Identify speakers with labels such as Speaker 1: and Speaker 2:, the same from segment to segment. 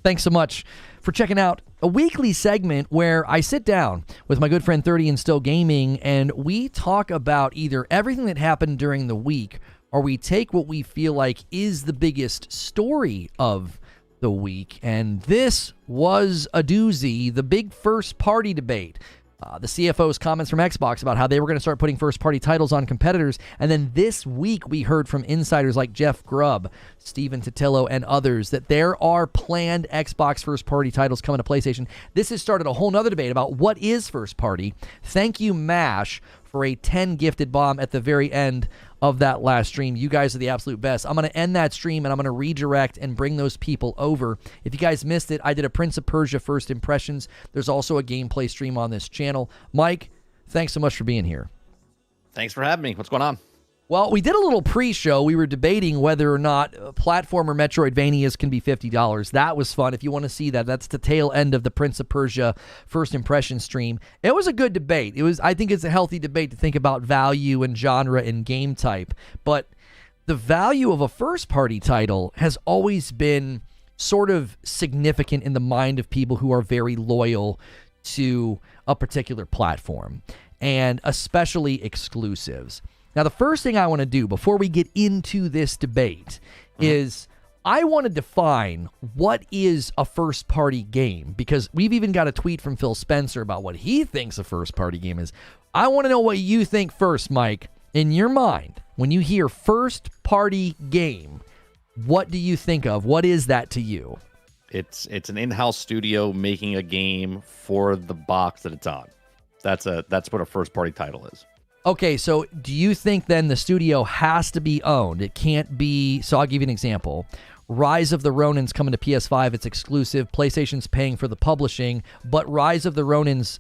Speaker 1: Thanks so much for checking out a weekly segment where I sit down with my good friend 30 and Still Gaming, and we talk about either everything that happened during the week, or we take what we feel like is the biggest story of the week. And this was a doozy, the big first-party debate. The CFO's comments from Xbox about how they were going to start putting first-party titles on competitors. And then this week, we heard from insiders like Jeff Grubb, Steven Totillo, and others that there are planned Xbox first-party titles coming to PlayStation. This has started a whole nother debate about what is first-party. Thank you, MASH, for a 10 gifted bomb at the very end of that last stream. You guys are the absolute best. I'm going to end that stream, and I'm going to redirect and bring those people over. If you guys missed it, I did a Prince of Persia first impressions. There's also a gameplay stream on this channel. Mike, thanks so much for being here.
Speaker 2: Thanks for having me. What's going on?
Speaker 1: Well, we did a little pre-show. We were debating whether or not platformer Metroidvanias can be $50. That was fun. If you want to see that, that's the tail end of the Prince of Persia first impression stream. It was a good debate. I think it's a healthy debate to think about value and genre and game type. But the value of a first-party title has always been sort of significant in the mind of people who are very loyal to a particular platform, and especially exclusives. Now, the first thing I want to do before we get into this debate is I want to define what is a first-party game, because we've even got a tweet from Phil Spencer about what he thinks a first-party game is. I want to know what you think first, Mike. In your mind, when you hear first-party game, what do you think of? What is that to you?
Speaker 2: It's an in-house studio making a game for the box that it's on. That's what a first-party title is.
Speaker 1: Okay, so do you think then the studio has to be owned? It can't be... So I'll give you an example. Rise of the Ronin's coming to PS5. It's exclusive. PlayStation's paying for the publishing, but Rise of the Ronin's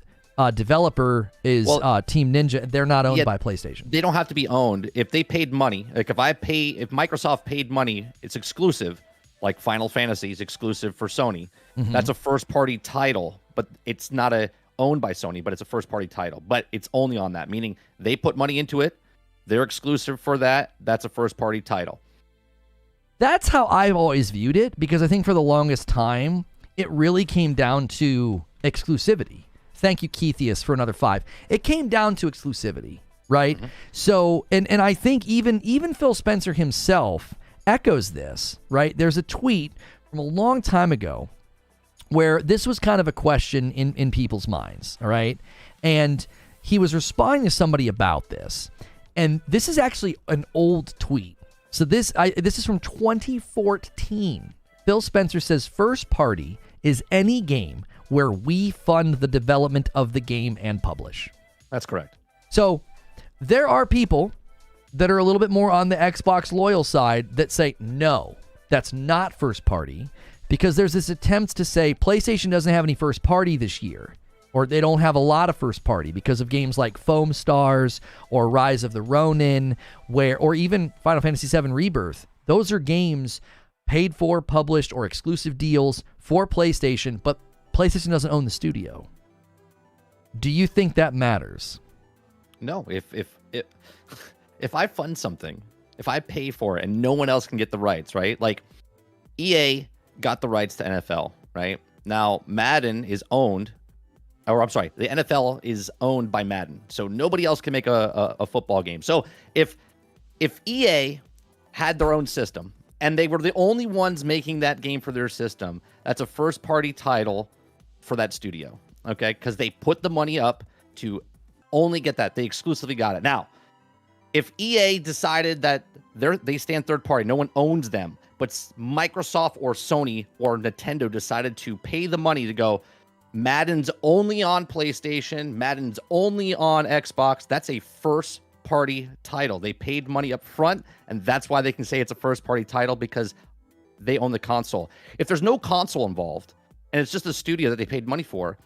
Speaker 1: developer is Team Ninja. They're not owned by PlayStation.
Speaker 2: They don't have to be owned. If they paid money, like if Microsoft paid money, it's exclusive, like Final Fantasy is exclusive for Sony. That's a first-party title, but it's not owned by Sony, but it's a first-party title. But it's only on that, meaning they put money into it. They're exclusive for that. That's a first-party title.
Speaker 1: That's how I've always viewed it, because I think for the longest time, it really came down to exclusivity. Thank you, Keithius, for another 5. It came down to exclusivity, right? So, and I think even Phil Spencer himself echoes this, right? There's a tweet from a long time ago where this was kind of a question in people's minds, all right? And he was responding to somebody about this. And this is actually an old tweet. So this is from 2014. Phil Spencer says, first party is any game where we fund the development of the game and publish.
Speaker 2: That's correct.
Speaker 1: So there are people that are a little bit more on the Xbox loyal side that say, no, that's not first party. Because there's this attempt to say PlayStation doesn't have any first party this year, or they don't have a lot of first party because of games like Foamstars or Rise of the Ronin, or even Final Fantasy VII Rebirth. Those are games paid for, published, or exclusive deals for PlayStation, but PlayStation doesn't own the studio. Do you think that matters?
Speaker 2: No. If I fund something, if I pay for it and no one else can get the rights, right? Like EA got the rights to NFL, right? Now, Madden is owned, or I'm sorry, the NFL is owned by Madden. So nobody else can make a football game. So if EA had their own system and they were the only ones making that game for their system, that's a first-party title for that studio, okay? Because they put the money up to only get that. They exclusively got it. Now, if EA decided that they stand third party, no one owns them, but Microsoft or Sony or Nintendo decided to pay the money to go, Madden's only on PlayStation, Madden's only on Xbox, that's a first-party title. They paid money up front, and that's why they can say it's a first-party title, because they own the console. If there's no console involved, and it's just a studio that they paid money for,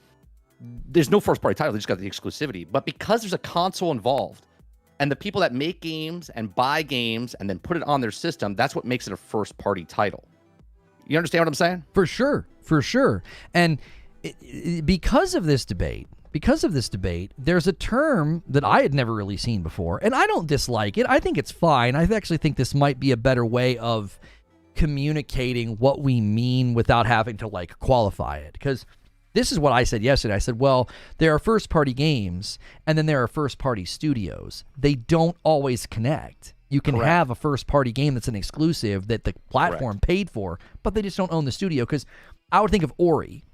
Speaker 2: there's no first-party title. They just got the exclusivity. But because there's a console involved, and the people that make games and buy games and then put it on their system, that's what makes it a first-party title. You understand what I'm saying?
Speaker 1: For sure. And because of this debate, there's a term that I had never really seen before, and I don't dislike it. I think it's fine. I actually think this might be a better way of communicating what we mean without having to like qualify it. Because this is what I said yesterday. I said, well, there are first-party games, and then there are first-party studios. They don't always connect. You can have a first-party game that's an exclusive that the platform paid for, but they just don't own the studio. Because I would think of Ori.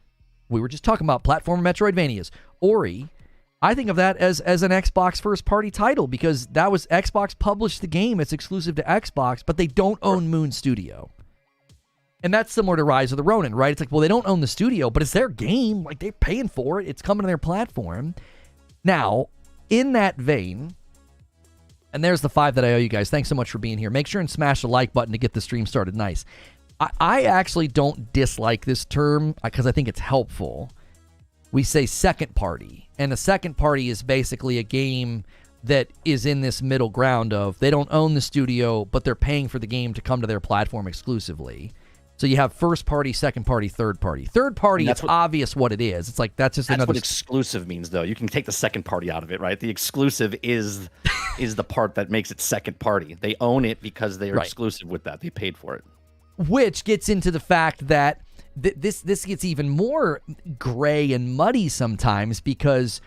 Speaker 1: We were just talking about platform Metroidvanias. Ori, I think of that as an Xbox first-party title because that was Xbox published the game. It's exclusive to Xbox, but they don't own Moon Studio. And that's similar to Rise of the Ronin, right? It's like, well, they don't own the studio, but it's their game. Like, they're paying for it. It's coming to their platform. Now, in that vein, and there's the 5 that I owe you guys. Thanks so much for being here. Make sure and smash the like button to get the stream started nice. I actually don't dislike this term because I think it's helpful. We say second party, and a second party is basically a game that is in this middle ground of they don't own the studio, but they're paying for the game to come to their platform exclusively. So you have first party, second party, third party. Third party, it's obvious what it is. It's like that's
Speaker 2: another. What exclusive means, though. You can take the second party out of it, right? The exclusive is the part that makes it second party. They own it because they are exclusive with that. They paid for it.
Speaker 1: Which gets into the fact that this gets even more gray and muddy sometimes because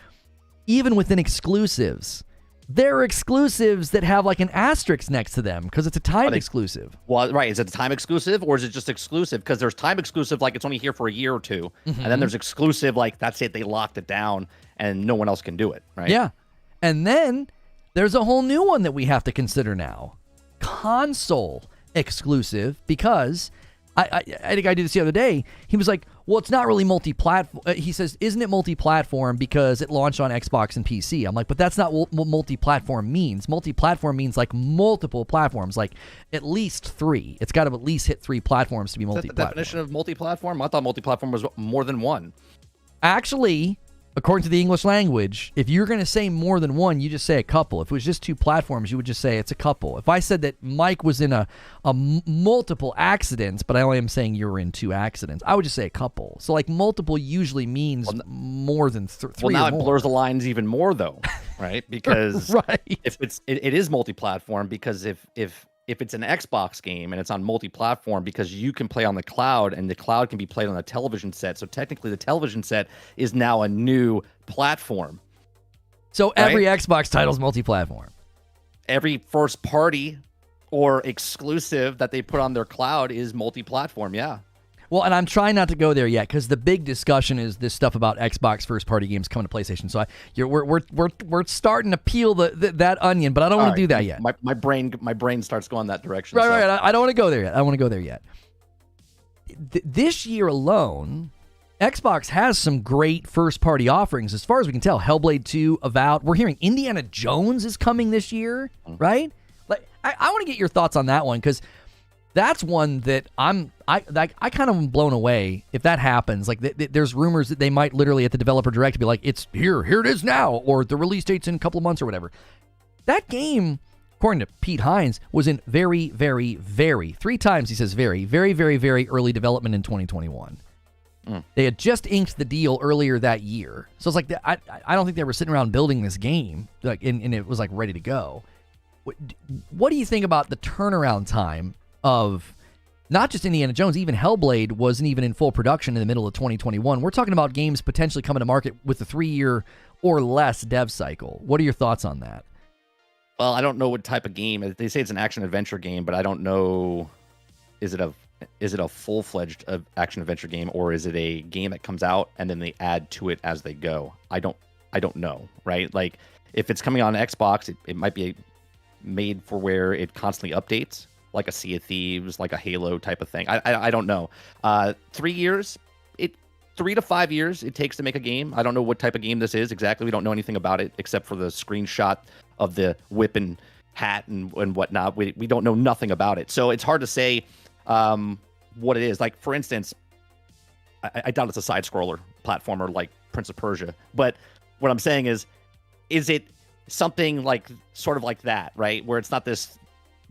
Speaker 1: even within exclusives, there are exclusives that have like an asterisk next to them because it's a time exclusive.
Speaker 2: Well, right. Is it a time exclusive or is it just exclusive? Because there's time exclusive, like it's only here for a year or two. Mm-hmm. And then there's exclusive, like that's it. They locked it down and no one else can do it. Right.
Speaker 1: Yeah. And then there's a whole new one that we have to consider now. Console exclusive because I think I did this the other day. He was like, well, it's not really multi-platform. He says, isn't it multi-platform because it launched on Xbox and PC? I'm like, but that's not what multi-platform means. Multi-platform means like multiple platforms, like at least 3. It's got to at least hit 3 platforms to be multi-platform.
Speaker 2: Is that the definition of multi-platform? I thought multi-platform was more than one.
Speaker 1: Actually, according to the English language, if you're going to say more than one, you just say a couple. If it was just 2 platforms, you would just say it's a couple. If I said that Mike was in a multiple accidents, but I only am saying you're in 2 accidents, I would just say a couple. So like multiple usually means more than 3
Speaker 2: Well, now
Speaker 1: or
Speaker 2: it
Speaker 1: more.
Speaker 2: blurs the lines even more, though, right? Because if it is multi-platform because if it's an Xbox game and it's on multi-platform because you can play on the cloud and the cloud can be played on a television set. So technically the television set is now a new platform.
Speaker 1: So every Xbox title is multi-platform.
Speaker 2: Every first party or exclusive that they put on their cloud is multi-platform, yeah.
Speaker 1: Well, and I'm trying not to go there yet because the big discussion is this stuff about Xbox first-party games coming to PlayStation. So we're starting to peel that onion, but I don't want to do that yet.
Speaker 2: My brain starts going that direction.
Speaker 1: Right. I don't want to go there yet. This year alone, Xbox has some great first-party offerings. As far as we can tell, Hellblade 2, Avowed. We're hearing Indiana Jones is coming this year, right? Like I want to get your thoughts on that one because that's one that I kind of am blown away if that happens. Like there's rumors that they might literally at the developer direct be like, it's here it is now, or the release date's in a couple of months or whatever. That game, according to Pete Hines, was in very, very, very, 3 times he says very, very, very, very early development in 2021. They had just inked the deal earlier that year. So it's like, I don't think they were sitting around building this game like, and it was like ready to go. What do you think about the turnaround time of not just Indiana Jones, even Hellblade wasn't even in full production in the middle of 2021. We're talking about games potentially coming to market with a 3-year or less dev cycle. What are your thoughts on that?
Speaker 2: Well, I don't know what type of game. They say it's an action-adventure game, but I don't know, is it a full-fledged action-adventure game, or is it a game that comes out and then they add to it as they go? I don't know, right? Like, if it's coming on Xbox, it might be made for where it constantly updates, like a Sea of Thieves, like a Halo type of thing. I don't know. 3 years, 3 to 5 years it takes to make a game. I don't know what type of game this is exactly. We don't know anything about it except for the screenshot of the whip and hat and whatnot. We don't know nothing about it. So it's hard to say what it is. Like, for instance, I doubt it's a side-scroller platformer like Prince of Persia. But what I'm saying is it something like sort of like that, right? Where it's not this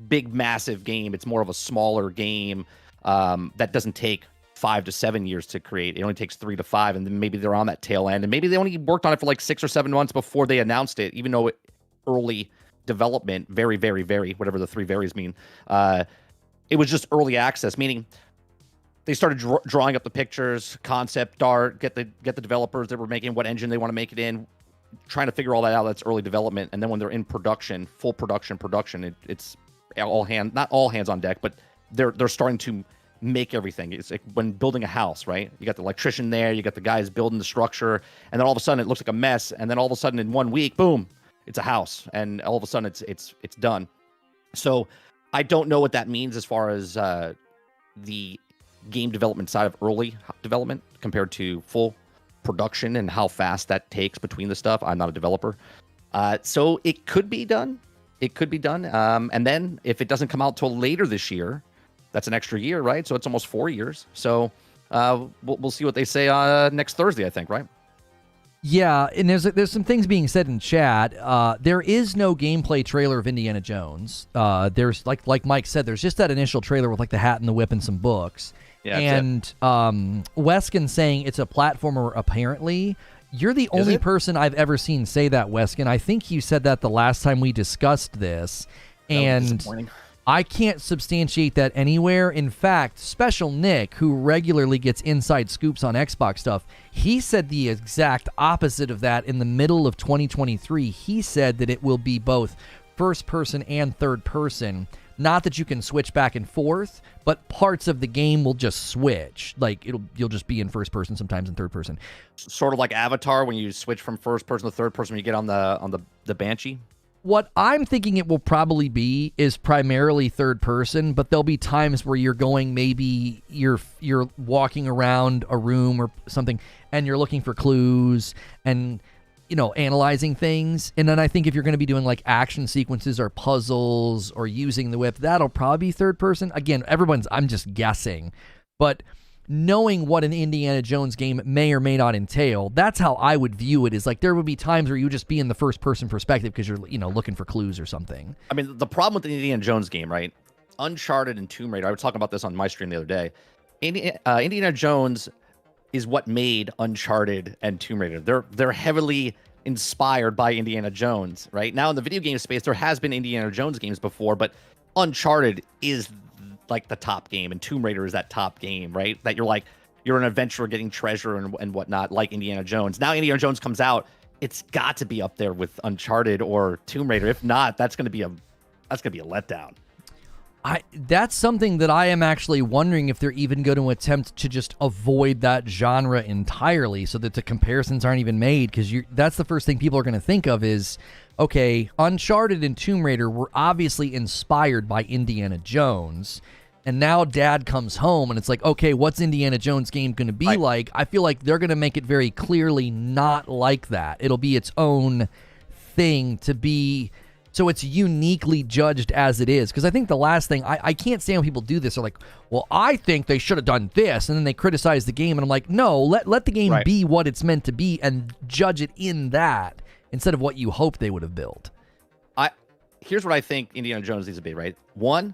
Speaker 2: big massive game, it's more of a smaller game that doesn't take 5 to 7 years to create. It only takes 3 to 5, and then maybe they're on that tail end, and maybe they only worked on it for like 6 or 7 months before they announced it, even though early development, very, very, very, whatever the 3 varies mean, it was just early access, meaning they started drawing up the pictures, concept art, get the developers that were making what engine they want to make it in, trying to figure all that out. That's early development, and then when they're in production, full production, it's not all hands on deck, but they're starting to make everything. It's like when building a house, right? You got the electrician there, you got the guys building the structure, and then all of a sudden it looks like a mess, and then all of a sudden in 1 week, boom, it's a house, and all of a sudden it's done. So I don't know what that means as far as the game development side of early development compared to full production and how fast that takes between the stuff. I'm not a developer. So it could be done. It could be done. And then if it doesn't come out till later this year, that's an extra year, right? So it's almost 4 years. So we'll see what they say next Thursday, I think, right?
Speaker 1: Yeah, and there's some things being said in chat. There is no gameplay trailer of Indiana Jones. There's like Mike said, there's just that initial trailer with like the hat and the whip and some books. Yeah, and Weskin saying it's a platformer apparently. You're the only person I've ever seen say that, Weskin. I think you said that the last time we discussed this. And I can't substantiate that anywhere. In fact, Special Nick, who regularly gets inside scoops on Xbox stuff, he said the exact opposite of that in the middle of 2023. He said that it will be both first person and third person. Not that you can switch back and forth, but parts of the game will just switch. Like you'll just be in first person, sometimes in third person.
Speaker 2: Sort of like Avatar when you switch from first person to third person when you get on the Banshee.
Speaker 1: What I'm thinking it will probably be is primarily third person, but there'll be times where you're going, maybe you're walking around a room or something and you're looking for clues and analyzing things. And then I think if you're going to be doing like action sequences or puzzles or using the whip, that'll probably be third person. Again, I'm just guessing, but knowing what an Indiana Jones game may or may not entail, that's how I would view it. Is like there would be times where you just be in the first person perspective because you're looking for clues or something.
Speaker 2: I mean, the problem with the Indiana Jones game, right? Uncharted and Tomb Raider. I was talking about this on my stream the other day. Indiana Jones is what made Uncharted and Tomb Raider. They're heavily inspired by Indiana Jones, right? Now in the video game space, there has been Indiana Jones games before, but Uncharted is like the top game, and Tomb Raider is that top game, right? That you're an adventurer getting treasure and whatnot, like Indiana Jones. Now Indiana Jones comes out, it's got to be up there with Uncharted or Tomb Raider. If not, that's gonna be a letdown.
Speaker 1: That's something that I am actually wondering if they're even going to attempt to just avoid that genre entirely so that the comparisons aren't even made, because that's the first thing people are going to think of is, okay, Uncharted and Tomb Raider were obviously inspired by Indiana Jones, and now Dad comes home and it's like, okay, what's Indiana Jones game going to be like? I feel like they're going to make it very clearly not like that. It'll be its own thing to be... So it's uniquely judged as it is. Because I think the last thing, I can't stand when people do this. They're like, well, I think they should have done this. And then they criticize the game. And I'm like, no, let the game be what it's meant to be and judge it in that instead of what you hope they would have built.
Speaker 2: Here's what I think Indiana Jones needs to be, right? One,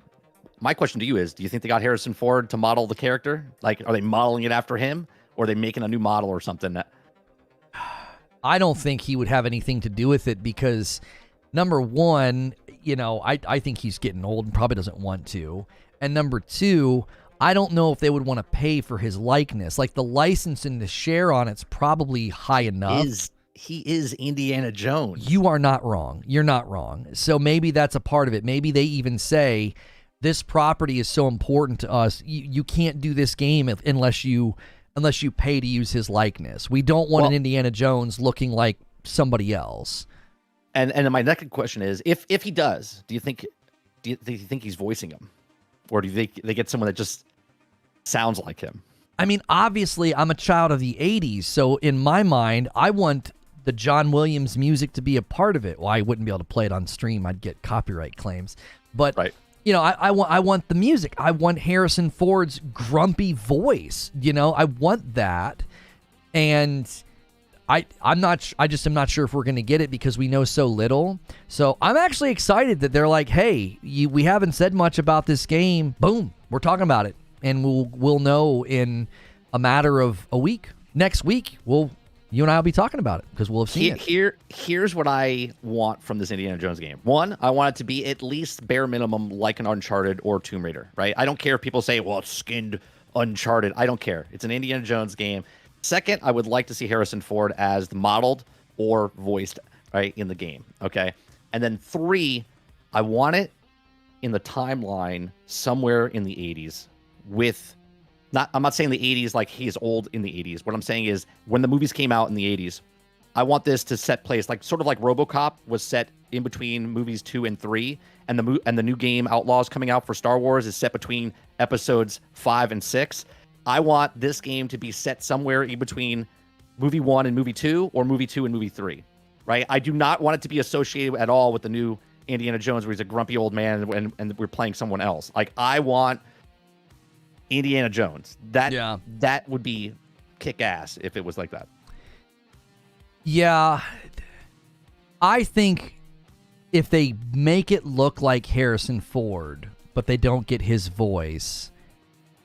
Speaker 2: my question to you is, do you think they got Harrison Ford to model the character? Like, are they modeling it after him? Or are they making a new model or something?
Speaker 1: I don't think he would have anything to do with it because... Number one, I think he's getting old and probably doesn't want to. And number two, I don't know if they would want to pay for his likeness. Like the license and the share on it's probably high enough.
Speaker 2: He is Indiana Jones.
Speaker 1: You are not wrong. You're not wrong. So maybe that's a part of it. Maybe they even say, this property is so important to us, you can't do this game unless you pay to use his likeness. We don't want an Indiana Jones looking like somebody else.
Speaker 2: And then my next question is, if he does, do you think he's voicing him, or do you think they get someone that just sounds like him?
Speaker 1: I mean, obviously, I'm a child of the '80s, so in my mind, I want the John Williams music to be a part of it. Well, I wouldn't be able to play it on stream; I'd get copyright claims. But I want the music. I want Harrison Ford's grumpy voice. I want that, and. I am not sure if we're going to get it because we know so little. So I'm actually excited that they're like, hey, we haven't said much about this game. Boom, we're talking about it. And we'll know in a matter of a week. Next week, we'll you and I will be talking about it because we'll have seen it.
Speaker 2: Here's what I want from this Indiana Jones game. One, I want it to be at least bare minimum like an Uncharted or Tomb Raider, right? I don't care if people say, well, it's skinned Uncharted. I don't care. It's an Indiana Jones game. Second, I would like to see Harrison Ford as the modeled or voiced, right, in the game, okay? And then 3, I want it in the timeline somewhere in the 80s with... I'm not saying the 80s like he's old in the 80s. What I'm saying is when the movies came out in the 80s, I want this to set place like sort of like RoboCop was set in between movies 2 and 3, and the new game Outlaws coming out for Star Wars is set between episodes 5 and 6. I want this game to be set somewhere in between movie 1 and movie 2, or movie 2 and movie 3, right? I do not want it to be associated at all with the new Indiana Jones where he's a grumpy old man and we're playing someone else. Like, I want Indiana Jones. That would be kick ass if it was like that.
Speaker 1: Yeah. I think if they make it look like Harrison Ford, but they don't get his voice,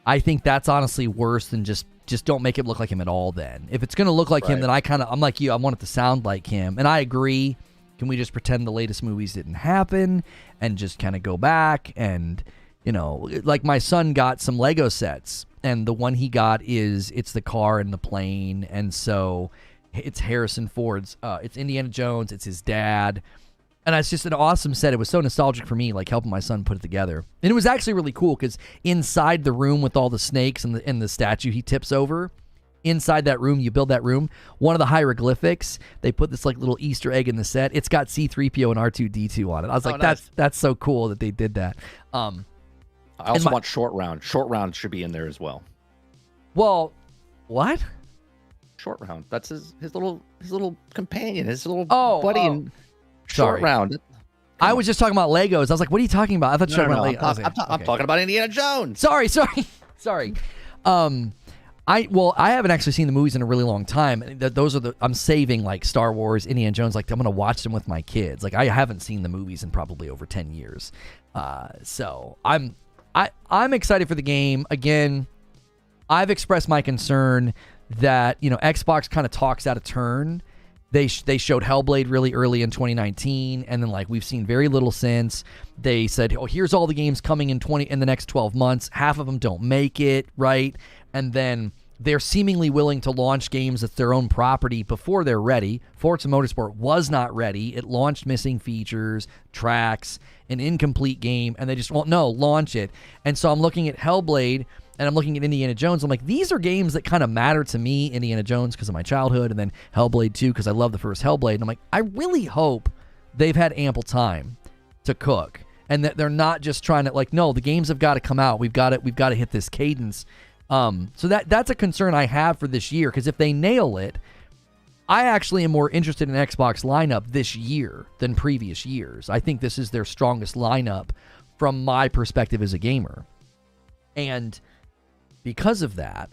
Speaker 1: I think that's honestly worse than just don't make it look like him at all then. If it's going to look like him, then I'm like you, I want it to sound like him. And I agree. Can we just pretend the latest movies didn't happen and just kind of go back and... You know, like my son got some Lego sets, and the one he got it's the car and the plane, and so it's Harrison Ford's, it's Indiana Jones, it's his dad, and it's just an awesome set. It was so nostalgic for me, like helping my son put it together. And it was actually really cool because inside the room with all the snakes and the statue he tips over, inside that room, you build that room, one of the hieroglyphics, they put this like little Easter egg in the set. It's got C-3PO and R2-D2 on it. I was like, nice. That's so cool that they did that.
Speaker 2: I also want Short Round. Short Round should be in there as well.
Speaker 1: Well, what?
Speaker 2: Short Round. That's his little companion, his little buddy. And Short Round.
Speaker 1: I was just talking about Legos. I was like, what are you talking about? I thought you were talking about Legos.
Speaker 2: I'm talking about Indiana Jones.
Speaker 1: Sorry. I haven't actually seen the movies in a really long time. I'm saving like Star Wars, Indiana Jones. Like I'm gonna watch them with my kids. Like I haven't seen the movies in probably over 10 years. So I'm excited for the game. Again, I've expressed my concern that, you know, Xbox kind of talks out of turn. They showed Hellblade really early in 2019, and then like we've seen very little since. They said, "Oh, here's all the games coming in the next 12 months." Half of them don't make it, right? And then they're seemingly willing to launch games that's their own property before they're ready. Forza Motorsport was not ready. It launched missing features, tracks, an incomplete game, and they just won't launch it. And so I'm looking at Hellblade, and I'm looking at Indiana Jones. I'm like, these are games that kind of matter to me, Indiana Jones because of my childhood, and then Hellblade 2 because I love the first Hellblade. And I'm like, I really hope they've had ample time to cook, and that they're not just trying to like, no, the games have got to come out. We've got to hit this cadence. So that's a concern I have for this year, because if they nail it, I actually am more interested in Xbox lineup this year than previous years. I think this is their strongest lineup from my perspective as a gamer. And because of that,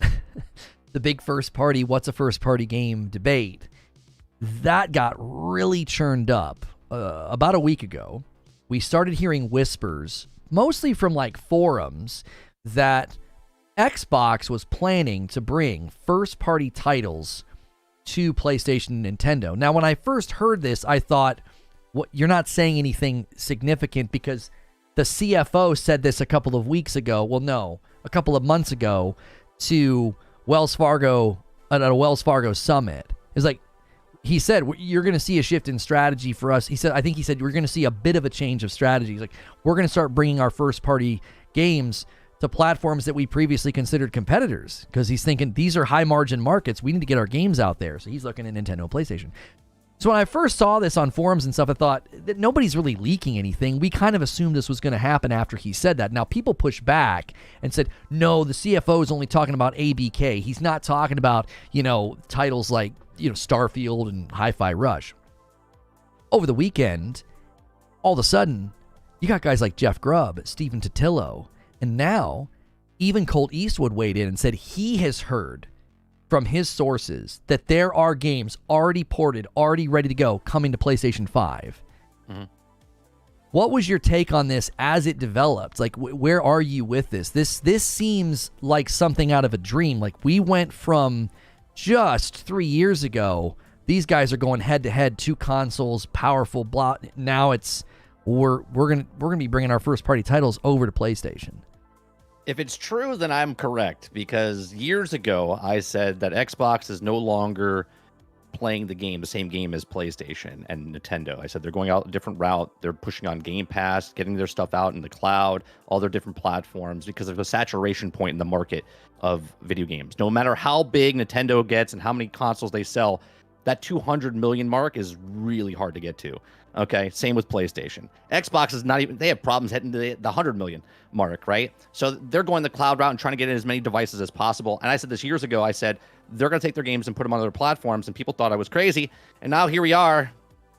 Speaker 1: the big what's a first party game debate, that got really churned up about a week ago. We started hearing whispers, mostly from like forums, that Xbox was planning to bring first-party titles to PlayStation and Nintendo. Now, when I first heard this, I thought, "What? You're not saying anything significant because the CFO said this a couple of weeks ago." Well, no, a couple of months ago to Wells Fargo at a Wells Fargo summit. It's like he said, "You're going to see a shift in strategy for us." I think he said we're going to see a bit of a change of strategy. He's like, "We're going to start bringing our first-party games to platforms that we previously considered competitors," because he's thinking these are high margin markets. We need to get our games out there. So he's looking at Nintendo and PlayStation. So when I first saw this on forums and stuff, I thought that nobody's really leaking anything. We kind of assumed this was going to happen after he said that. Now people pushed back and said, no, the CFO is only talking about ABK. He's not talking about, you know, titles like, you know, Starfield and Hi-Fi Rush. Over the weekend, all of a sudden, you got guys like Jeff Grubb, Stephen Totillo, and now, even Colt Eastwood weighed in and said he has heard from his sources that there are games already ported, already ready to go, coming to PlayStation 5. Mm-hmm. What was your take on this as it developed? Like, where are you with this? This seems like something out of a dream. Like, we went from just 3 years ago, these guys are going head to head, two consoles, powerful. Blah. Now it's we're gonna be bringing our first party titles over to PlayStation.
Speaker 2: If it's true, then I'm correct, because years ago I said that Xbox is no longer playing the same game as PlayStation and Nintendo. I said they're going out a different route. They're pushing on Game Pass, getting their stuff out in the cloud, all their different platforms, because of a saturation point in the market of video games. No matter how big Nintendo gets and how many consoles they sell, that 200 million mark is really hard to get to. Okay, same with PlayStation. Xbox is not even, they have problems hitting the 100 million mark, right? So they're going the cloud route and trying to get in as many devices as possible. And I said this years ago, I said, they're going to take their games and put them on other platforms, and people thought I was crazy. And now here we are,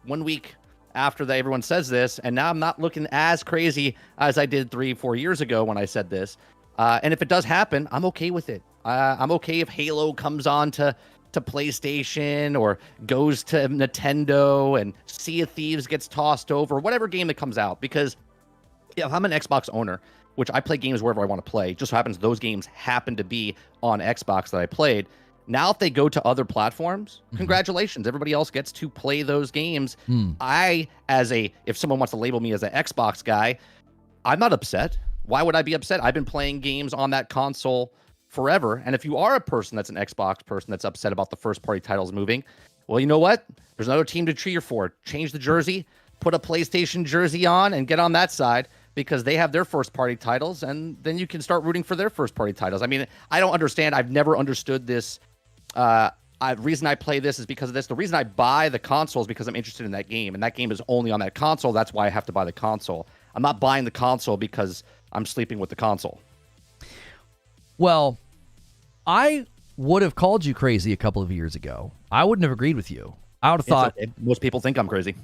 Speaker 2: 1 week after everyone says this, and now I'm not looking as crazy as I did 3-4 years ago when I said this. And if it does happen, I'm okay with it. I'm okay if Halo comes on to PlayStation or goes to Nintendo and Sea of Thieves gets tossed over, whatever game that comes out. Because if I'm an Xbox owner, which I play games wherever I want to play, just so happens those games happen to be on Xbox that I played. Now, if they go to other platforms, congratulations, everybody else gets to play those games. If someone wants to label me as an Xbox guy, I'm not upset. Why would I be upset? I've been playing games on that console forever. And if you are a person that's an Xbox person that's upset about the first party titles moving, well, you know what? There's another team to cheer for. Change the jersey, put a PlayStation jersey on, and get on that side, because they have their first party titles, and then you can start rooting for their first party titles. I mean, I don't understand. I've never understood this. The reason I play this is because of this. The reason I buy the console is because I'm interested in that game, and that game is only on that console. That's why I have to buy the console. I'm not buying the console because I'm sleeping with the console.
Speaker 1: Well, I would have called you crazy a couple of years ago. I wouldn't have agreed with you. I would have thought...
Speaker 2: Okay. Most people think I'm crazy.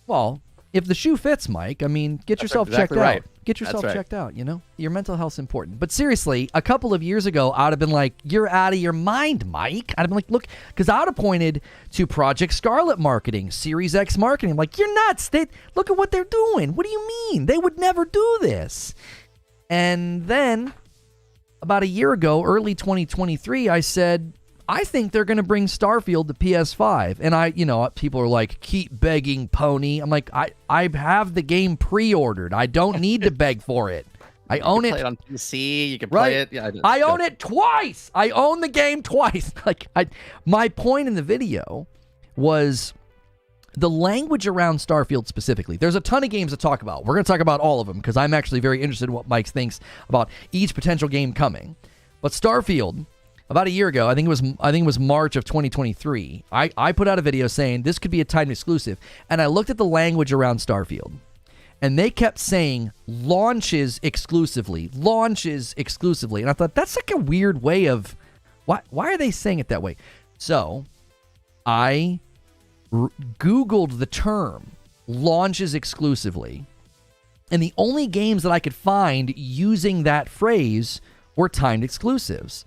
Speaker 1: Well, if the shoe fits, Mike, I mean, get yourself checked out. Get yourself checked out, you know? Your mental health's important. But seriously, a couple of years ago, I would have been like, you're out of your mind, Mike. I'd have been like, look, because I would have pointed to Project Scarlet marketing, Series X marketing. I'm like, you're nuts. Look at what they're doing. What do you mean? They would never do this. And then, about a year ago, early 2023, I said, I think they're going to bring Starfield to PS5. And people are like, keep begging, pony. I'm like, I have the game pre-ordered. I don't need to beg for it. I own it.
Speaker 2: Play it on PC. You can play it. Yeah,
Speaker 1: I own it twice. I own the game twice. My point in the video was the language around Starfield specifically. There's a ton of games to talk about. We're going to talk about all of them because I'm actually very interested in what Mike thinks about each potential game coming. But Starfield, about a year ago, I think it was March of 2023, I put out a video saying this could be a timed exclusive, and I looked at the language around Starfield, and they kept saying launches exclusively, and I thought that's like a weird way of why are they saying it that way? So I Googled the term launches exclusively, and the only games that I could find using that phrase were timed exclusives.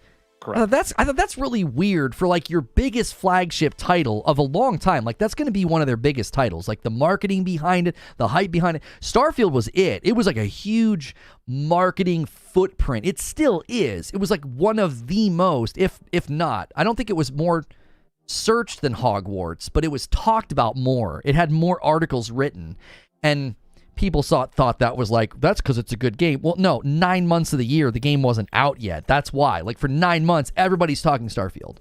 Speaker 1: I thought that's really weird for like your biggest flagship title of a long time. Like that's going to be one of their biggest titles. Like the marketing behind it, the hype behind it. Starfield was it. It was like a huge marketing footprint. It still is. It was like one of the most, if not, I don't think it was more searched than Hogwarts, but it was talked about more. It had more articles written, and people thought that was like, that's because it's a good game. Well, no, 9 months of the year, the game wasn't out yet. That's why. Like, for 9 months, everybody's talking Starfield.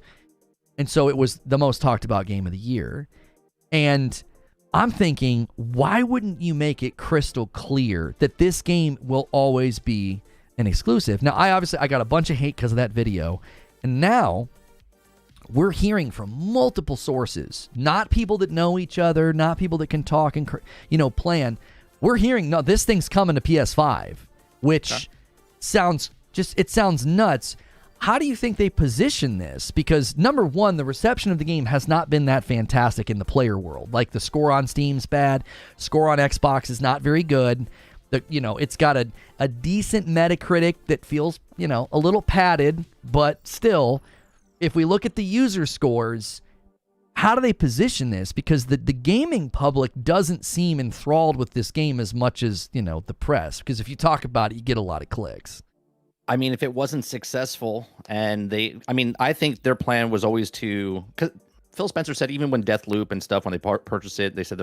Speaker 1: And so it was the most talked about game of the year. And I'm thinking, why wouldn't you make it crystal clear that this game will always be an exclusive? Now, I got a bunch of hate because of that video. And now we're hearing from multiple sources, not people that know each other, not people that can talk and, plan. We're hearing, no, this thing's coming to PS5, which sounds nuts. How do you think they position this? Because number one, the reception of the game has not been that fantastic in the player world. Like the score on Steam's bad, score on Xbox is not very good. It's got a decent Metacritic that feels, a little padded, but still, if we look at the user scores, how do they position this? Because the gaming public doesn't seem enthralled with this game as much as, the press. Because if you talk about it, you get a lot of clicks.
Speaker 2: I mean, if it wasn't successful, and I think their plan was always to. Cause Phil Spencer said even when Deathloop and stuff, when they purchased it, they said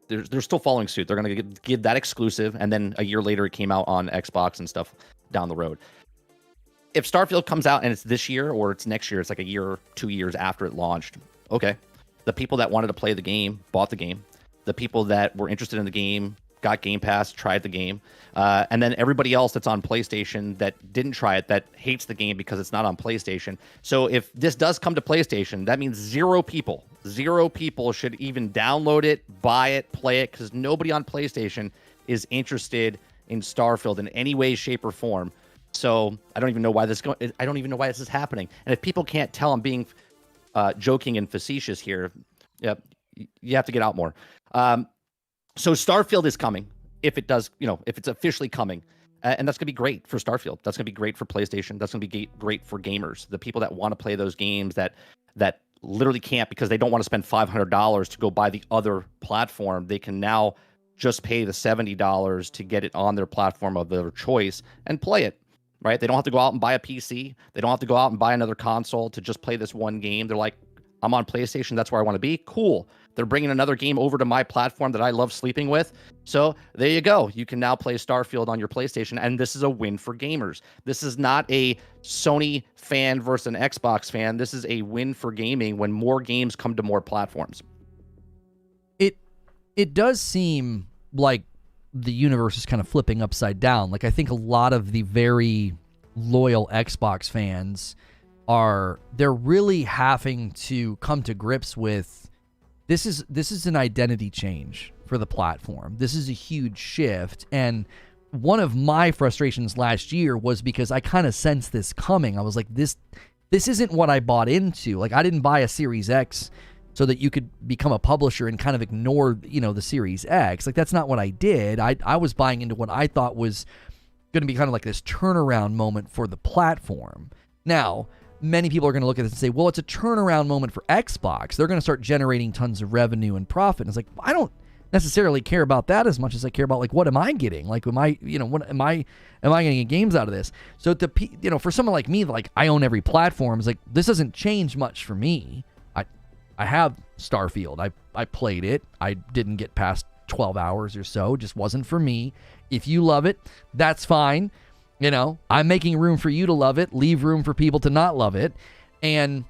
Speaker 2: they're still following suit. They're going to give that exclusive, and then a year later it came out on Xbox and stuff down the road. If Starfield comes out and it's this year or it's next year, it's like a year or 2 years after it launched. Okay, the people that wanted to play the game bought the game. The people that were interested in the game got Game Pass, tried the game, and then everybody else that's on PlayStation that didn't try it, that hates the game because it's not on PlayStation. So if this does come to PlayStation, that means zero people should even download it, buy it, play it, because nobody on PlayStation is interested in Starfield in any way, shape, or form. So I don't even know why this is happening. And if people can't tell I'm being joking and facetious here, yep, you have to get out more. So Starfield is coming, if it does, if it's officially coming, and that's going to be great for Starfield. That's going to be great for PlayStation. That's going to be great for gamers, the people that want to play those games that literally can't because they don't want to spend $500 to go buy the other platform. They can now just pay the $70 to get it on their platform of their choice and play it, right? They don't have to go out and buy a PC. They don't have to go out and buy another console to just play this one game. They're like, I'm on PlayStation. That's where I want to be. Cool. They're bringing another game over to my platform that I love sleeping with. So there you go. You can now play Starfield on your PlayStation, and this is a win for gamers. This is not a Sony fan versus an Xbox fan. This is a win for gaming when more games come to more platforms.
Speaker 1: It does seem like the universe is kind of flipping upside down. Like, I think a lot of the very loyal Xbox fans they're really having to come to grips with this is an identity change for the platform. This is a huge shift. And one of my frustrations last year was because I kind of sensed this coming. I was like, this isn't what I bought into. Like, I didn't buy a Series X so that you could become a publisher and kind of ignore, the Series X. Like, that's not what I did. I was buying into what I thought was going to be kind of like this turnaround moment for the platform. Now, many people are going to look at this and say, well, it's a turnaround moment for Xbox. They're going to start generating tons of revenue and profit. And it's like, I don't necessarily care about that as much as I care about, like, what am I getting? Like, what am I going to get games out of this? So for someone like me, like, I own every platform, it's like, this doesn't change much for me. I have Starfield. I played it. I didn't get past 12 hours or so. It just wasn't for me. If you love it, that's fine. I'm making room for you to love it, leave room for people to not love it. And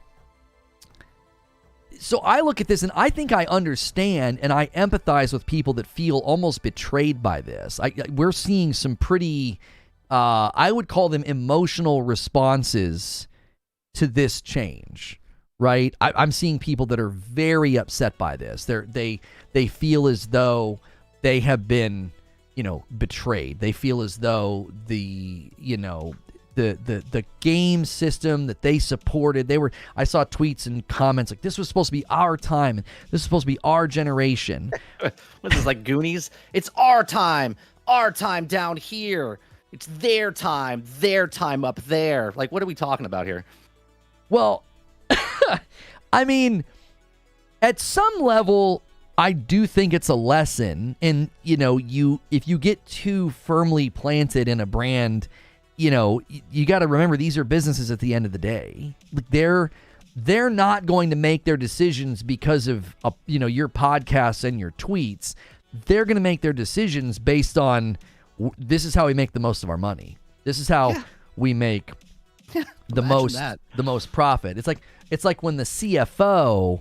Speaker 1: so I look at this and I think I understand and I empathize with people that feel almost betrayed by this. We're seeing some pretty, I would call them emotional responses to this change, right? I'm seeing people that are very upset by this. They feel as though they have been betrayed. They feel as though the game system that they supported, I saw tweets and comments like, this was supposed to be our time, and this is supposed to be our generation.
Speaker 2: What is this, like Goonies? It's our time down here. It's their time up there. Like, what are we talking about here?
Speaker 1: Well, I mean, at some level, I do think it's a lesson. And, if you get too firmly planted in a brand, you got to remember these are businesses at the end of the day. Like, they're not going to make their decisions because of, your podcasts and your tweets. They're going to make their decisions based on, this is how we make the most of our money. This is how we make the most profit. It's like when the CFO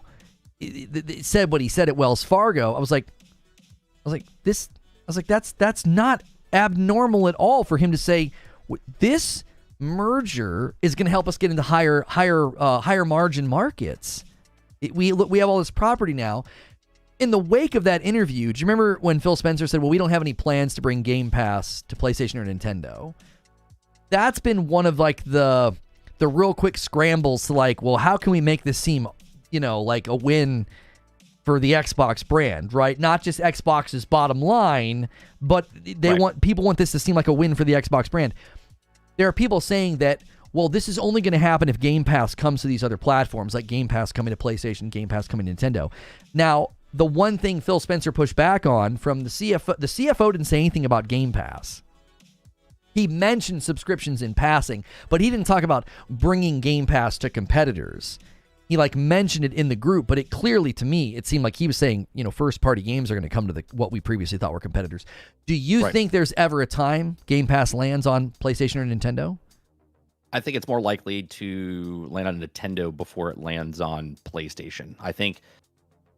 Speaker 1: said what he said at Wells Fargo. I was like, that's not abnormal at all for him to say this merger is going to help us get into higher margin markets. We have all this property now. In the wake of that interview, do you remember when Phil Spencer said, well, we don't have any plans to bring Game Pass to PlayStation or Nintendo? That's been one of like the real quick scrambles to like, well, how can we make this seem like a win for the Xbox brand, right? Not just Xbox's bottom line, but people want this to seem like a win for the Xbox brand. There are people saying that, well, this is only going to happen if Game Pass comes to these other platforms, like Game Pass coming to PlayStation, Game Pass coming to Nintendo. Now, the one thing Phil Spencer pushed back on from the CFO didn't say anything about Game Pass. He mentioned subscriptions in passing, but he didn't talk about bringing Game Pass to competitors. He mentioned it in the group, but it clearly, to me, it seemed like he was saying, first-party games are going to come to what we previously thought were competitors. Do you think there's ever a time Game Pass lands on PlayStation or Nintendo?
Speaker 2: I think it's more likely to land on Nintendo before it lands on PlayStation. I think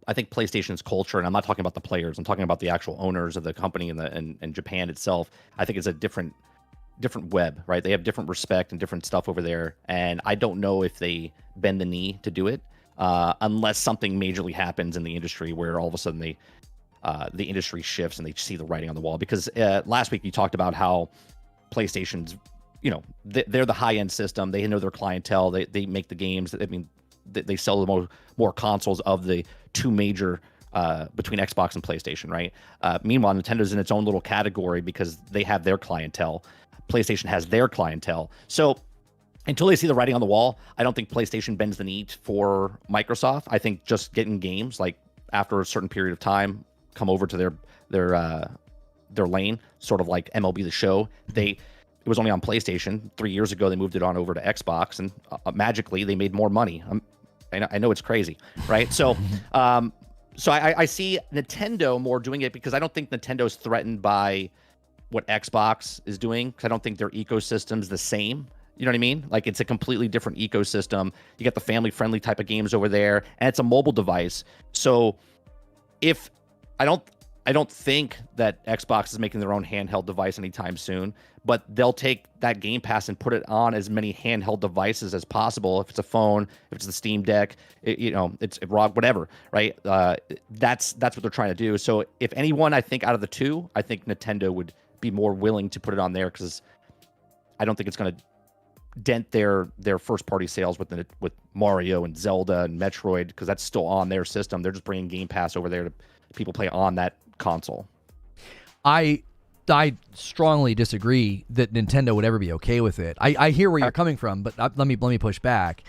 Speaker 2: PlayStation's culture, and I'm not talking about the players, I'm talking about the actual owners of the company and Japan itself. I think it's a different web, right? They have different respect and different stuff over there, and I don't know if they bend the knee to do it unless something majorly happens in the industry where all of a sudden the industry shifts and they see the writing on the wall. Because last week you talked about how PlayStation's, they're the high-end system. They know their clientele. They make the games. I mean, they sell the more consoles of the two major between Xbox and PlayStation, right? Meanwhile, Nintendo's in its own little category because they have their clientele. PlayStation has their clientele. So until they see the writing on the wall, I don't think PlayStation bends the knee for Microsoft. I think just getting games, after a certain period of time, come over to their lane, sort of like MLB The Show. It was only on PlayStation 3 years ago. They moved it on over to Xbox, and magically they made more money. I know it's crazy, right? So, so I see Nintendo more doing it because I don't think Nintendo's threatened by what Xbox is doing, because I don't think their ecosystem's the same. You know what I mean? It's a completely different ecosystem. You get the family-friendly type of games over there, and it's a mobile device. So, if I don't think that Xbox is making their own handheld device anytime soon, but they'll take that Game Pass and put it on as many handheld devices as possible. If it's a phone, if it's the Steam Deck, it's ROG, whatever, right? That's what they're trying to do. So if anyone, I think out of the two, I think Nintendo would be more willing to put it on there, because I don't think it's going to dent their first party sales with Mario and Zelda and Metroid, because that's still on their system. They're just bringing Game Pass over there to people play on that console.
Speaker 1: I strongly disagree that Nintendo would ever be okay with it. I hear where you're coming from, but let me push back.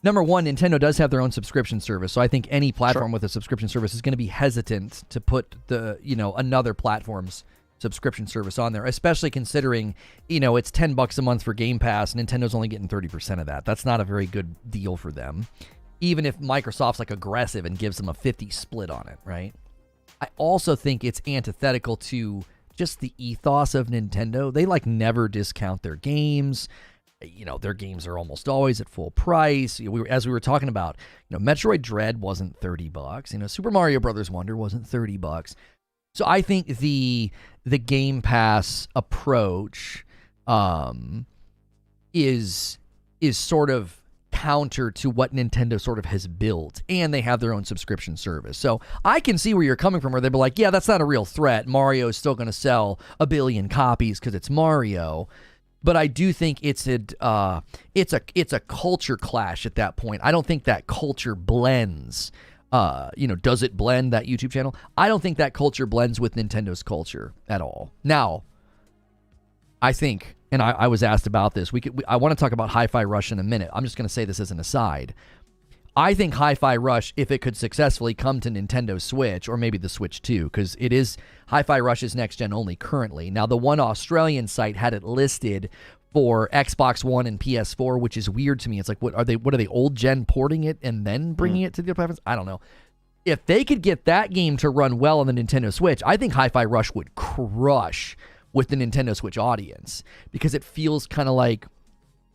Speaker 1: Number one, Nintendo does have their own subscription service, so I think any platform with a subscription service is going to be hesitant to put another platform's subscription service on there, especially considering, it's $10 a month for Game Pass. Nintendo's only getting 30% of that. That's not a very good deal for them, even if Microsoft's aggressive and gives them a 50 split on it, right? I also think it's antithetical to just the ethos of Nintendo. They never discount their games. Their games are almost always at full price. As we were talking about, Metroid Dread wasn't $30. Super Mario Brothers Wonder wasn't $30. So I think the Game Pass approach is sort of counter to what Nintendo sort of has built, and they have their own subscription service. So I can see where you're coming from, where they'd be like, yeah, that's not a real threat. Mario is still going to sell 1 billion copies because it's Mario. But I do think it's a culture clash at that point. I don't think that culture blends. Does it blend, that YouTube channel? I don't think that culture blends with Nintendo's culture at all. Now, I think, and I was asked about this, I want to talk about Hi-Fi Rush in a minute. I'm just going to say this as an aside. I think Hi-Fi Rush, if it could successfully come to Nintendo Switch, or maybe the Switch 2, because Hi-Fi Rush is next-gen only currently. Now, the one Australian site had it listed for Xbox One and PS4, which is weird to me. It's what are they old gen porting it and then bringing it to the other platforms? I don't know. If they could get that game to run well on the Nintendo Switch, I think Hi-Fi Rush would crush with the Nintendo Switch audience, because it feels kind of like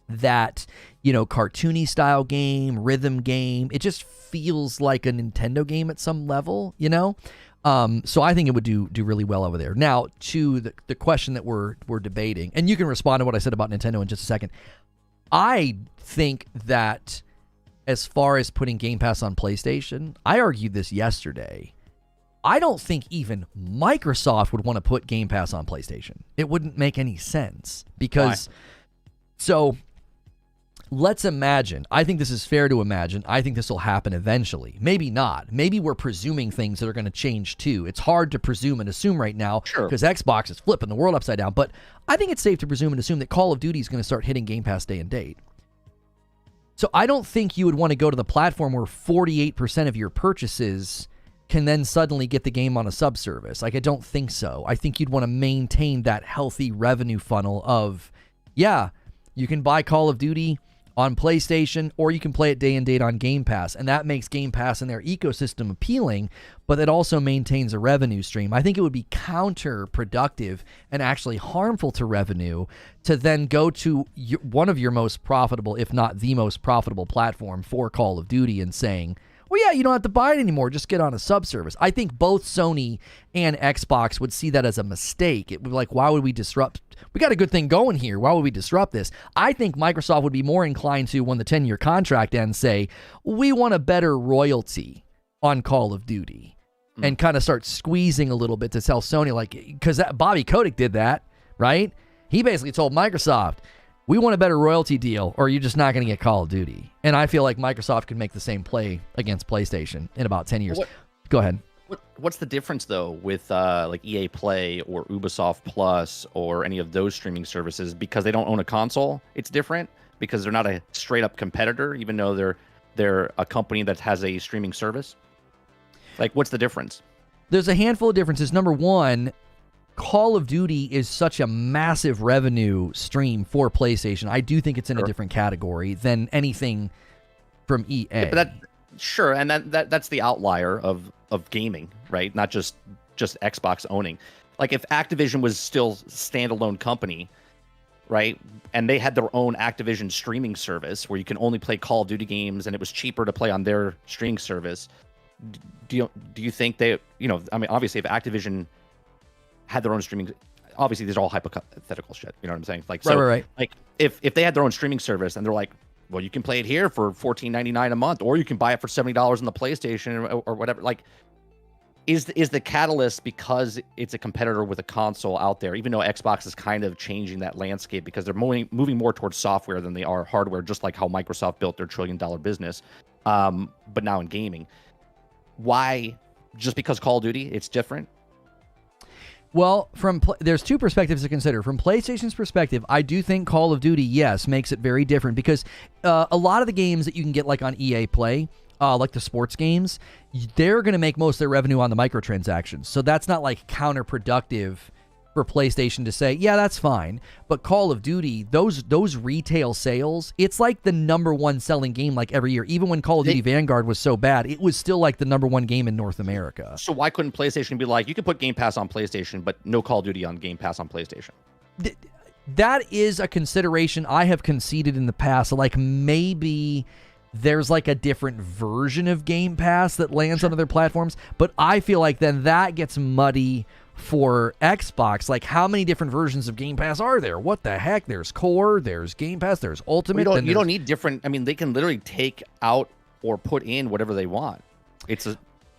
Speaker 1: that, cartoony style game, rhythm game. It just feels like a Nintendo game at some level, So I think it would do really well over there. Now, to the question that we're debating, and you can respond to what I said about Nintendo in just a second. I think that as far as putting Game Pass on PlayStation, I argued this yesterday. I don't think even Microsoft would want to put Game Pass on PlayStation. It wouldn't make any sense, because so let's imagine, I think this is fair to imagine, I think this will happen eventually. Maybe not. Maybe we're presuming things that are going to change too. It's hard to presume and assume right now, because Xbox is flipping the world upside down. But I think it's safe to presume and assume that Call of Duty is going to start hitting Game Pass day and date. So I don't think you would want to go to the platform where 48% of your purchases can then suddenly get the game on a subservice. Like, I don't think so. I think you'd want to maintain that healthy revenue funnel of, yeah, you can buy Call of Duty on PlayStation, or you can play it day and date on Game Pass, and that makes Game Pass and their ecosystem appealing, but it also maintains a revenue stream. I think it would be counterproductive and actually harmful to revenue to then go to one of your most profitable, if not the most profitable platform for Call of Duty and saying, well, yeah, you don't have to buy it anymore. Just get on a subservice. I think both Sony and Xbox would see that as a mistake. It would be like, why would we disrupt? We got a good thing going here. Why would we disrupt this? I think Microsoft would be more inclined to, when the 10-year contract ends, say, we want a better royalty on Call of Duty and kind of start squeezing a little bit to tell Sony, like, because Bobby Kotick did that, right? He basically told Microsoft, we want a better royalty deal, or you're just not going to get Call of Duty. And I feel like Microsoft could make the same play against PlayStation in about 10 years. Go ahead.
Speaker 2: What's the difference, though, with like EA Play or Ubisoft Plus or any of those streaming services? Because they don't own a console, it's different? Because they're not a straight-up competitor, even though they're a company that has a streaming service? Like, what's the difference?
Speaker 1: There's a handful of differences. Number one, Call of Duty is such a massive revenue stream for PlayStation. I do think it's in a different category than anything from EA.
Speaker 2: Yeah, but sure, and that's the outlier of gaming, right? Not just Xbox owning. Like, if Activision was still standalone company, right, and they had their own Activision streaming service where you can only play Call of Duty games and it was cheaper to play on their streaming service, do you think they, I mean, obviously if Activision had their own streaming, obviously these are all hypothetical shit, you know what I'm saying? Like, so,
Speaker 1: right.
Speaker 2: Like, if they had their own streaming service and they're like, well, you can play it here for $14.99 a month, or you can buy it for $70 on the PlayStation or whatever. Like, is the catalyst because it's a competitor with a console out there, even though Xbox is kind of changing that landscape because they're moving more towards software than they are hardware, just like how Microsoft built their $1 trillion business, but now in gaming. Why? Just because Call of Duty, it's different?
Speaker 1: Well, there's two perspectives to consider. From PlayStation's perspective, I do think Call of Duty, yes, makes it very different because a lot of the games that you can get like on EA Play, like the sports games, they're going to make most of their revenue on the microtransactions. So that's not like counterproductive for PlayStation to say, yeah, that's fine. But Call of Duty, those retail sales, it's like the number one selling game like every year. Even when Call of Duty Vanguard was so bad, it was still like the number one game in North America.
Speaker 2: So why couldn't PlayStation be like, you can put Game Pass on PlayStation, but no Call of Duty on Game Pass on PlayStation?
Speaker 1: That is a consideration I have conceded in the past. Like, maybe there's like a different version of Game Pass that lands on other platforms, but I feel like then that gets muddy for Xbox. Like, how many different versions of Game Pass are there? What the heck? There's Core, there's Game Pass, there's Ultimate.
Speaker 2: You don't need different. I mean, they can literally take out or put in whatever they want.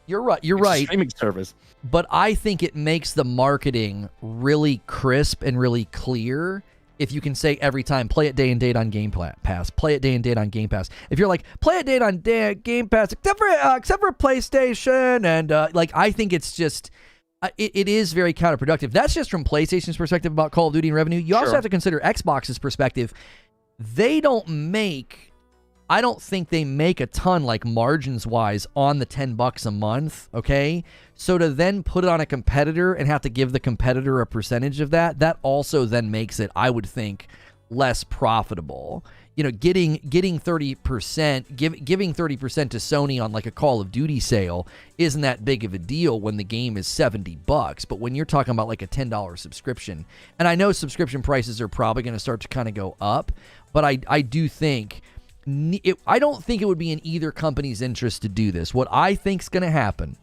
Speaker 1: You're right.
Speaker 2: It's a streaming service.
Speaker 1: But I think it makes the marketing really crisp and really clear if you can say every time, play it day and date on Game Pass, play it day and date on Game Pass. If you're like, play it date on Game Pass, except for PlayStation, and like, I think it's just, it is very counterproductive. That's just from PlayStation's perspective about Call of Duty and revenue. You also have to consider Xbox's perspective. I don't think they make a ton, like, margins-wise on the $10 a month, okay? So to then put it on a competitor and have to give the competitor a percentage of that also then makes it, I would think, less profitable. Getting 30%, giving 30% to Sony on like a Call of Duty sale isn't that big of a deal when the game is $70. But when you're talking about like a $10 subscription, and I know subscription prices are probably going to start to kind of go up, but I do think I don't think it would be in either company's interest to do this. What I think is going to happen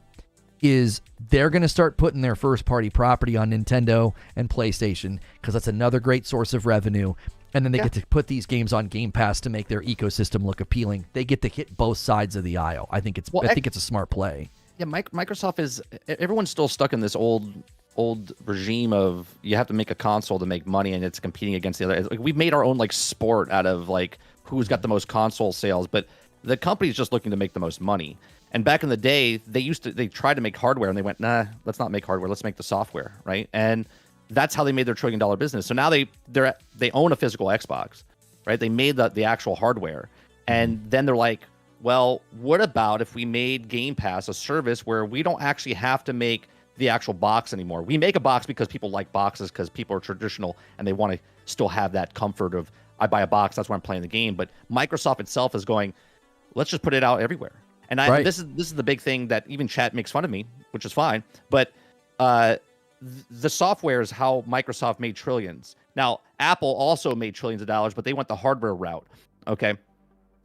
Speaker 1: is they're going to start putting their first-party property on Nintendo and PlayStation because that's another great source of revenue. And then they get to put these games on Game Pass to make their ecosystem look appealing. They get to hit both sides of the aisle. I think it's a smart play. Yeah,
Speaker 2: Microsoft everyone's still stuck in this old regime of you have to make a console to make money, and it's competing against the other. Like, we've made our own like sport out of like who's got the most console sales, but the company's just looking to make the most money. And back in the day, they tried to make hardware, and they went, nah, let's not make hardware, let's make the software, right? And that's how they made their $1 trillion business. So now they own a physical Xbox, right? They made the actual hardware, and then they're like, well, what about if we made Game Pass a service where we don't actually have to make the actual box anymore? We make a box because people like boxes, because people are traditional and they want to still have that comfort of, I buy a box, that's where I'm playing the game. But Microsoft itself is going, let's just put it out everywhere. And this is the big thing that even chat makes fun of me, which is fine. But the software is how Microsoft made trillions. Now, Apple also made trillions of dollars, but they went the hardware route. Okay.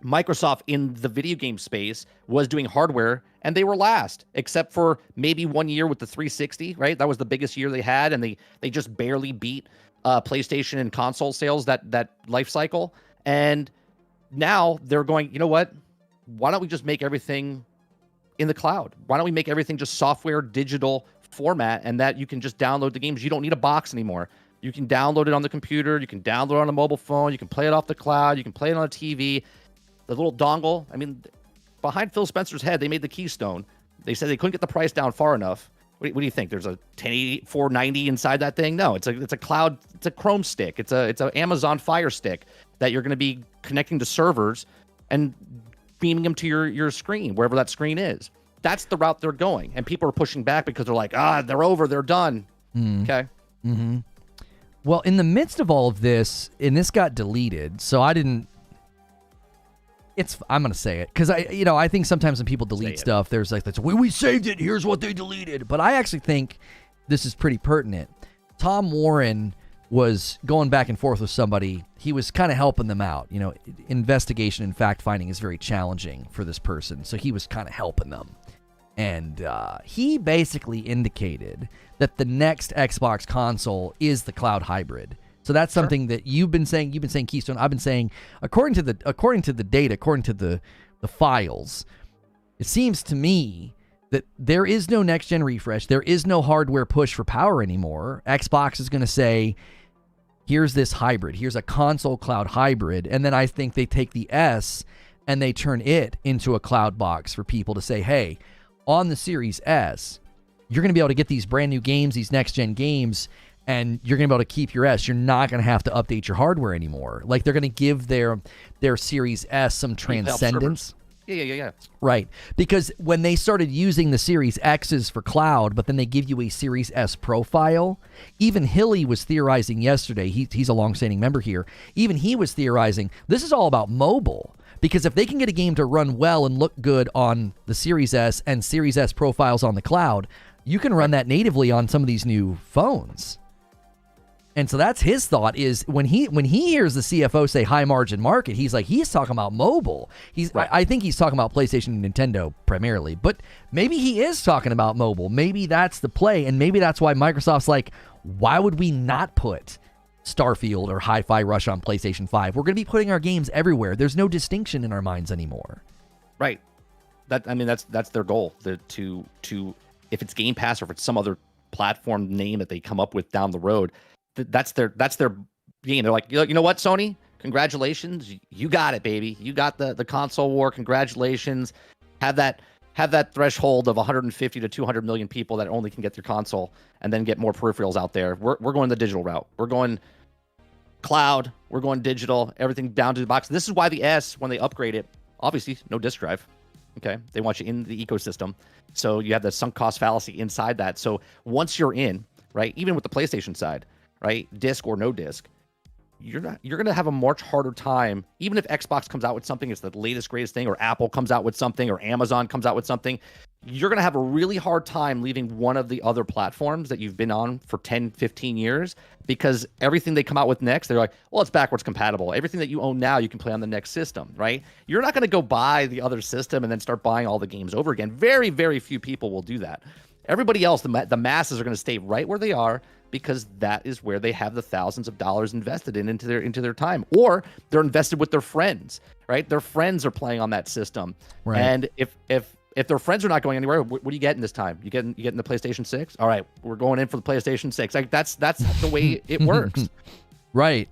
Speaker 2: Microsoft in the video game space was doing hardware, and they were last, except for maybe 1 year with the 360, right? That was the biggest year they had, and they just barely beat PlayStation and console sales that life cycle. And now they're going, you know what? Why don't we just make everything in the cloud? Why don't we make everything just software, digital format, and that you can just download the games? You don't need a box anymore. You can download it on the computer. You can download it on a mobile phone. You can play it off the cloud. You can play it on a TV. The little dongle. I mean, behind Phil Spencer's head, they made the Keystone. They said they couldn't get the price down far enough. What do you think? There's a 1080 490 inside that thing? No, it's a cloud. It's a Chrome stick. It's an Amazon Fire Stick that you're going to be connecting to servers and beaming them to your screen, wherever that screen is. That's the route they're going. And people are pushing back because they're like, they're over. They're done. Okay.
Speaker 1: Mm-hmm. Well, in the midst of all of this, and this got deleted, so I didn't. I'm going to say it because I think sometimes when people delete stuff, there's like, that's we saved it. Here's what they deleted. But I actually think this is pretty pertinent. Tom Warren was going back and forth with somebody. He was kind of helping them out. Investigation and fact finding is very challenging for this person. So he was kind of helping them. And he basically indicated that the next Xbox console is the cloud hybrid. So that's something that you've been saying. You've been saying Keystone. I've been saying, according to the data, according to the files, it seems to me that there is no next gen refresh. There is no hardware push for power anymore. Xbox is going to say, here's this hybrid. Here's a console cloud hybrid. And then I think they take the S and they turn it into a cloud box for people to say, hey, on the Series S, you're going to be able to get these brand new games, these next gen games, and you're going to be able to keep your S. You're not going to have to update your hardware anymore. Like, they're going to give their Series S some transcendence.
Speaker 2: Yeah.
Speaker 1: Right. Because when they started using the Series X's for cloud, but then they give you a Series S profile, even Hilly was theorizing yesterday, he's a longstanding member here, even he was theorizing, this is all about mobile. Because if they can get a game to run well and look good on the Series S and Series S profiles on the cloud, you can run that natively on some of these new phones. And so that's his thought, is when he hears the CFO say high margin market, he's talking about mobile. Right. I think he's talking about PlayStation and Nintendo primarily, but maybe he is talking about mobile. Maybe that's the play, and maybe that's why Microsoft's like, why would we not put Starfield or Hi-Fi Rush on PlayStation 5? We're going to be putting our games everywhere. There's no distinction in our minds anymore.
Speaker 2: Right. That's their goal. To if it's Game Pass or if it's some other platform name that they come up with down the road, that's their game. They're like, you know what, Sony? Congratulations, you got it, baby. You got the console war. Congratulations. Have that threshold of 150 to 200 million people that only can get their console, and then get more peripherals out there. We're going the digital route. We're going cloud. We're going digital. Everything down to the box. This is why the S, when they upgrade it, obviously no disk drive. Okay, they want you in the ecosystem, so you have the sunk cost fallacy inside that. So once you're in, right, even with the PlayStation side, right, disc or no disc, you're going to have a much harder time. Even if Xbox comes out with something, it's the latest, greatest thing, or Apple comes out with something, or Amazon comes out with something, you're going to have a really hard time leaving one of the other platforms that you've been on for 10, 15 years, because everything they come out with next, they're like, well, it's backwards compatible. Everything that you own now, you can play on the next system, right? You're not going to go buy the other system and then start buying all the games over again. Very, very few people will do that. Everybody else, the masses, are going to stay right where they are, because that is where they have the thousands of dollars invested into their time, or they're invested with their friends, right? Their friends are playing on that system, right? And if their friends are not going anywhere, what are you getting this time? You getting the PlayStation 6? All right, we're going in for the PlayStation 6. Like that's the way it works,
Speaker 1: right?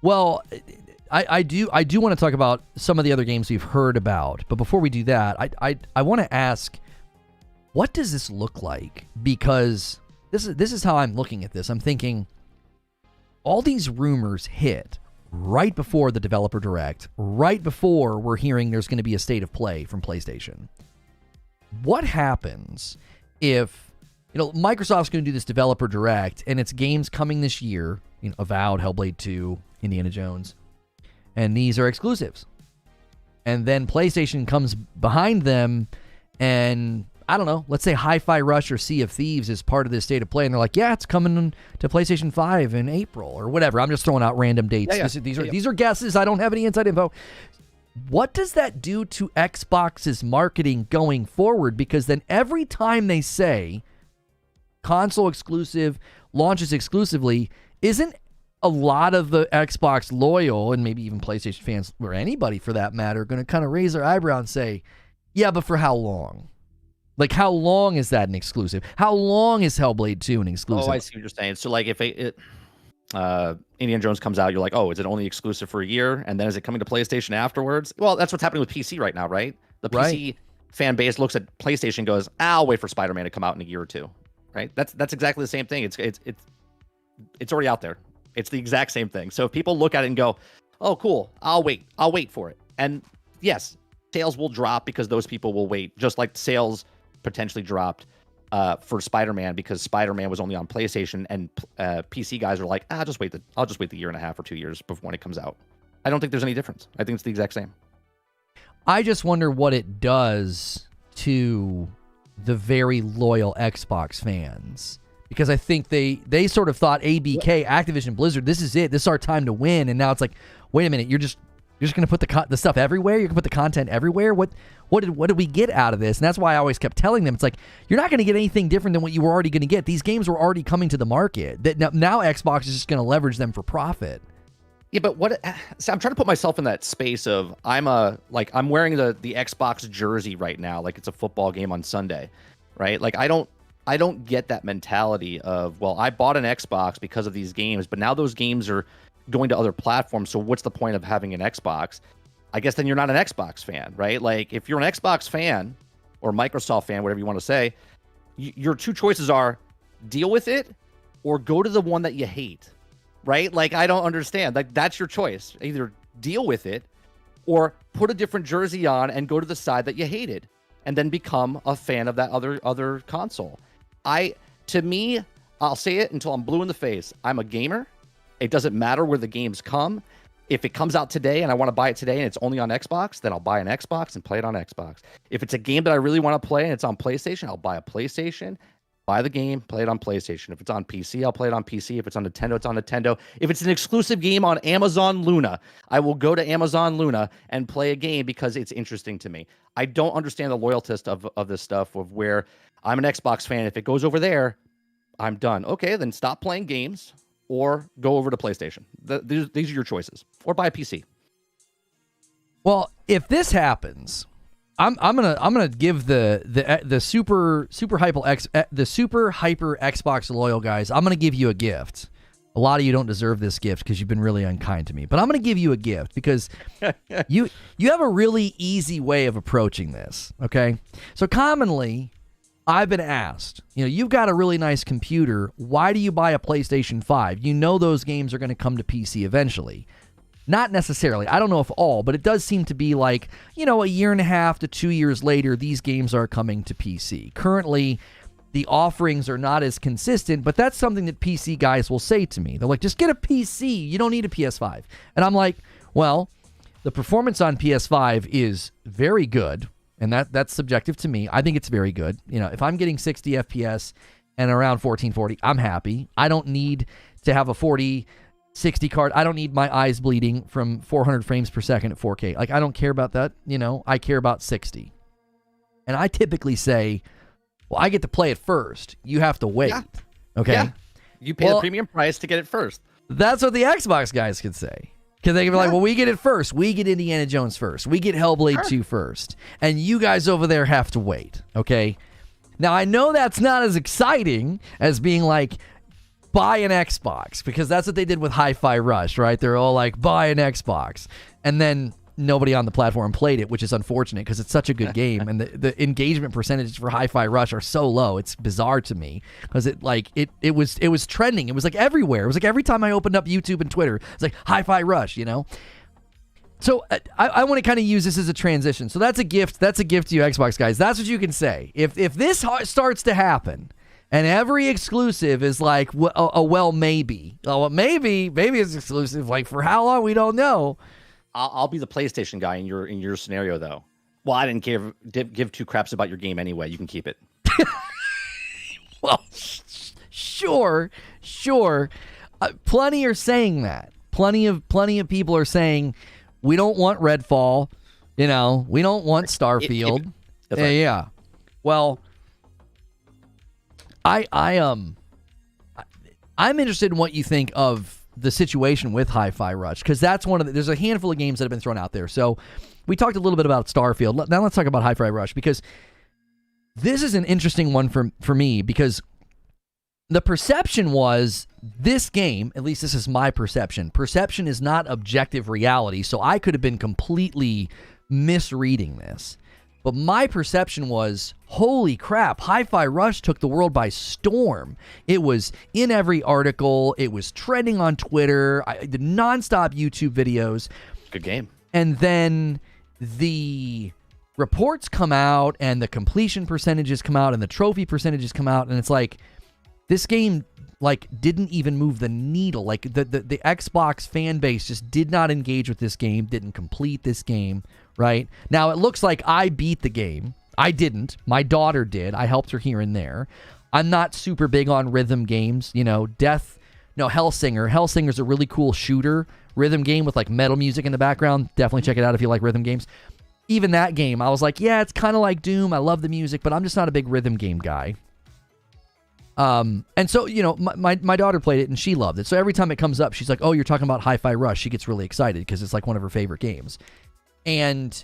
Speaker 1: Well, I do want to talk about some of the other games we've heard about, but before we do that, I want to ask, what does this look like? Because this is how I'm looking at this. I'm thinking, all these rumors hit right before the developer direct, right before we're hearing there's going to be a state of play from PlayStation. What happens if, Microsoft's going to do this developer direct and it's games coming this year, Avowed, Hellblade 2, Indiana Jones, and these are exclusives. And then PlayStation comes behind them and, I don't know, let's say Hi-Fi Rush or Sea of Thieves is part of this state of play, and they're like, yeah, it's coming to PlayStation 5 in April or whatever. I'm just throwing out random dates.
Speaker 2: Yeah.
Speaker 1: These are guesses. I don't have any inside info. What does that do to Xbox's marketing going forward? Because then every time they say console exclusive, launches exclusively, isn't a lot of the Xbox loyal, and maybe even PlayStation fans, or anybody for that matter, going to kind of raise their eyebrow and say, yeah, but for how long? Like, how long is that an exclusive? How long is Hellblade 2 an exclusive?
Speaker 2: Oh, I see what you're saying. So, like, if Indiana Jones comes out, you're like, oh, is it only exclusive for a year? And then is it coming to PlayStation afterwards? Well, that's what's happening with PC right now, right? The PC fan base looks at PlayStation and goes, I'll wait for Spider-Man to come out in a year or two, right? That's exactly the same thing. It's already out there. It's the exact same thing. So if people look at it and go, oh, cool, I'll wait for it. And yes, sales will drop because those people will wait, just like sales potentially dropped for Spider-Man because Spider-Man was only on PlayStation, and PC guys are like, I'll just wait the year and a half or 2 years before when it comes out. I don't think there's any difference. I think it's the exact same.
Speaker 1: I just wonder what it does to the very loyal Xbox fans, because I think they sort of thought ABK, Activision Blizzard, this is it. This is our time to win. And now it's like, wait a minute, you're just going to put the stuff everywhere? You're going to put the content everywhere? What did we get out of this? And that's why I always kept telling them, it's like, you're not going to get anything different than what you were already going to get. These games were already coming to the market. That now Xbox is just going to leverage them for profit.
Speaker 2: Yeah, but so I'm trying to put myself in that space of I'm wearing the Xbox jersey right now, like it's a football game on Sunday, right? Like I don't get that mentality of, well, I bought an Xbox because of these games, but now those games are going to other platforms, so what's the point of having an Xbox? I guess then you're not an Xbox fan, right? Like if you're an Xbox fan or Microsoft fan, whatever you want to say, your two choices are deal with it or go to the one that you hate, right? Like I don't understand. Like that's your choice. Either deal with it or put a different jersey on and go to the side that you hated and then become a fan of that other console. To me, I'll say it until I'm blue in the face. I'm a gamer. It doesn't matter where the games come. If it comes out today and I want to buy it today and it's only on Xbox, then I'll buy an Xbox and play it on Xbox. If it's a game that I really want to play and it's on PlayStation, I'll buy a PlayStation, buy the game, play it on PlayStation. If it's on PC, I'll play it on PC. If it's on Nintendo, it's on Nintendo. If it's an exclusive game on Amazon Luna, I will go to Amazon Luna and play a game because it's interesting to me. I don't understand the loyalist of this stuff of where I'm an Xbox fan. If it goes over there, I'm done. Okay, then stop playing games or go over to PlayStation. These are your choices. Or buy a PC.
Speaker 1: Well, if this happens, I'm gonna give the super hyper Xbox loyal guys, I'm gonna give you a gift. A lot of you don't deserve this gift because you've been really unkind to me, but I'm gonna give you a gift because you have a really easy way of approaching this. Okay, so commonly I've been asked, you've got a really nice computer. Why do you buy a PlayStation 5? You know those games are going to come to PC eventually. Not necessarily. I don't know if all, but it does seem to be like, a year and a half to 2 years later, these games are coming to PC. Currently, the offerings are not as consistent, but that's something that PC guys will say to me. They're like, just get a PC. You don't need a PS5. And I'm like, well, the performance on PS5 is very good. And that's subjective to me. I think it's very good. If I'm getting 60 FPS and around 1440, I'm happy. I don't need to have a 4060 card. I don't need my eyes bleeding from 400 frames per second at 4K. Like, I don't care about that. I care about 60. And I typically say, well, I get to play it first. You have to wait. Yeah. Okay? Yeah.
Speaker 2: You pay the premium price to get it first.
Speaker 1: That's what the Xbox guys could say. Because they can be like, well, we get it first. We get Indiana Jones first. We get Hellblade 2 first. And you guys over there have to wait, okay? Now, I know that's not as exciting as being like, buy an Xbox. Because that's what they did with Hi-Fi Rush, right? They're all like, buy an Xbox. And then nobody on the platform played it, which is unfortunate because it's such a good game, and the engagement percentages for Hi-Fi Rush are so low. It's bizarre to me because it was trending. It was like everywhere. It was like every time I opened up YouTube and Twitter, it's like Hi-Fi Rush, you know. So I want to kind of use this as a transition. So that's a gift. That's a gift to you, Xbox guys. That's what you can say. If this starts to happen, and every exclusive is like, well, maybe. Oh, maybe it's exclusive. Like, for how long, we don't know.
Speaker 2: I'll be the PlayStation guy in your scenario, though. Well, I didn't give two craps about your game anyway. You can keep it.
Speaker 1: Well, sure. Plenty are saying that. Plenty of people are saying, we don't want Redfall. You know, we don't want Starfield.
Speaker 2: Right.
Speaker 1: Yeah. Well, I'm interested in what you think of the situation with Hi-Fi Rush, because that's there's a handful of games that have been thrown out there. So we talked a little bit about Starfield. Now let's talk about Hi-Fi Rush, because this is an interesting one for me, because the perception was this game, at least this is my perception is not objective reality, so I could have been completely misreading this. But my perception was, holy crap, Hi-Fi Rush took the world by storm. It was in every article. It was trending on Twitter. I did nonstop YouTube videos.
Speaker 2: Good game.
Speaker 1: And then the reports come out, and the completion percentages come out, and the trophy percentages come out, and it's like, this game didn't even move the needle. Like the Xbox fan base just did not engage with this game, didn't complete this game, right? Now it looks like I beat the game. I didn't. My daughter did. I helped her here and there. I'm not super big on rhythm games, you know. Hellsinger. Hellsinger's a really cool shooter rhythm game with like metal music in the background. Definitely check it out if you like rhythm games. Even that game, I was like, yeah, it's kind of like Doom. I love the music, but I'm just not a big rhythm game guy. And so, you know, my daughter played it and she loved it. So every time it comes up, she's like, oh, you're talking about Hi-Fi Rush. She gets really excited because it's like one of her favorite games. And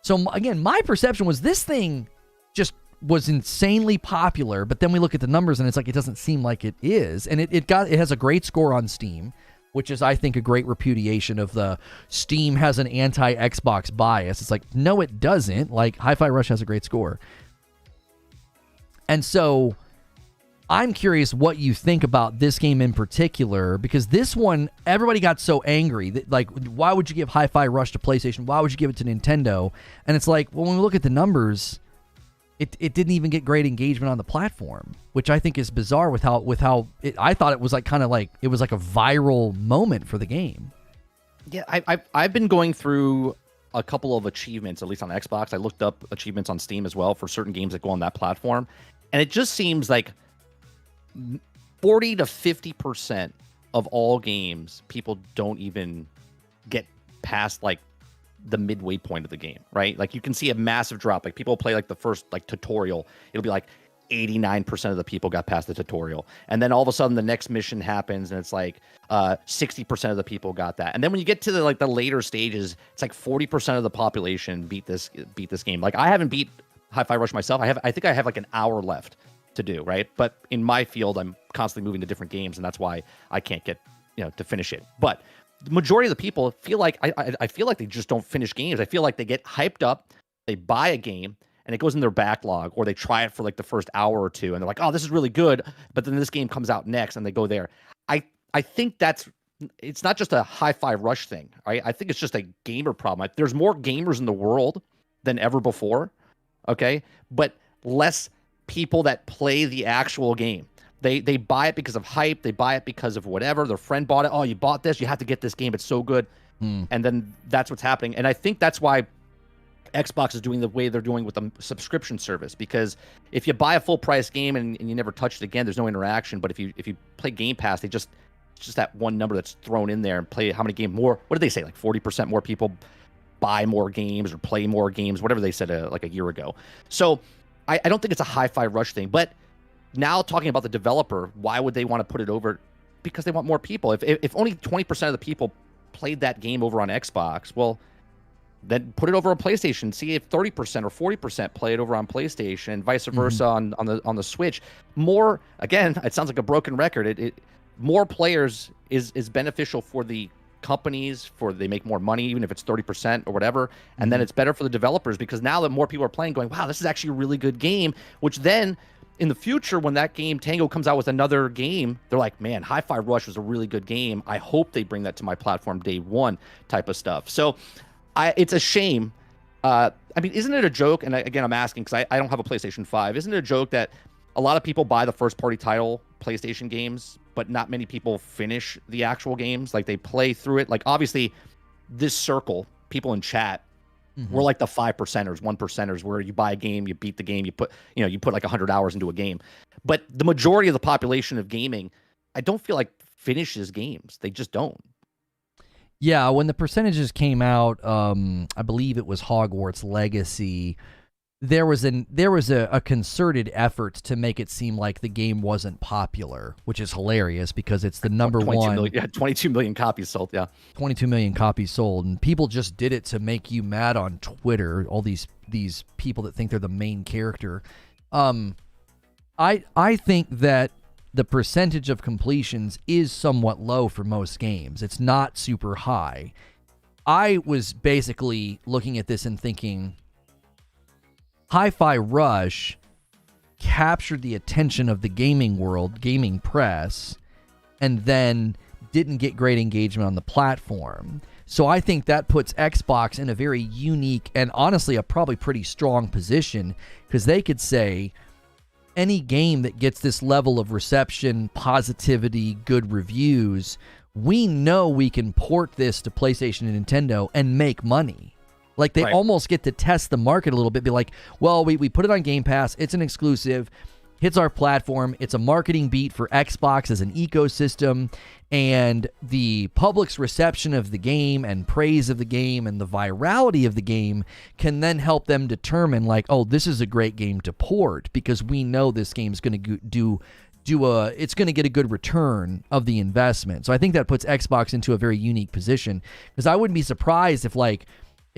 Speaker 1: so, again, my perception was this thing just was insanely popular, but then we look at the numbers and it's like, it doesn't seem like it is. And it has a great score on Steam, which is, I think, a great repudiation of the Steam has an anti-Xbox bias. It's like, no, it doesn't. Like, Hi-Fi Rush has a great score. And so I'm curious what you think about this game in particular, because this one, everybody got so angry that, like, why would you give Hi-Fi Rush to PlayStation? Why would you give it to Nintendo? And it's like, well, when we look at the numbers, it didn't even get great engagement on the platform, which I think is bizarre with how I thought it was like kind of like it was like a viral moment for the game.
Speaker 2: Yeah, I've been going through a couple of achievements, at least on Xbox. I looked up achievements on Steam as well for certain games that go on that platform, and it just seems like 40 to 50% of all games, people don't even get past like the midway point of the game, right? Like you can see a massive drop. Like people play like the first like tutorial, it'll be like 89% of the people got past the tutorial, and then all of a sudden the next mission happens and it's like 60% of the people got that. And then when you get to the like the later stages, it's like 40% of the population beat this game. Like I haven't beat Hi-Fi Rush myself. I think I have like an hour left to do, right? But in my field, I'm constantly moving to different games, and that's why I can't get, you know, to finish it. But the majority of the people feel like I feel like they just don't finish games. I feel like they get hyped up, they buy a game, and it goes in their backlog, or they try it for like the first hour or two, and they're like, oh, this is really good, but then this game comes out next, and they go there. I think it's not just a Hi-Fi Rush thing, right? I think it's just a gamer problem. There's more gamers in the world than ever before, okay? But less people that play the actual game. They buy it because of hype. They buy it because of whatever. Their friend bought it. Oh, you bought this. You have to get this game. It's so good. And then that's what's happening. And I think that's why Xbox is doing the way they're doing with the subscription service. Because if you buy a full price game and you never touch it again, there's no interaction. But if you play Game Pass, it's just that one number that's thrown in there and play how many games more. What did they say? Like 40% more people buy more games or play more games, whatever they said like a year ago. So I don't think it's a Hi-Fi Rush thing, but now talking about the developer, why would they want to put it over? Because they want more people. If only 20% of the people played that game over on Xbox, well, then put it over on PlayStation. See if 30% or 40% play it over on PlayStation, and vice versa on the Switch. More, again, it sounds like a broken record. More players is beneficial for the companies they make more money, even if it's 30% or whatever. And then it's better for the developers because now that more people are playing, going, wow, this is actually a really good game, which then in the future, when that game Tango comes out with another game, they're like, man, Hi-Fi Rush was a really good game. I hope they bring that to my platform day one type of stuff. So it's a shame. I mean, isn't it a joke? And again, I'm asking because I don't have a PlayStation 5. Isn't it a joke that a lot of people buy the first party title PlayStation games, but not many people finish the actual games? Like they play through it. Like obviously this circle, people in chat, we're like the 5%ers, 1%ers, where you buy a game, you beat the game, you put like 100 hours into a game. But the majority of the population of gaming, I don't feel like finishes games. They just don't.
Speaker 1: Yeah, when the percentages came out, I believe it was Hogwarts Legacy. There was a concerted effort to make it seem like the game wasn't popular, which is hilarious because it's the number
Speaker 2: 22 million copies sold. Yeah,
Speaker 1: 22 million copies sold, and people just did it to make you mad on Twitter. All these people that think they're the main character. I think that the percentage of completions is somewhat low for most games. It's not super high. I was basically looking at this and thinking, Hi-Fi Rush captured the attention of the gaming world, gaming press, and then didn't get great engagement on the platform. So I think that puts Xbox in a very unique and honestly a probably pretty strong position because they could say any game that gets this level of reception, positivity, good reviews, we know we can port this to PlayStation and Nintendo and make money. Like, they almost get to test the market a little bit, be like, well, we put it on Game Pass, it's an exclusive, hits our platform, it's a marketing beat for Xbox as an ecosystem, and the public's reception of the game and praise of the game and the virality of the game can then help them determine, like, oh, this is a great game to port because we know this game's going to it's going to get a good return of the investment. So I think that puts Xbox into a very unique position because I wouldn't be surprised if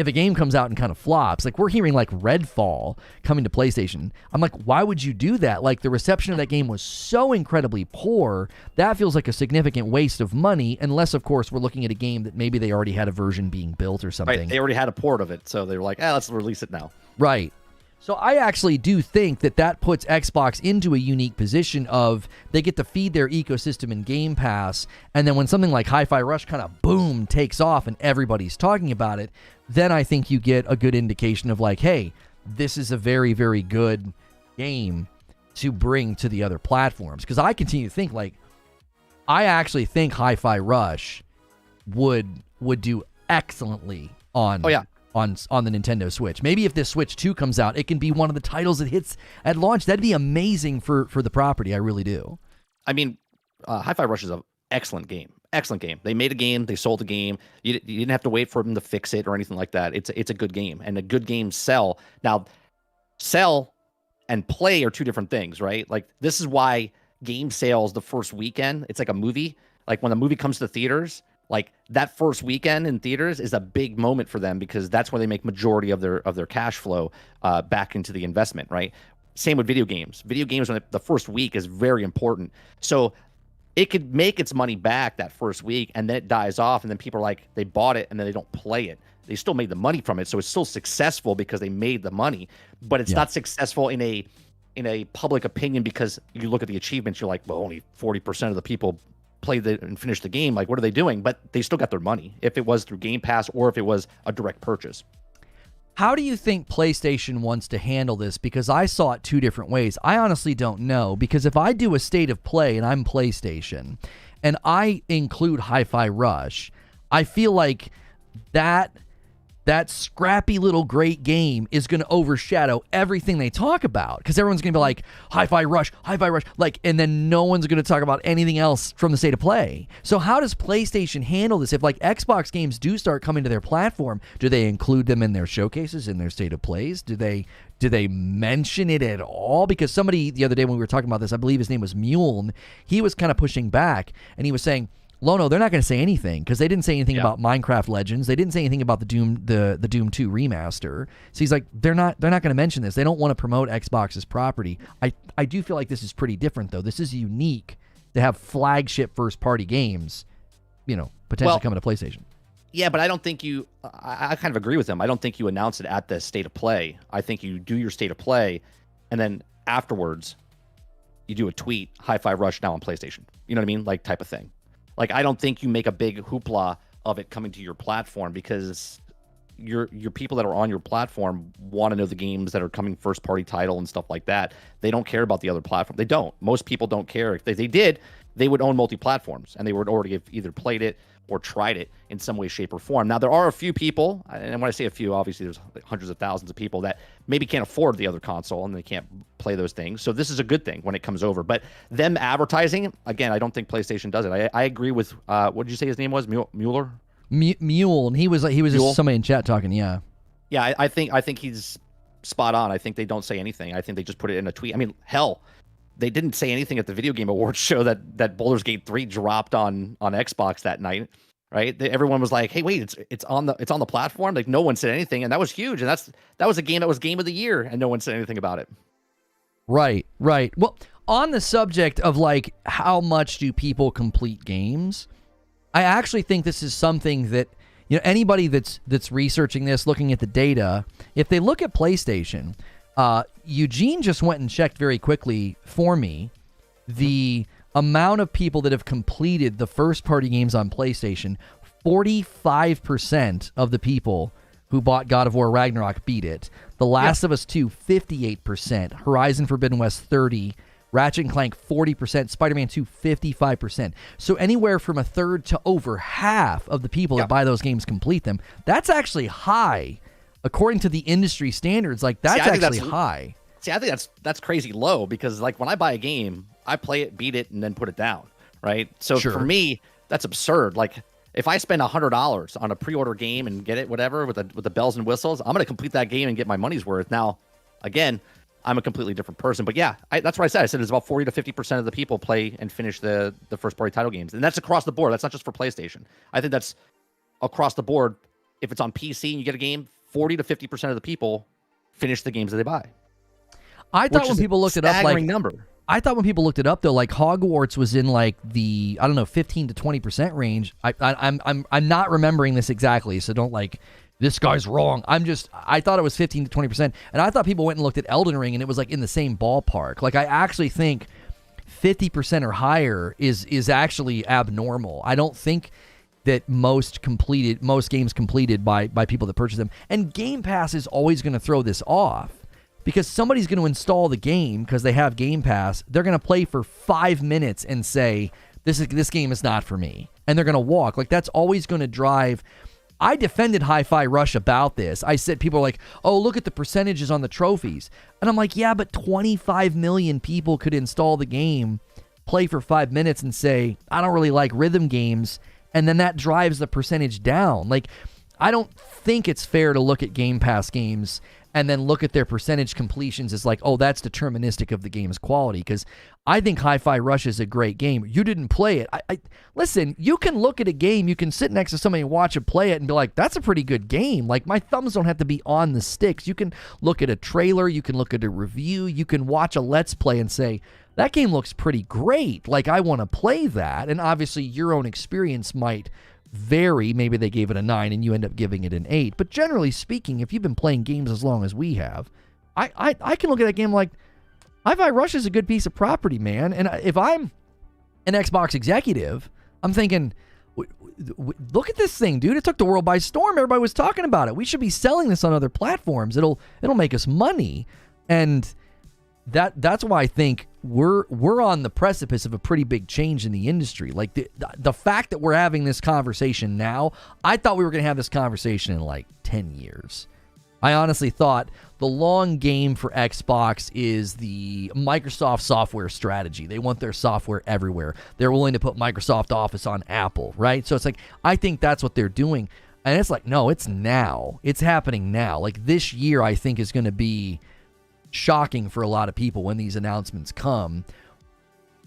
Speaker 1: a game comes out and kind of flops. Like, we're hearing like Redfall coming to PlayStation. I'm like, why would you do that? Like, the reception of that game was so incredibly poor. That feels like a significant waste of money, unless, of course, we're looking at a game that maybe they already had a version being built or something.
Speaker 2: Right. They already had a port of it, so they were like, let's release it now.
Speaker 1: Right. So I actually do think that puts Xbox into a unique position of they get to feed their ecosystem in Game Pass, and then when something like Hi-Fi Rush kind of boom takes off and everybody's talking about it, then I think you get a good indication of like, hey, this is a very, very good game to bring to the other platforms. Because I continue to think, like, I actually think Hi-Fi Rush would do excellently on on the Nintendo Switch. Maybe if this Switch 2 comes out, it can be one of the titles that hits at launch. That'd be amazing for the property. I really do.
Speaker 2: I mean, Hi-Fi Rush is an excellent game. Excellent game. They made a game. They sold a game. You didn't have to wait for them to fix it or anything like that. It's a good game, and a good game sell. Now, sell and play are two different things, right? Like, this is why game sales the first weekend, it's like a movie. Like, when a movie comes to theaters, like, that first weekend in theaters is a big moment for them because that's where they make majority of their cash flow back into the investment, right? Same with video games. Video games, when the first week is very important. So it could make its money back that first week, and then it dies off, and then people are like, they bought it, and then they don't play it. They still made the money from it, so it's still successful because they made the money, but it's not successful in a public opinion because you look at the achievements, you're like, well, only 40% of the people played and finished the game. Like, what are they doing? But they still got their money if it was through Game Pass or if it was a direct purchase.
Speaker 1: How do you think PlayStation wants to handle this? Because I saw it two different ways. I honestly don't know, because if I do a state of play and I'm PlayStation and I include Hi-Fi Rush, I feel like that scrappy little great game is going to overshadow everything they talk about, because everyone's going to be like, Hi-Fi Rush, like, and then no one's going to talk about anything else from the state of play. So how does PlayStation handle this? If like Xbox games do start coming to their platform, do they include them in their showcases, in their state of plays? Do they mention it at all? Because somebody the other day when we were talking about this, I believe his name was Muln, he was kind of pushing back and he was saying, Lono, they're not going to say anything because they didn't say anything about Minecraft Legends. They didn't say anything about the Doom 2 remaster. So he's like, they're not going to mention this. They don't want to promote Xbox's property. I do feel like this is pretty different though. This is unique to have flagship first party games, potentially
Speaker 2: Well,
Speaker 1: coming to PlayStation.
Speaker 2: Yeah, but I don't think you. I kind of agree with him. I don't think you announce it at the state of play. I think you do your state of play, and then afterwards, you do a tweet, Hi-Fi Rush now on PlayStation. You know what I mean? Like, type of thing. Like, I don't think you make a big hoopla of it coming to your platform, because your people that are on your platform want to know the games that are coming first party title and stuff like that. They don't care about the other platform. They don't. Most people don't care. If they did, they would own multi-platforms, and they would already have either played it or tried it in some way, shape, or form. Now, there are a few people, and when I say a few, obviously there's hundreds of thousands of people that maybe can't afford the other console and they can't play those things. So this is a good thing when it comes over. But them advertising, again, I don't think PlayStation does it. I agree with, what did you say his name was? Mueller?
Speaker 1: Mule, and he was just somebody in chat talking. Yeah,
Speaker 2: I think he's spot on. I think they don't say anything. I think they just put it in a tweet. I mean, hell, they didn't say anything at the Video Game Awards show that Baldur's Gate 3 dropped on Xbox that night, right? Everyone was like, "Hey, wait, it's on the platform." Like, no one said anything, and that was huge. And that was a game that was Game of the Year, and no one said anything about it.
Speaker 1: Right. Well, on the subject of like how much do people complete games, I actually think this is something that, you know, anybody that's researching this, looking at the data, if they look at PlayStation, Eugene just went and checked very quickly for me the amount of people that have completed the first-party games on PlayStation. 45% of the people who bought God of War Ragnarok beat it. The Last of Us 2, 58%. Horizon Forbidden West, 30%. Ratchet & Clank, 40%. Spider-Man 2, 55%. So anywhere from a third to over half of the people that buy those games complete them. That's actually high. According to the industry standards, like, that's actually high.
Speaker 2: See, I think that's crazy low, because like when I buy a game, I play it, beat it, and then put it down, right? So for me, that's absurd. Like, if I spend $100 on a pre-order game and get it, whatever, with the bells and whistles, I'm going to complete that game and get my money's worth. Now, again, I'm a completely different person, but yeah, that's what I said. I said it's about 40 to 50% of the people play and finish the first-party title games, and that's across the board. That's not just for PlayStation. I think that's across the board. If it's on PC and you get a game, 40 to 50% of the people finish the games that they buy.
Speaker 1: I thought when people looked it up, like,
Speaker 2: number.
Speaker 1: I thought when people looked it up though, like Hogwarts was in like the, I don't know, 15 to 20% range. I'm not remembering this exactly, so don't like, this guy's wrong. I thought it was 15 to 20%, and I thought people went and looked at Elden Ring and it was like in the same ballpark. Like, I actually think 50% or higher is actually abnormal. I don't think that most games completed by people that purchase them. And Game Pass is always going to throw this off, because somebody's going to install the game because they have Game Pass. They're going to play for 5 minutes and say, this game is not for me. And they're going to walk. Like, that's always going to drive. I defended Hi-Fi Rush about this. I said, people are like, oh, look at the percentages on the trophies. And I'm like, yeah, but 25 million people could install the game, play for 5 minutes and say, I don't really like rhythm games. And then that drives the percentage down. Like, I don't think it's fair to look at Game Pass games and then look at their percentage completions as like, oh, that's deterministic of the game's quality. Because I think Hi-Fi Rush is a great game. You didn't play it. Listen, you can look at a game, you can sit next to somebody and watch it play it and be like, that's a pretty good game. Like, my thumbs don't have to be on the sticks. You can look at a trailer, you can look at a review, you can watch a Let's Play and say, that game looks pretty great. Like, I want to play that. And obviously your own experience might vary. Maybe they gave it a 9 and you end up giving it an 8. But generally speaking, if you've been playing games as long as we have, I can look at that game like, Hi-Fi Rush is a good piece of property, man. And if I'm an Xbox executive, I'm thinking, look at this thing, dude. It took the world by storm. Everybody was talking about it. We should be selling this on other platforms. It'll make us money. And that's why I think we're on the precipice of a pretty big change in the industry. Like, the fact that we're having this conversation now, I thought we were going to have this conversation in like 10 years. I honestly thought the long game for Xbox is the Microsoft software strategy. They want their software everywhere. They're willing to put Microsoft Office on Apple, right? So it's like, I think that's what they're doing. And it's like, no, it's now. It's happening now. Like, this year, I think, is going to be shocking for a lot of people when these announcements come.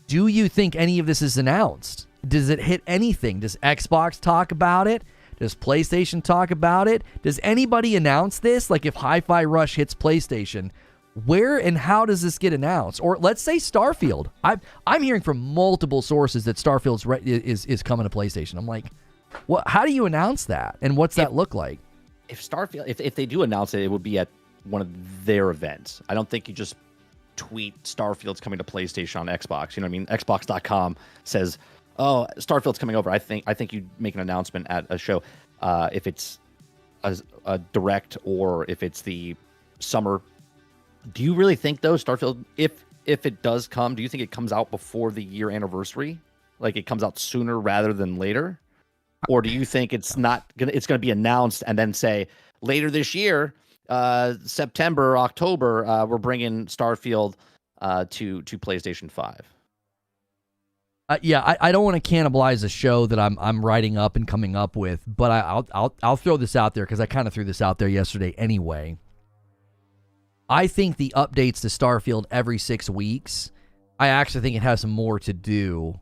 Speaker 1: Do you think any of this is announced? Does it hit anything? Does Xbox talk about it? Does PlayStation talk about it? Does anybody announce this? Like, if Hi-Fi Rush hits PlayStation, where and how does this get announced? Or let's say Starfield. I'm hearing from multiple sources that Starfield is coming to PlayStation. I'm like, How do you announce that, and what's that look like?
Speaker 2: If Starfield, if they do announce it, it would be at one of their events. I don't think you just tweet Starfield's coming to PlayStation on Xbox. You know what I mean? Xbox.com says, "Oh, Starfield's coming over." I think you make an announcement at a show, if it's a direct or if it's the summer. Do you really think though, Starfield, if it does come, do you think it comes out before the year anniversary? Like it comes out sooner rather than later? Or do you think it's gonna be announced and then say later this year, September, October, we're bringing Starfield to PlayStation 5?
Speaker 1: Yeah, I don't want to cannibalize a show that I'm writing up and coming up with, but I'll throw this out there because I kind of threw this out there yesterday anyway. I think the updates to Starfield every 6 weeks, I actually think it has more to do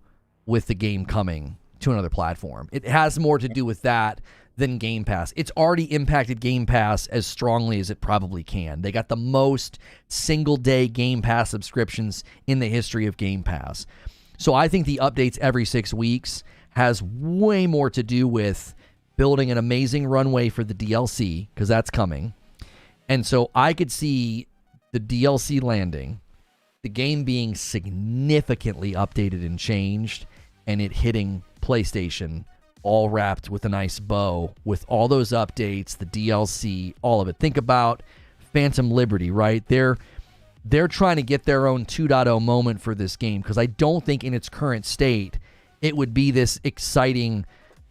Speaker 1: with the game coming to another platform. It has more to do with that than Game Pass. It's already impacted Game Pass as strongly as it probably can. They got the most single-day Game Pass subscriptions in the history of Game Pass. So I think the updates every 6 weeks has way more to do with building an amazing runway for the DLC, because that's coming. And so I could see the DLC landing, the game being significantly updated and changed, and it hitting PlayStation all wrapped with a nice bow with all those updates, the DLC, all of it. Think about Phantom Liberty, right? They're trying to get their own 2.0 moment for this game, because I don't think in its current state it would be this exciting,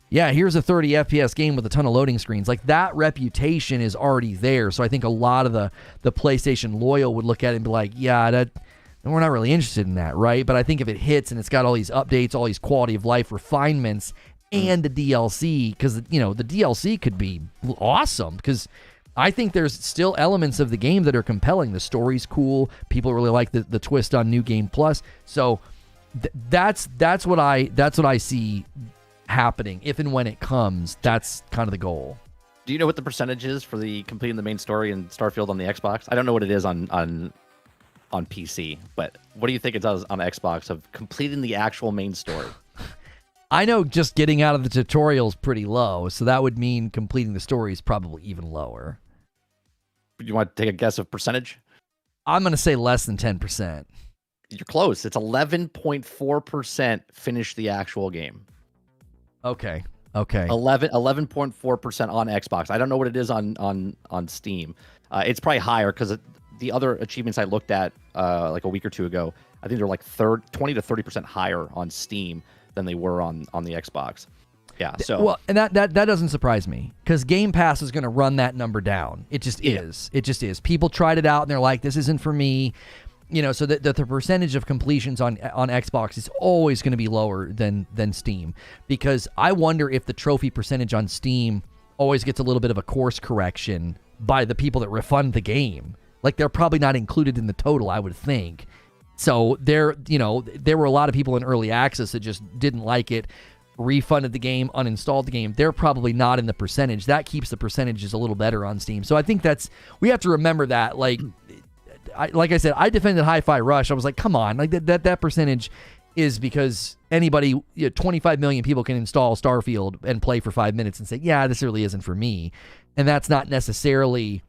Speaker 1: yeah, here's a 30 FPS game with a ton of loading screens. Like, that reputation is already there. So I think a lot of the PlayStation loyal would look at it and be like, yeah, we're not really interested in that, right? But I think if it hits and it's got all these updates, all these quality of life refinements, and the DLC, because, you know, the DLC could be awesome, because I think there's still elements of the game that are compelling. The story's cool. People really like the twist on New Game Plus. So that's what I see happening if and when it comes. That's kind of the goal.
Speaker 2: Do you know what the percentage is for the completing the main story in Starfield on the Xbox? I don't know what it is on PC, but what do you think it does on Xbox of completing the actual main story?
Speaker 1: I know just getting out of the tutorial is pretty low, so that would mean completing the story is probably even lower.
Speaker 2: Do you want to take a guess of percentage?
Speaker 1: I'm going to say less than 10%.
Speaker 2: You're close. It's 11.4% finish the actual game.
Speaker 1: Okay.
Speaker 2: 11.4% on Xbox. I don't know what it is on Steam. It's probably higher because the other achievements I looked at like a week or two ago, I think they're like 20 to 30% higher on Steam than they were on the Xbox. Yeah. So
Speaker 1: well, and that doesn't surprise me, because Game Pass is going to run that number down. It just is. It just is. People tried it out and they're like, this isn't for me. You know, so that the percentage of completions on Xbox is always going to be lower than Steam, because I wonder if the trophy percentage on Steam always gets a little bit of a course correction by the people that refund the game. Like, they're probably not included in the total, I would think. So there were a lot of people in early access that just didn't like it, refunded the game, uninstalled the game. They're probably not in the percentage. That keeps the percentages a little better on Steam. So I think we have to remember that. Like I said, I defended Hi-Fi Rush. I was like, come on, like that percentage is because anybody, 25 million people can install Starfield and play for 5 minutes and say, yeah, this really isn't for me. And that's not necessarily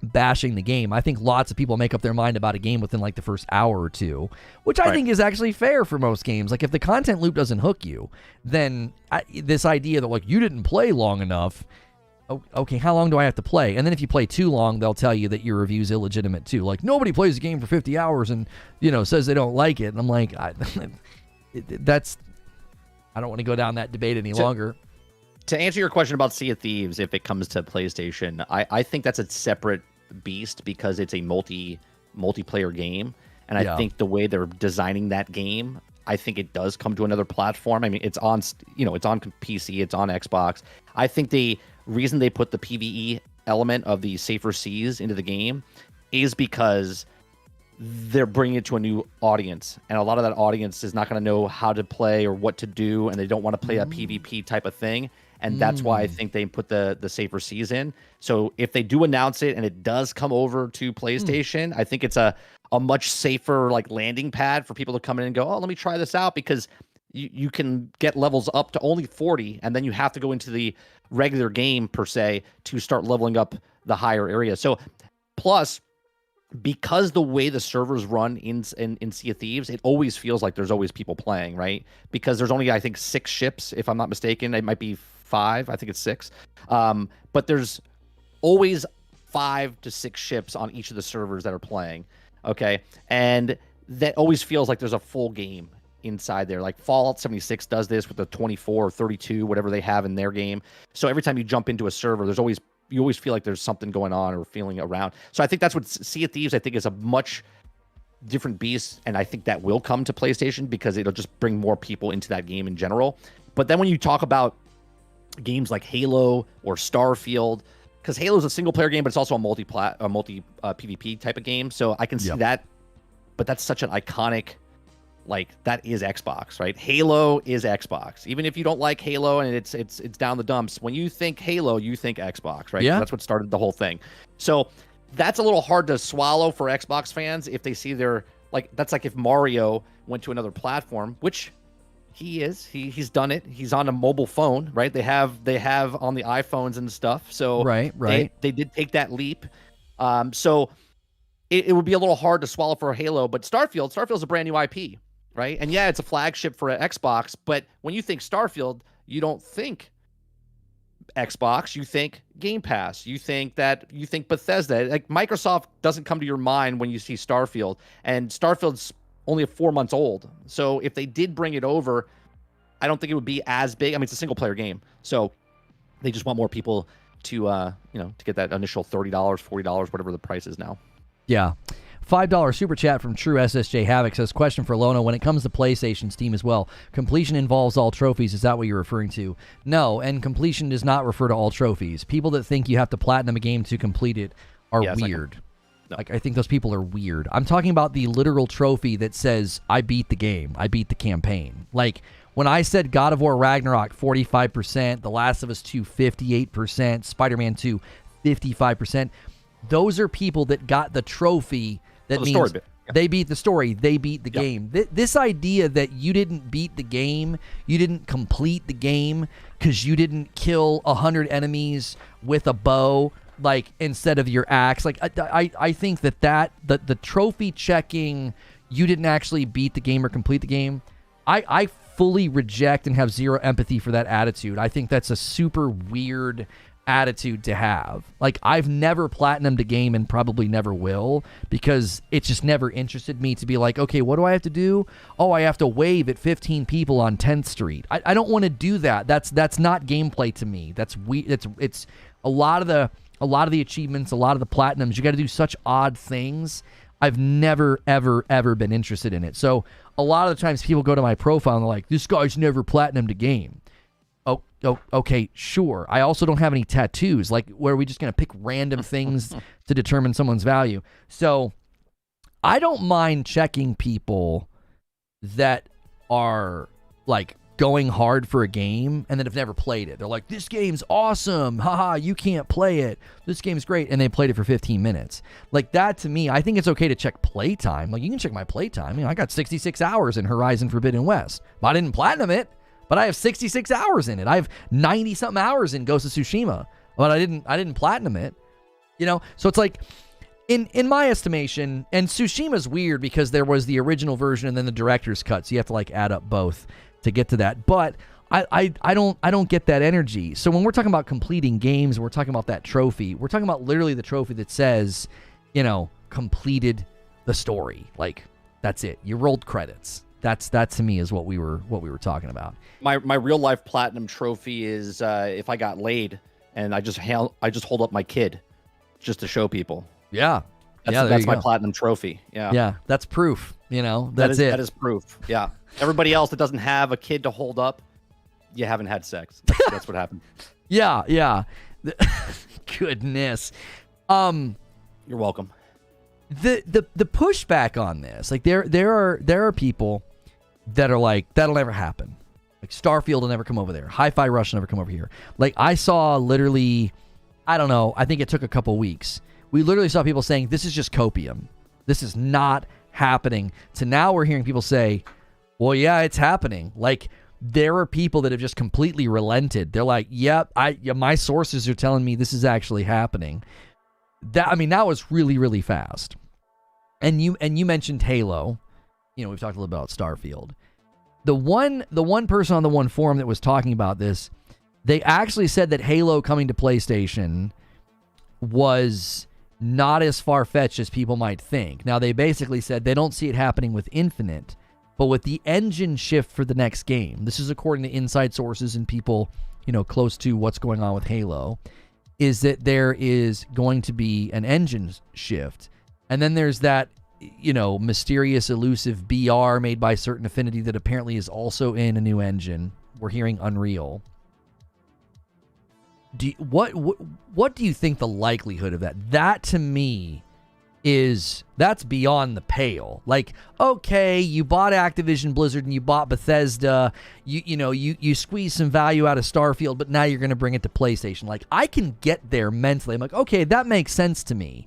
Speaker 1: bashing the game. I think lots of people make up their mind about a game within like the first hour or two, which I think is actually fair for most games. Like, if the content loop doesn't hook you, then this idea that like you didn't play long enough, okay, how long do I have to play? And then if you play too long, they'll tell you that your review's illegitimate too. Like, nobody plays a game for 50 hours and, says they don't like it. And I'm like, I don't want to go down that debate any longer.
Speaker 2: To answer your question about Sea of Thieves, if it comes to PlayStation, I think that's a separate beast because it's a multiplayer game. And I think the way they're designing that game, I think it does come to another platform. I mean, it's on PC, it's on Xbox. I think the reason they put the PvE element of the safer seas into the game is because they're bringing it to a new audience, and a lot of that audience is not going to know how to play or what to do, and they don't want to play a PvP type of thing. And that's why I think they put the safer seas in. So if they do announce it and it does come over to PlayStation, I think it's a much safer like landing pad for people to come in and go, oh, let me try this out, because you can get levels up to only 40, and then you have to go into the regular game per se to start leveling up the higher area. So plus, because the way the servers run in Sea of Thieves, it always feels like there's always people playing, right? Because there's only, I think, 6 ships, if I'm not mistaken. It might be 5. I think it's 6. But there's always 5 to 6 ships on each of the servers that are playing. Okay, and that always feels like there's a full game inside there. Like Fallout 76 does this with the 24 or 32, whatever they have in their game. So every time you jump into a server, you always feel like there's something going on or feeling around. So I think that's what Sea of Thieves, I think, is a much different beast, and I think that will come to PlayStation because it'll just bring more people into that game in general. But then when you talk about games like Halo or Starfield, because Halo is a single player game, but it's also a multi PvP type of game. So I can see that, but that's such an iconic, like, that is Xbox, right? Halo is Xbox. Even if you don't like Halo and it's down the dumps, when you think Halo, you think Xbox, right?
Speaker 1: Yeah.
Speaker 2: That's what started the whole thing. So that's a little hard to swallow for Xbox fans if they see their, like, that's like if Mario went to another platform, which he's done it. He's on a mobile phone, right? They have on the iPhones and stuff. So
Speaker 1: right.
Speaker 2: They did take that leap. So it would be a little hard to swallow for Halo, but Starfield's a brand new IP, right? And yeah, it's a flagship for Xbox, but when you think Starfield, you don't think Xbox, you think Game Pass, you think Bethesda. Like, Microsoft doesn't come to your mind when you see Starfield, and Starfield's only 4 months old. So if they did bring it over, I don't think it would be as big. I mean, it's a single player game, so they just want more people to to get that initial $30, $40, whatever the price is now.
Speaker 1: Yeah. $5 super chat from True SSJ Havoc says, question for Lono. When it comes to PlayStation, Steam as well, completion involves all trophies. Is that what you're referring to? No, and completion does not refer to all trophies. People that think you have to platinum a game to complete it are weird. Like, I think those people are weird. I'm talking about the literal trophy that says, I beat the game. I beat the campaign. Like, when I said God of War Ragnarok, 45%, The Last of Us 2, 58%, Spider-Man 2, 55%, those are people that got the trophy. That means they beat the story. They beat the game. This idea that you didn't beat the game, you didn't complete the game because you didn't kill 100 enemies with a bow, like, instead of your axe. Like, I think that the trophy checking, you didn't actually beat the game or complete the game, I fully reject and have zero empathy for that attitude. I think that's a super weird attitude to have. Like, I've never platinumed a game and probably never will, because it just never interested me to be like, okay, what do I have to do? Oh, I have to wave at 15 people on 10th Street. I don't want to do that. That's not gameplay to me. That's it's a lot of the achievements, a lot of the platinums, you got to do such odd things. I've never, ever been interested in it. So a lot of the times people go to my profile and they're like, this guy's never platinumed a game. Oh, okay, sure. I also don't have any tattoos. Like, where are we just going to pick random things to determine someone's value? So I don't mind checking people that are, like, going hard for a game and that have never played it. They're like, this game's awesome. Haha, you can't play it. This game's great. And they played it for 15 minutes. Like, that, to me, I think it's okay to check playtime. Like, you can check my playtime. You know, I got 66 hours in Horizon Forbidden West. But I didn't platinum it. But I have 66 hours in it. I have 90-something hours in Ghost of Tsushima. But I didn't platinum it. You know? So it's like, in my estimation, and Tsushima's weird because there was the original version and then the director's cut. So you have to, like, add up both to get to that. But I don't get that energy. So when we're talking about completing games, we're talking about that trophy. We're talking about literally the trophy that says, you know, completed the story. Like, that's it. You rolled credits. That to me is what we were talking about.
Speaker 2: My real life platinum trophy is if I got laid and I just hold up my kid just to show people.
Speaker 1: Yeah.
Speaker 2: That's my platinum trophy. Yeah.
Speaker 1: Yeah, that's proof, you know. That's it.
Speaker 2: That is proof. Yeah. Everybody else that doesn't have a kid to hold up, you haven't had sex. That's what happened.
Speaker 1: Yeah. Goodness.
Speaker 2: You're welcome.
Speaker 1: The pushback on this, like, there are people that are like, that'll never happen. Like, Starfield will never come over there. Hi-Fi Rush will never come over here. Like, I saw literally, I don't know, I think it took a couple weeks. We literally saw people saying, this is just copium. This is not happening. To now we're hearing people say, Well, yeah, it's happening. Like, there are people that have just completely relented. They're like, yep, my sources are telling me this is actually happening. That was really, really fast. And you mentioned Halo. We've talked a little about Starfield. The one person on the one forum that was talking about this, they actually said that Halo coming to PlayStation was not as far-fetched as people might think. Now, they basically said they don't see it happening with Infinite, but with the engine shift for the next game. This is according to inside sources and people, close to what's going on with Halo, is that there is going to be an engine shift. And then there's that, mysterious, elusive BR made by Certain Affinity that apparently is also in a new engine. We're hearing Unreal. What do you think the likelihood of that? That, to me, that's beyond the pale. Like, okay, you bought Activision Blizzard and you bought Bethesda, you squeeze some value out of Starfield, but now you're going to bring it to PlayStation. Like, I can get there mentally. I'm like, okay, that makes sense to me.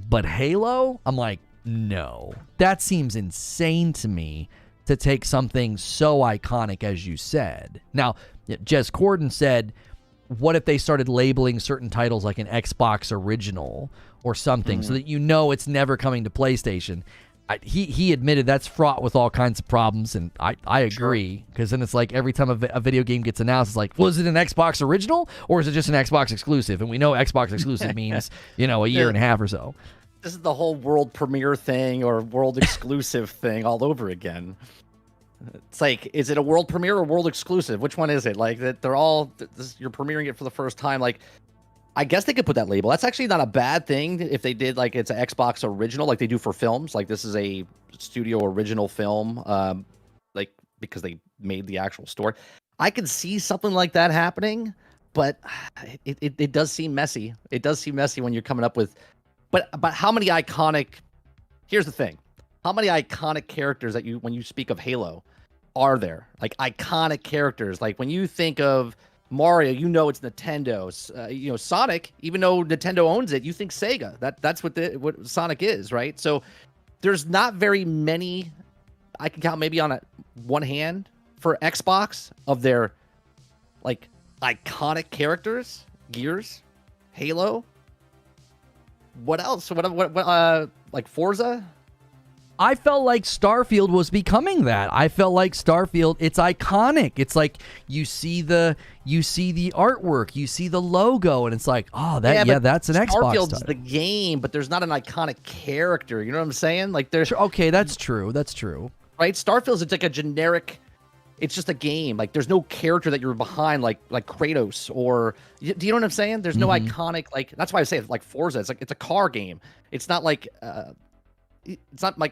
Speaker 1: But Halo, I'm like, no. That seems insane to me to take something so iconic as you said. Now, Jez Corden said, what if they started labeling certain titles like an Xbox original or something so that it's never coming to PlayStation? He admitted that's fraught with all kinds of problems, and I agree, because then it's like every time a video game gets announced, it's like, well, is it an Xbox original or is it just an Xbox exclusive? And we know Xbox exclusive means, a year and a half or so.
Speaker 2: This is the whole world premiere thing or world exclusive thing all over again. It's like, is it a world premiere or world exclusive? Which one is it? Like, that they're all, you're premiering it for the first time. Like, I guess they could put that label. That's actually not a bad thing if they did, like, it's an Xbox original, like they do for films. Like, this is a studio original film, like, because they made the actual story. I could see something like that happening, but it does seem messy. It does seem messy when you're coming up with, but how many iconic, here's the thing. How many iconic characters that when you speak of Halo, are there? Like, iconic characters. Like, when you think of Mario, it's Nintendo. Sonic, even though Nintendo owns it, you think Sega. That's what Sonic is, right? So there's not very many. I can count maybe on one hand for Xbox of their, like, iconic characters. Gears, Halo. What else? What like Forza?
Speaker 1: I felt like Starfield was becoming that. I felt like Starfield, it's iconic. It's like you see the artwork, you see the logo, and it's like, oh, that's an Xbox
Speaker 2: Starfield's
Speaker 1: title.
Speaker 2: The game, but there's not an iconic character. You know what I'm saying? Like, there's
Speaker 1: okay, that's true. That's true.
Speaker 2: Right? Starfield's, it's like a generic. It's just a game. Like, there's no character that you're behind, like Kratos, or do you know what I'm saying? There's no iconic, like, that's why I say like Forza. It's like, it's a car game. It's not like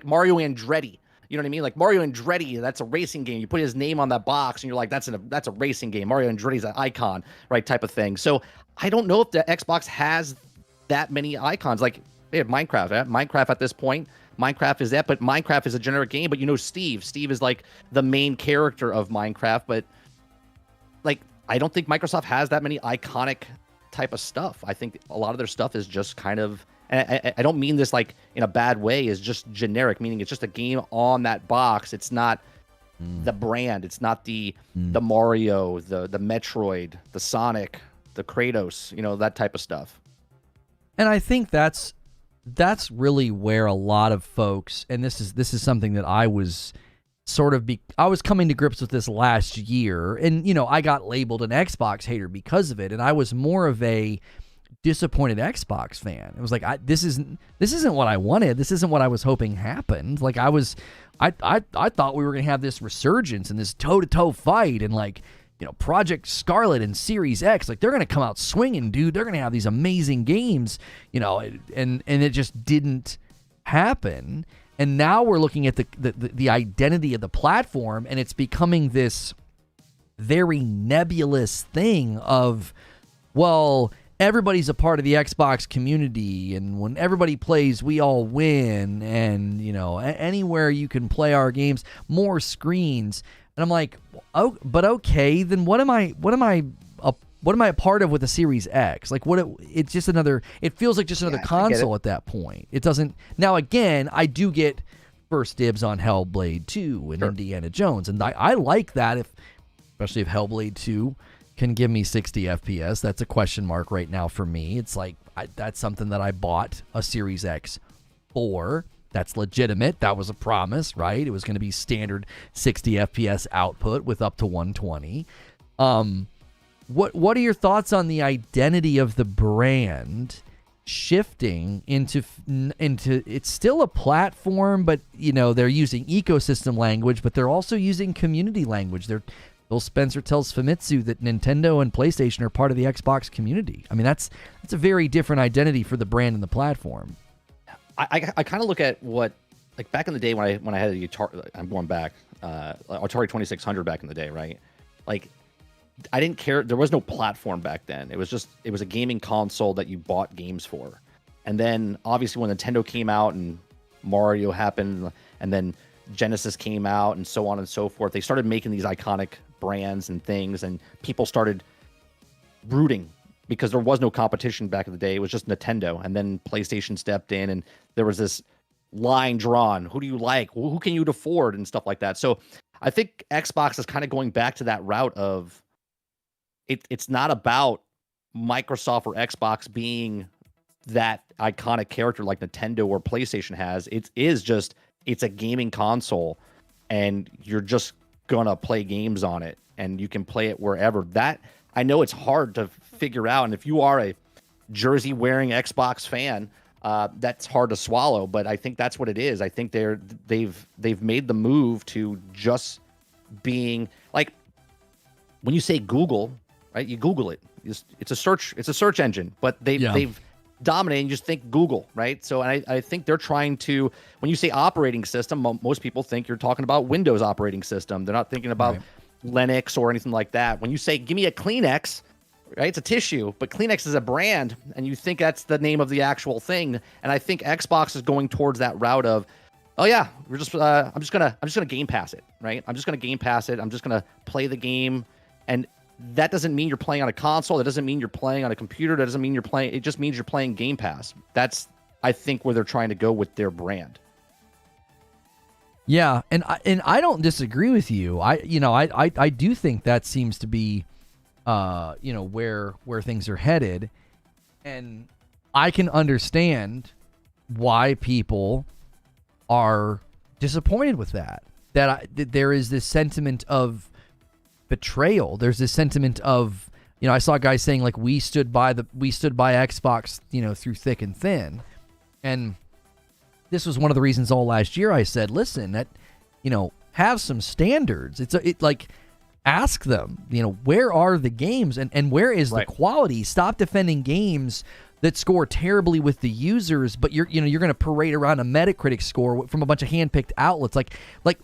Speaker 2: Mario Andretti. You know what I mean? Like, Mario Andretti, that's a racing game. You put his name on that box, and you're like, that's a racing game. Mario Andretti's an icon, right? Type of thing. So I don't know if the Xbox has that many icons. Like, they have Minecraft. Minecraft at this point. Minecraft is that, but Minecraft is a generic game. But Steve. Steve is like the main character of Minecraft. But like, I don't think Microsoft has that many iconic type of stuff. I think a lot of their stuff is just kind of, and I don't mean this like in a bad way, is just generic, meaning it's just a game on that box. It's not the brand. It's not the Mario, the Metroid, the Sonic, the Kratos, that type of stuff.
Speaker 1: And I think that's really where a lot of folks, and this is something that I was I was coming to grips with this last year, and I got labeled an Xbox hater because of it, and I was more of a disappointed Xbox fan. It was like, this isn't what I wanted. This isn't what I was hoping happened. Like, I thought we were gonna have this resurgence and this toe-to-toe fight, and like, Project Scarlet and Series X, like, they're gonna come out swinging, dude. They're gonna have these amazing games, and it just didn't happen. And now we're looking at the identity of the platform, and it's becoming this very nebulous thing of, well, everybody's a part of the Xbox community, and when everybody plays, we all win, and anywhere you can play our games, more screens. And I'm like, oh, but okay, then what am I a part of with the Series X? Like, it's just another, it feels like just another console at that point. It doesn't, now again, I do get first dibs on Hellblade 2 and Indiana Jones. And I like that, especially if Hellblade 2 can give me 60 FPS. That's a question mark right now for me. It's like, that's something that I bought a Series X for. That's legitimate. That was a promise, right? It was going to be standard 60 FPS output with up to 120. What are your thoughts on the identity of the brand shifting into it's still a platform, but they're using ecosystem language, but they're also using community language. Phil Spencer tells Famitsu that Nintendo and PlayStation are part of the Xbox community. I mean, that's a very different identity for the brand and the platform.
Speaker 2: I kind of look at what, like, back in the day when I had the Atari, I'm going back, Atari 2600 back in the day, right? Like, I didn't care. There was no platform back then. It was a gaming console that you bought games for. And then obviously when Nintendo came out and Mario happened, and then Genesis came out and so on and so forth, they started making these iconic brands and things, and people started rooting because there was no competition back in the day. It was just Nintendo. And then PlayStation stepped in, and there was this line drawn. Who do you like? Who can you afford? And stuff like that. So I think Xbox is kind of going back to that route of it's not about Microsoft or Xbox being that iconic character like Nintendo or PlayStation has. It's a gaming console, and you're just gonna play games on it, and you can play it wherever. That, I know it's hard to figure out, and if you are a jersey wearing Xbox fan, that's hard to swallow. But I think that's what it is. I think they've made the move to just being like, when you say Google, right? You Google it. It's a search engine, but they've dominated. You just think Google, right? So I think they're trying to, when you say operating system, most people think you're talking about Windows operating system. They're not thinking about Linux or anything like that. When you say, give me a Kleenex, right? It's a tissue, but Kleenex is a brand, and you think that's the name of the actual thing. And I think Xbox is going towards that route of, oh yeah, I'm just gonna Game Pass it, right? I'm just gonna Game Pass it. I'm just gonna play the game, and that doesn't mean you're playing on a console. That doesn't mean you're playing on a computer. That doesn't mean you're playing. It just means you're playing Game Pass. That's, I think, where they're trying to go with their brand.
Speaker 1: Yeah, and I don't disagree with you. I do think that seems to be, where things are headed, and I can understand why people are disappointed with that. That there is this sentiment of betrayal. There's this sentiment of, I saw guys saying, like, we stood by Xbox, through thick and thin. And this was one of the reasons all last year I said, listen, that, have some standards. Ask them, where are the games and where is the quality? Stop defending games that score terribly with the users, but you're going to parade around a Metacritic score from a bunch of hand-picked outlets. Like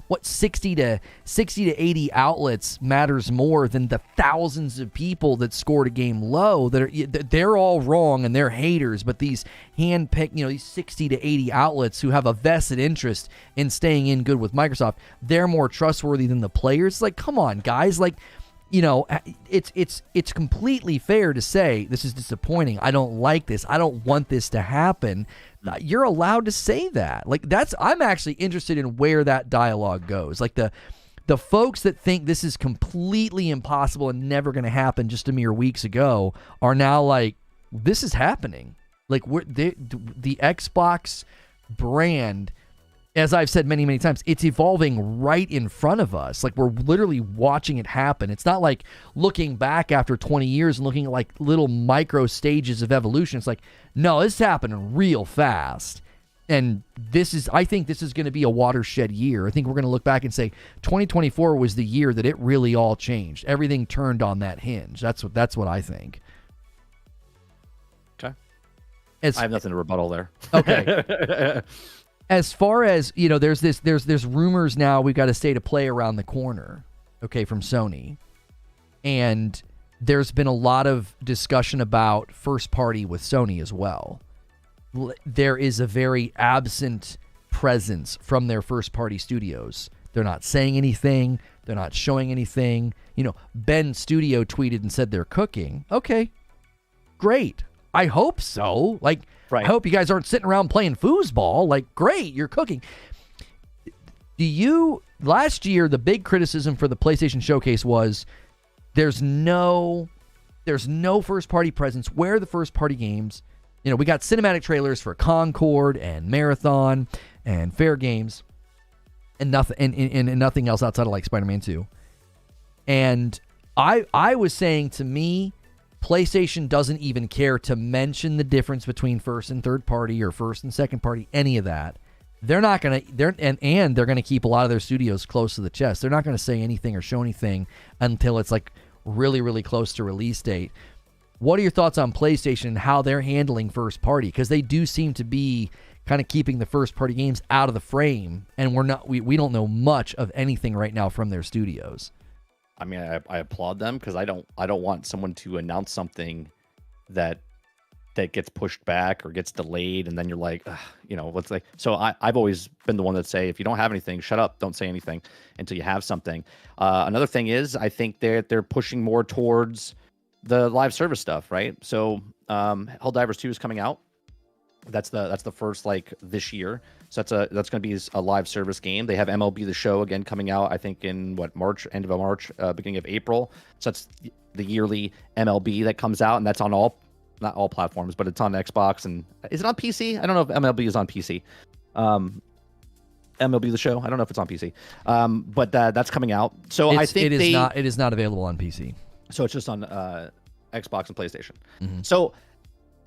Speaker 1: what 60 to 80 outlets matters more than the thousands of people that scored a game low. They're all wrong and they're haters, but these hand-picked, these 60 to 80 outlets who have a vested interest in staying in good with Microsoft, they're more trustworthy than the players. Like, come on, guys, like. It's completely fair to say this is disappointing. I don't like this. I don't want this to happen. You're allowed to say that. Like, I'm actually interested in where that dialogue goes. Like the folks that think this is completely impossible and never going to happen just a mere weeks ago are now like, this is happening. Like, the Xbox brand, as I've said many, many times, it's evolving right in front of us. Like, we're literally watching it happen. It's not like looking back after 20 years and looking at like little micro stages of evolution. It's like, no, this is happening real fast. And I think this is going to be a watershed year. I think we're going to look back and say 2024 was the year that it really all changed. Everything turned on that hinge. That's what I think.
Speaker 2: Okay. I have nothing to rebuttal there.
Speaker 1: Okay. As far as, there's rumors now we've got a state of play around the corner, okay, from Sony. And there's been a lot of discussion about first party with Sony as well. There is a very absent presence from their first party studios. They're not saying anything. They're not showing anything. Ben Studio tweeted and said they're cooking. Okay, great. I hope so. Like, right. I hope you guys aren't sitting around playing foosball. Like, great, you're cooking. Last year, the big criticism for the PlayStation Showcase was there's no first-party presence. Where are the first-party games? We got cinematic trailers for Concord and Marathon and Fair Games and nothing else outside of like Spider-Man 2. And I was saying, to me, PlayStation doesn't even care to mention the difference between first and third party or first and second party, any of that. They're not going to, they're going to keep a lot of their studios close to the chest. They're not going to say anything or show anything until it's like really, really close to release date. What are your thoughts on PlayStation and how they're handling first party? Because they do seem to be kind of keeping the first party games out of the frame, and we don't know much of anything right now from their studios.
Speaker 2: I mean, I applaud them, because I don't want someone to announce something that gets pushed back or gets delayed, and then you're like, what's like. So I've always been the one that say, if you don't have anything, shut up, don't say anything until you have something. Another thing is, I think they're pushing more towards the live service stuff, right? So Helldivers 2 is coming out. That's the first like this year. So that's going to be a live service game. They have MLB The Show again coming out, I think in March, end of March, beginning of April. So that's the yearly MLB that comes out, and that's on not all platforms, but it's on Xbox. And is it on PC? I don't know if MLB is on PC. MLB The Show, I don't know if it's on PC. But that's coming out. So I think
Speaker 1: it is not available on PC.
Speaker 2: So it's just on Xbox and PlayStation.
Speaker 1: Mm-hmm.
Speaker 2: So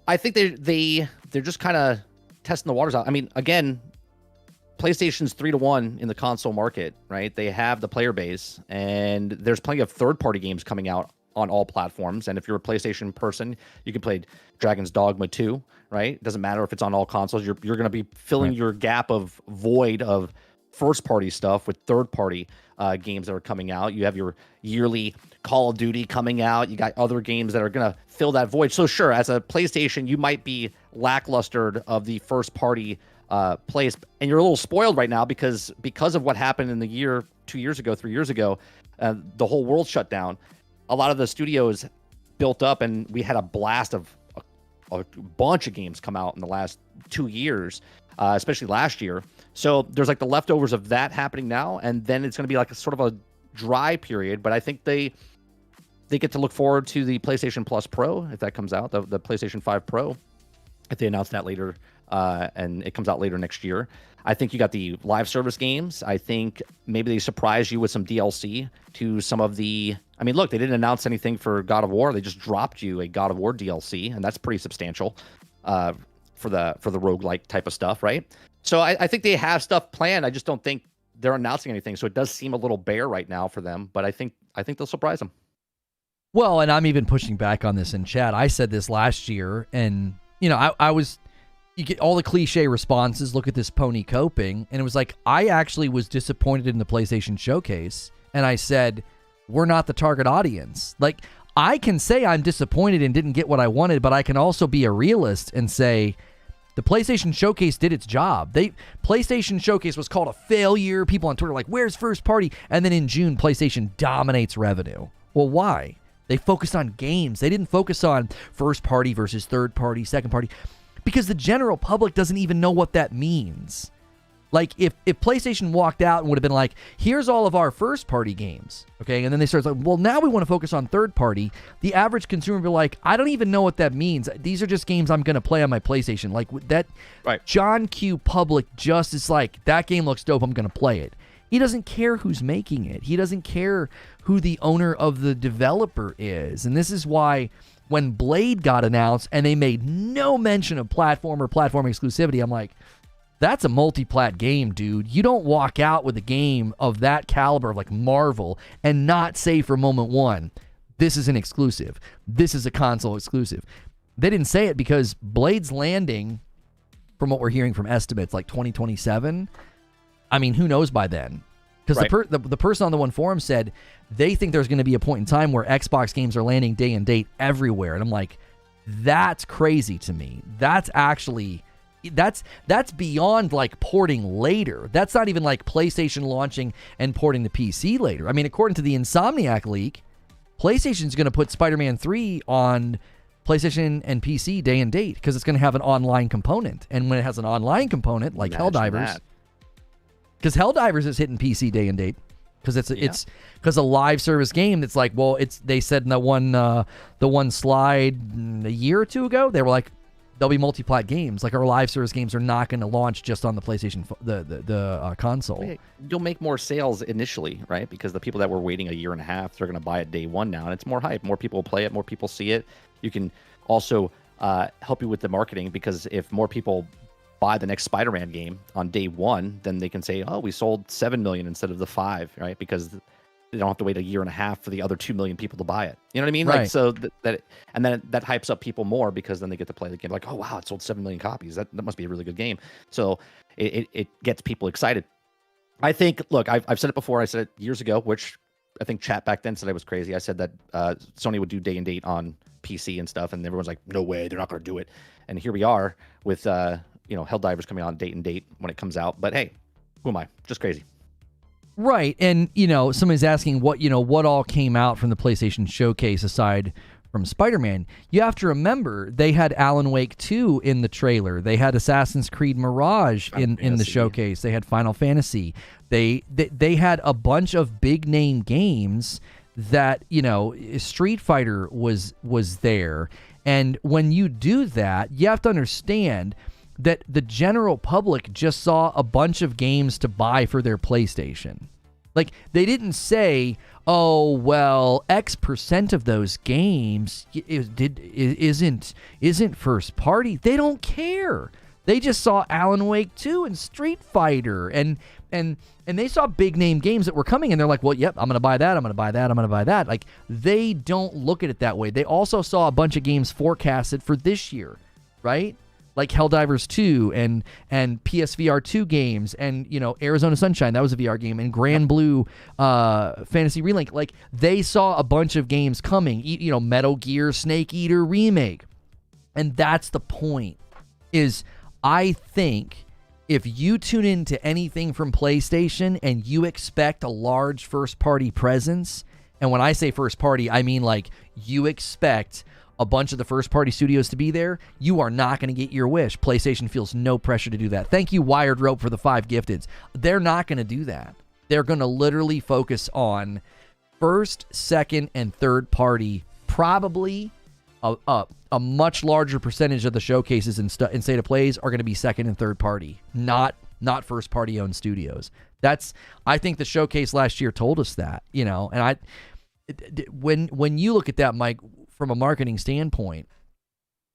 Speaker 2: I think they're just kind of testing the waters out. I mean, again, PlayStation's 3-1 in the console market, right? They have the player base, and there's plenty of third-party games coming out on all platforms. And if you're a PlayStation person, you can play Dragon's Dogma 2, right? It doesn't matter if it's on all consoles. You're going to be filling your gap of void of first-party stuff with third-party games that are coming out. You have your yearly Call of Duty coming out. You got other games that are going to fill that void. So sure, as a PlayStation, you might be lacklustered of the first-party place, and you're a little spoiled right now because of what happened in the year 2 years ago, 3 years ago. The whole world shut down. A lot of the studios built up, and we had a blast of a bunch of games come out in the last 2 years, especially last year. So there's like the leftovers of that happening now, and then it's going to be like a sort of a dry period. But I think they get to look forward to the PlayStation Plus Pro if that comes out, the PlayStation 5 Pro, if they announce that later, and it comes out later next year. I think you got the live service games. I think maybe they surprise you with some DLC to some of the. I mean, look, they didn't announce anything for God of War. They just dropped you a God of War DLC, and that's pretty substantial for the roguelike type of stuff, right? So I think they have stuff planned. I just don't think they're announcing anything. So it does seem a little bare right now for them, but I think they'll surprise them.
Speaker 1: Well, and I'm even pushing back on this in chat. I said this last year, and I was. You get all the cliche responses. Look at this pony coping, and it was like I actually was disappointed in the PlayStation Showcase, and I said, we're not the target audience. Like, I can say I'm disappointed and didn't get what I wanted, but I can also be a realist and say the PlayStation Showcase did its job. PlayStation Showcase was called a failure. People on Twitter were like, where's first party? And then in June, PlayStation dominates revenue. Well, why? They focused on games. They didn't focus on first party versus third party, second party, because the general public doesn't even know what that means. Like, if PlayStation walked out and would have been like, here's all of our first-party games, okay, and then they start like, well, now we want to focus on third-party, the average consumer would be like, I don't even know what that means. These are just games I'm going to play on my PlayStation. Like, that
Speaker 2: right.
Speaker 1: John Q. public just is like, that game looks dope, I'm going to play it. He doesn't care who's making it. He doesn't care who the owner of the developer is. And this is why when Blade got announced and they made no mention of platform or platform exclusivity, I'm like, that's a multi-plat game, dude. You don't walk out with a game of that caliber, like Marvel, and not say for moment one, this is an exclusive. This is a console exclusive. They didn't say it because Blade's landing, from what we're hearing from estimates, like 2027. I mean, who knows by then? Because
Speaker 2: right.
Speaker 1: the person on the one forum said they think there's going to be a point in time where Xbox games are landing day and date everywhere. And I'm like, that's crazy to me. That's actually, that's beyond like porting later. That's not even like PlayStation launching and porting to PC later. I mean, according to the Insomniac leak, PlayStation's going to put Spider-Man 3 on PlayStation and PC day and date because it's going to have an online component. And when it has an online component, like
Speaker 2: Imagine
Speaker 1: Helldivers...
Speaker 2: that.
Speaker 1: Because Helldivers is hitting PC day and date. Because it's because a live service game that's like, well, they said in the one slide a year or two ago, they were like, there'll be multi-plat games. Like, our live service games are not going to launch just on the PlayStation, the console.
Speaker 2: You'll make more sales initially, right? Because the people that were waiting a year and a half, they're going to buy it day one now, and it's more hype. More people play it, more people see it. You can also help you with the marketing, because if more people buy the next Spider-Man game on day one, then they can say, oh, we sold 7 million instead of the 5, right? Because they don't have to wait a year and a half for the other 2 million people to buy it. You know what I mean?
Speaker 1: Right.
Speaker 2: Like, so that hypes up people more, because then they get to play the game. Like, oh wow, it sold 7 million copies. That must be a really good game. So it gets people excited. I think. Look, I've said it before. I said it years ago, which I think chat back then said I was crazy. I said that Sony would do day and date on PC and stuff, and everyone's like, no way, they're not going to do it. And here we are with Helldivers coming on date and date when it comes out. But hey, who am I? Just crazy.
Speaker 1: Right. And, somebody's asking what all came out from the PlayStation Showcase aside from Spider-Man. You have to remember, they had Alan Wake 2 in the trailer. They had Assassin's Creed Mirage in the showcase. They had Final Fantasy. They had a bunch of big name games that, Street Fighter was there. And when you do that, you have to understand that the general public just saw a bunch of games to buy for their PlayStation. Like, they didn't say, oh, well, X% of those games isn't first party. They don't care. They just saw Alan Wake 2 and Street Fighter, and they saw big name games that were coming, and they're like, well, yep, I'm going to buy that, I'm going to buy that, I'm going to buy that. Like, they don't look at it that way. They also saw a bunch of games forecasted for this year, right? Like Helldivers 2 and PSVR 2 games, and Arizona Sunshine, that was a VR game, and Grand Blue Fantasy Relink. Like, they saw a bunch of games coming, Metal Gear Snake Eater remake. And that's the point, is I think if you tune into anything from PlayStation and you expect a large first party presence, and when I say first party, I mean like you expect a bunch of the first-party studios to be there, you are not going to get your wish. PlayStation feels no pressure to do that. Thank you, Wired Rope, for the 5 gifteds. They're not going to do that. They're going to literally focus on first, second, and third-party. Probably a much larger percentage of the showcases and state of plays are going to be second and third-party, not first-party owned studios. I think the showcase last year told us that, and when you look at that, Mike, from a marketing standpoint,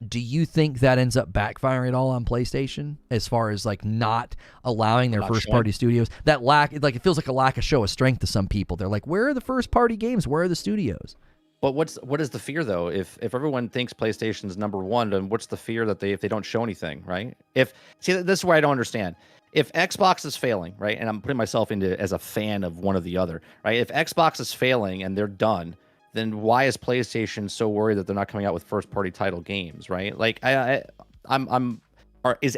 Speaker 1: do you think that ends up backfiring at all on PlayStation as far as like not allowing their first party studios? That lack, like, it feels like a lack of show of strength to some people. They're like, where are the first party games? Where are the studios?
Speaker 2: But what is the fear though? If everyone thinks PlayStation's number one, then what's the fear that if they don't show anything, right? This is where I don't understand. If Xbox is failing, right, and I'm putting myself into as a fan of one or the other, right? If Xbox is failing and they're done, then why is PlayStation so worried that they're not coming out with first-party title games, right? Like, is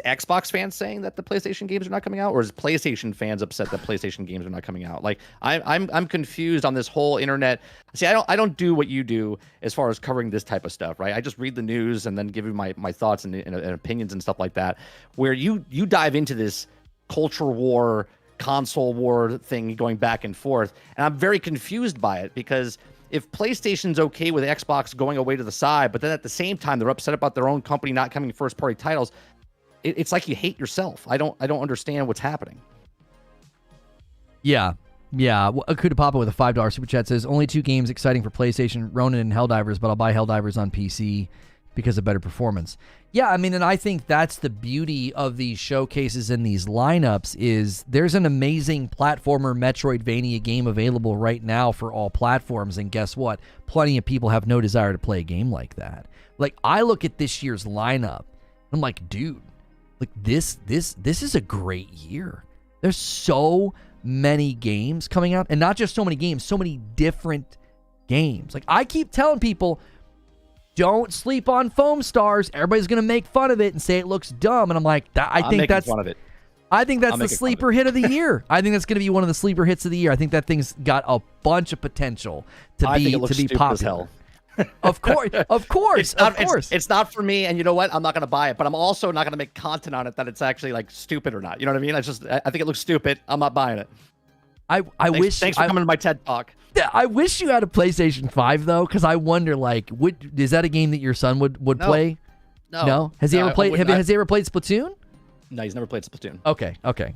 Speaker 2: Xbox fans saying that the PlayStation games are not coming out, or is PlayStation fans upset that PlayStation games are not coming out? Like, I'm confused on this whole internet. See, I don't do what you do as far as covering this type of stuff, right? I just read the news and then give you my thoughts and opinions and stuff like that. Where you dive into this culture war, console war thing going back and forth, and I'm very confused by it, because if PlayStation's okay with Xbox going away to the side, but then at the same time they're upset about their own company not coming first-party titles, it's like you hate yourself. I don't understand what's happening.
Speaker 1: Yeah. Akuta Papa with a $5 super chat says, only 2 games exciting for PlayStation, Ronin and Helldivers, but I'll buy Helldivers on PC because of better performance. Yeah, I mean, and I think that's the beauty of these showcases and these lineups, is there's an amazing platformer Metroidvania game available right now for all platforms, and guess what? Plenty of people have no desire to play a game like that. Like, I look at this year's lineup, and I'm like, dude, like this is a great year. There's so many games coming out, and not just so many games, so many different games. Like, I keep telling people, don't sleep on Foamstars. Everybody's going to make fun of it and say it looks dumb. And I'm like, I think that's the sleeper hit of the year. I think that's going to be one of the sleeper hits of the year. I think that thing's got a bunch of potential to be popular. Of course, of course, of course.
Speaker 2: It's not for me, and you know what? I'm not gonna buy it, but I'm also not gonna make content on it that it's actually like stupid or not. You know what I mean? I think it looks stupid. I'm not buying it. Thanks for coming to my TED Talk.
Speaker 1: Yeah, I wish you had a PlayStation 5 though, because I wonder, like, is that a game that your son would play? No. Has he ever played? Has he ever played Splatoon?
Speaker 2: No, he's never played Splatoon.
Speaker 1: Okay.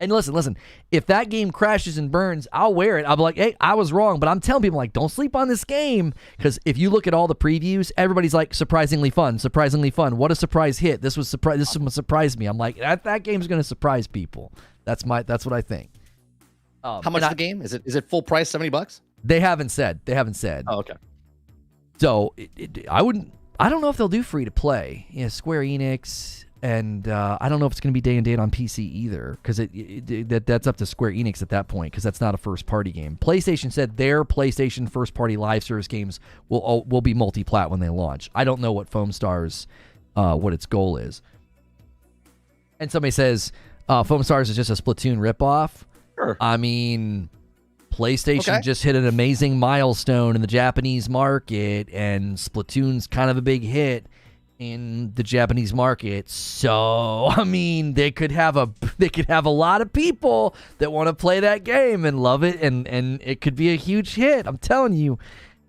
Speaker 1: And listen, if that game crashes and burns, I'll wear it. I'll be like, hey, I was wrong. But I'm telling people, like, don't sleep on this game. Because if you look at all the previews, everybody's like, surprisingly fun. What a surprise hit. This surprised me. I'm like, that game's going to surprise people. That's what I think.
Speaker 2: How much is the game? Is it full price, $70?
Speaker 1: They haven't said.
Speaker 2: Oh, okay. So
Speaker 1: I don't know if they'll do free to play. Yeah, Square Enix. And I don't know if it's going to be day and date on PC either, because that's up to Square Enix at that point, because that's not a first-party game. PlayStation said their PlayStation first-party live service games will be multi-plat when they launch. I don't know what Foamstars, what its goal is. And somebody says Foamstars is just a Splatoon ripoff.
Speaker 2: Sure.
Speaker 1: I mean, PlayStation just hit an amazing milestone in the Japanese market, and Splatoon's kind of a big hit in the Japanese market. So, I mean, they could have a lot of people that want to play that game and love it, and it could be a huge hit. I'm telling you,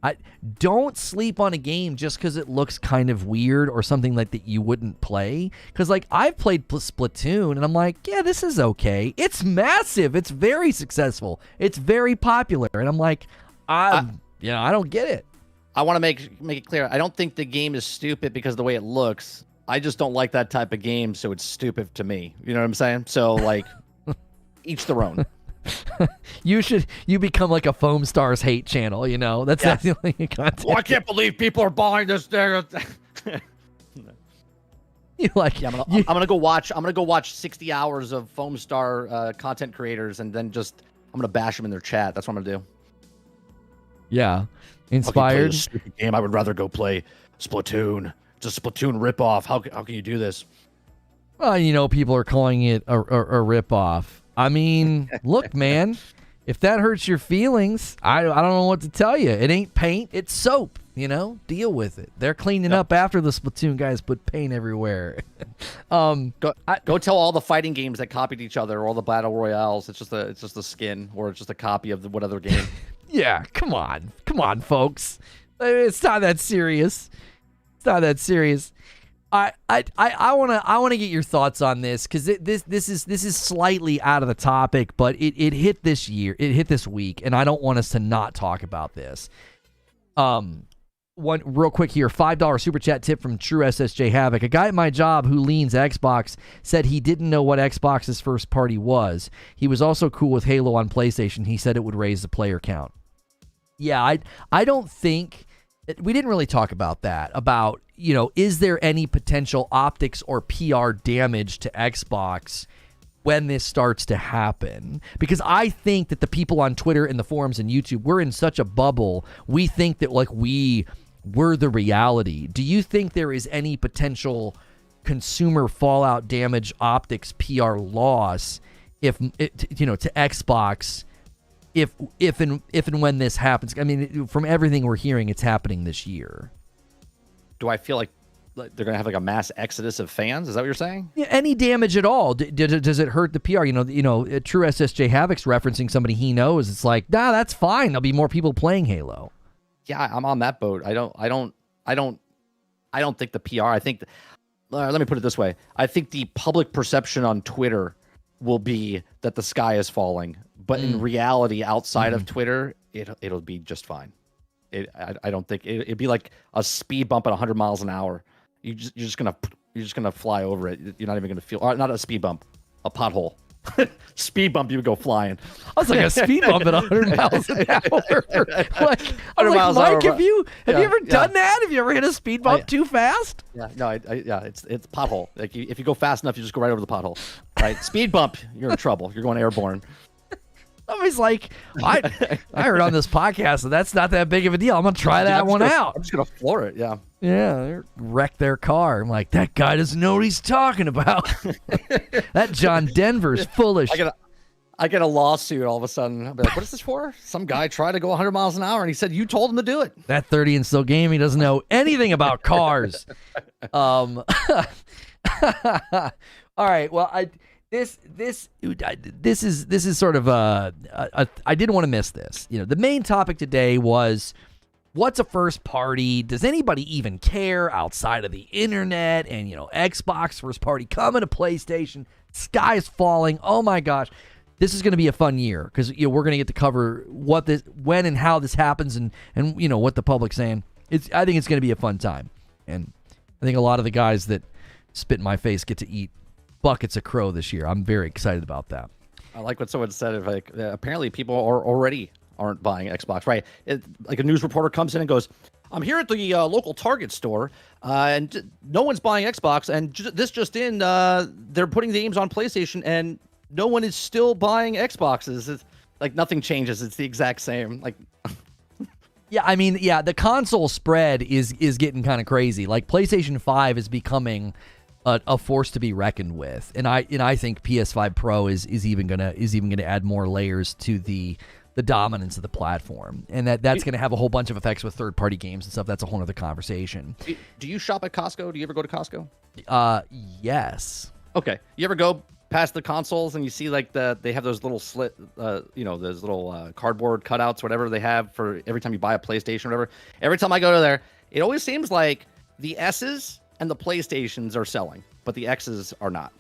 Speaker 1: I don't sleep on a game just because it looks kind of weird or something like that you wouldn't play. Because, like, I've played Splatoon, and I'm like, yeah, this is okay. It's massive. It's very successful. It's very popular. And I'm like, I don't get it.
Speaker 2: I want to make it clear. I don't think the game is stupid because of the way it looks. I just don't like that type of game, so it's stupid to me. You know what I'm saying? So, like, each their own.
Speaker 1: You become like a Foamstars hate channel, you know? That's the only content.
Speaker 2: Oh, I can't believe people are buying this thing.
Speaker 1: You like?
Speaker 2: Yeah, I'm gonna go watch 60 hours of Foamstar content creators, and then I'm gonna bash them in their chat. That's what I'm gonna do.
Speaker 1: Yeah. Inspired?
Speaker 2: Stupid game. I would rather go play Splatoon. It's a Splatoon ripoff. How can you do this?
Speaker 1: Well, you know, people are calling it a ripoff. I mean, look, man, if that hurts your feelings, I don't know what to tell you. It ain't paint, it's soap. You know, deal with it. They're cleaning up after the Splatoon guys put paint everywhere.
Speaker 2: Go tell all the fighting games that copied each other, or all the battle royales. It's just a skin, or it's just a copy of what other game.
Speaker 1: Yeah, come on, folks. It's not that serious. I want to get your thoughts on this, because this is slightly out of the topic, but it hit this year. It hit this week, and I don't want us to not talk about this. One real quick here, $5 super chat tip from True SSJ Havoc. A guy at my job who leans Xbox said he didn't know what Xbox's first party was. He was also cool with Halo on PlayStation. He said it would raise the player count. Yeah, I don't think we didn't really talk about that. About, you know, is there any potential optics or PR damage to Xbox when this starts to happen? Because I think that the people on Twitter and the forums and YouTube, we're in such a bubble. We think that, like, we're the reality. Do you think there is any potential consumer fallout damage, optics, PR loss, to Xbox, if and when this happens? I mean, from everything we're hearing, it's happening this year.
Speaker 2: Do I feel like they're going to have like a mass exodus of fans? Is that what you're saying?
Speaker 1: Yeah, any damage at all? Does it hurt the PR? You know, True SSJ Havoc's referencing somebody he knows. It's like, nah, that's fine. There'll be more people playing Halo.
Speaker 2: Yeah, I'm on that boat. I don't think the PR. I think, let me put it this way. I think the public perception on Twitter will be that the sky is falling, but in reality, outside of Twitter, it'll be just fine. I don't think it'd be like a speed bump at 100 miles an hour. You're just gonna fly over it. You're not even gonna feel. Or not a speed bump, a pothole. Speed bump, you would go flying.
Speaker 1: I was like, a speed bump at 100 miles an hour. Mike, have you ever done that? Have you ever hit a speed bump too fast?
Speaker 2: Yeah, no, it's pothole. Like, if you go fast enough, you just go right over the pothole. Right, speed bump, you're in trouble. You're going airborne.
Speaker 1: Somebody's like, I heard on this podcast that that's not that big of a deal. I'm gonna try that one out.
Speaker 2: I'm just gonna floor it. Yeah.
Speaker 1: Yeah, wreck their car. I'm like, that guy doesn't know what he's talking about. That John Denver's full of shit.
Speaker 2: I get a lawsuit all of a sudden. I'll be like, what is this for? Some guy tried to go 100 miles an hour and he said you told him to do it.
Speaker 1: That 30 and still gaming doesn't know anything about cars. All right. Well, this is sort of I didn't want to miss this. The main topic today was, what's a first party? Does anybody even care outside of the internet? And Xbox first party coming to PlayStation. Sky's falling. Oh my gosh. This is going to be a fun year because we're going to get to cover when and how this happens and what the public's saying. I think it's going to be a fun time, and I think a lot of the guys that spit in my face get to eat buckets of crow this year. I'm very excited about that.
Speaker 2: I like what someone said. Apparently people aren't buying Xbox, right? Like a news reporter comes in and goes, "I'm here at the local Target store, and no one's buying Xbox, and this just in, they're putting the games on PlayStation, and no one is still buying Xboxes." It's like nothing changes. It's the exact same. Like,
Speaker 1: yeah, I mean, the console spread is getting kind of crazy. Like PlayStation 5 is becoming a force to be reckoned with, and I think PS5 Pro is even gonna add more layers to the dominance of the platform, and that's going to have a whole bunch of effects with third-party games and stuff. That's a whole other conversation.
Speaker 2: Do you shop at Costco? Do you ever go to Costco?
Speaker 1: Yes.
Speaker 2: Okay. You ever go past the consoles and you see like they have those little those little cardboard cutouts, whatever they have for every time you buy a PlayStation or whatever. Every time I go to there, it always seems like the S's and the PlayStations are selling, but the X's are not.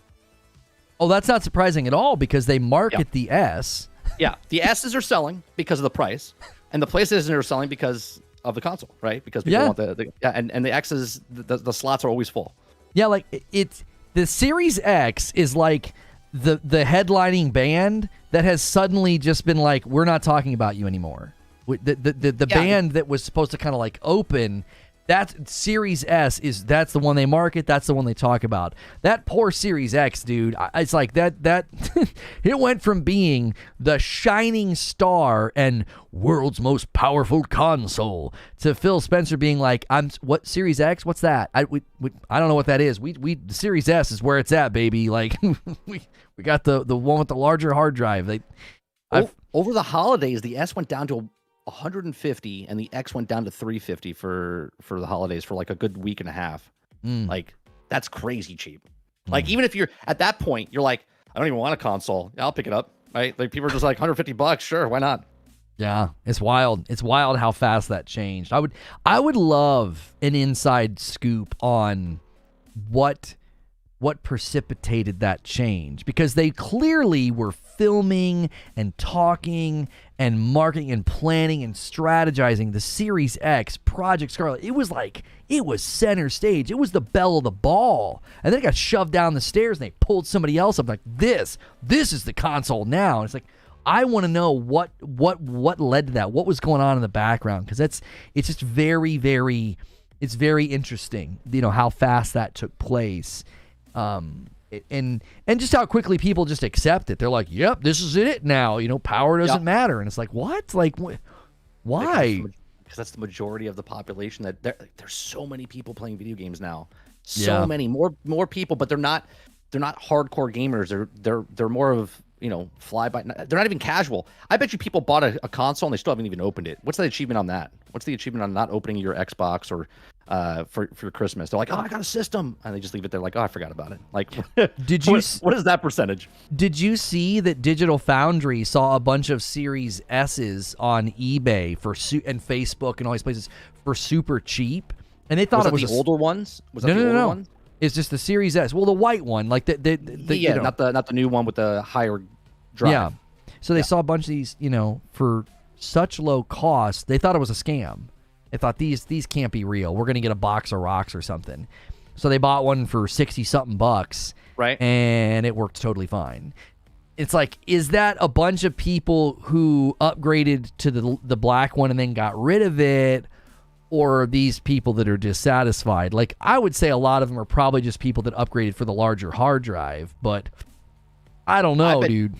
Speaker 1: Oh, that's not surprising at all because they market the S.
Speaker 2: Yeah, the S's are selling because of the price, and the PlayStations are selling because of the console, right? Because people want and the X's, the slots are always full.
Speaker 1: Yeah, like it's the Series X is like the headlining band that has suddenly just been like, we're not talking about you anymore. The band that was supposed to kind of like open. That Series S that's the one they market. That's the one they talk about. That poor Series X, dude. It's like that it went from being the shining star and world's most powerful console to Phil Spencer being like, what Series X? What's that? I don't know what that is. The Series S is where it's at, baby. Like we got the one with the larger hard drive.
Speaker 2: Over the holidays, the S went down to 150 and the X went down to 350 for the holidays for like a good week and a half. Like that's crazy cheap. Like even if you're at that point, you're like, I don't even want a console. I'll pick it up, right? Like people are just like $150, sure, why not?
Speaker 1: Yeah, it's wild. It's wild how fast that changed. I would love an inside scoop on what precipitated that change, because they clearly were filming and talking and marketing and planning and strategizing the Series X, Project Scarlet. It was center stage. It was the belle of the ball. And then it got shoved down the stairs and they pulled somebody else up like, this is the console now. And it's like, I want to know what led to that. What was going on in the background? Because it's just very, very, it's very interesting, how fast that took place. And just how quickly people just accept it. They're like, yep, this is it now. Power doesn't matter. And it's like, what? Like, why?
Speaker 2: Because that's the majority of the population. That there's so many people playing video games now. So many more people, but they're not hardcore gamers. They're more of fly by. They're not even casual. I bet you people bought a console and they still haven't even opened it. What's the achievement on that? What's the achievement on not opening your Xbox or for Christmas? They're like, oh, I got a system, and they just leave it there like, oh, I forgot about it. Like, what is that percentage?
Speaker 1: Did you see that Digital Foundry saw a bunch of Series S's on eBay and Facebook and all these places for super cheap, and they thought it was
Speaker 2: the older ones? Was that
Speaker 1: no,
Speaker 2: the older
Speaker 1: no.
Speaker 2: ones?
Speaker 1: It's just the Series S. Well, the white one, like the
Speaker 2: not the new one with the higher drive.
Speaker 1: Yeah. So they saw a bunch of these, for such low cost, they thought it was a scam. They thought these can't be real. We're gonna get a box of rocks or something. So they bought one for $60-something bucks,
Speaker 2: right?
Speaker 1: And it worked totally fine. It's like, is that a bunch of people who upgraded to the black one and then got rid of it? Or are these people that are dissatisfied? Like, I would say a lot of them are probably just people that upgraded for the larger hard drive, but I don't know, dude.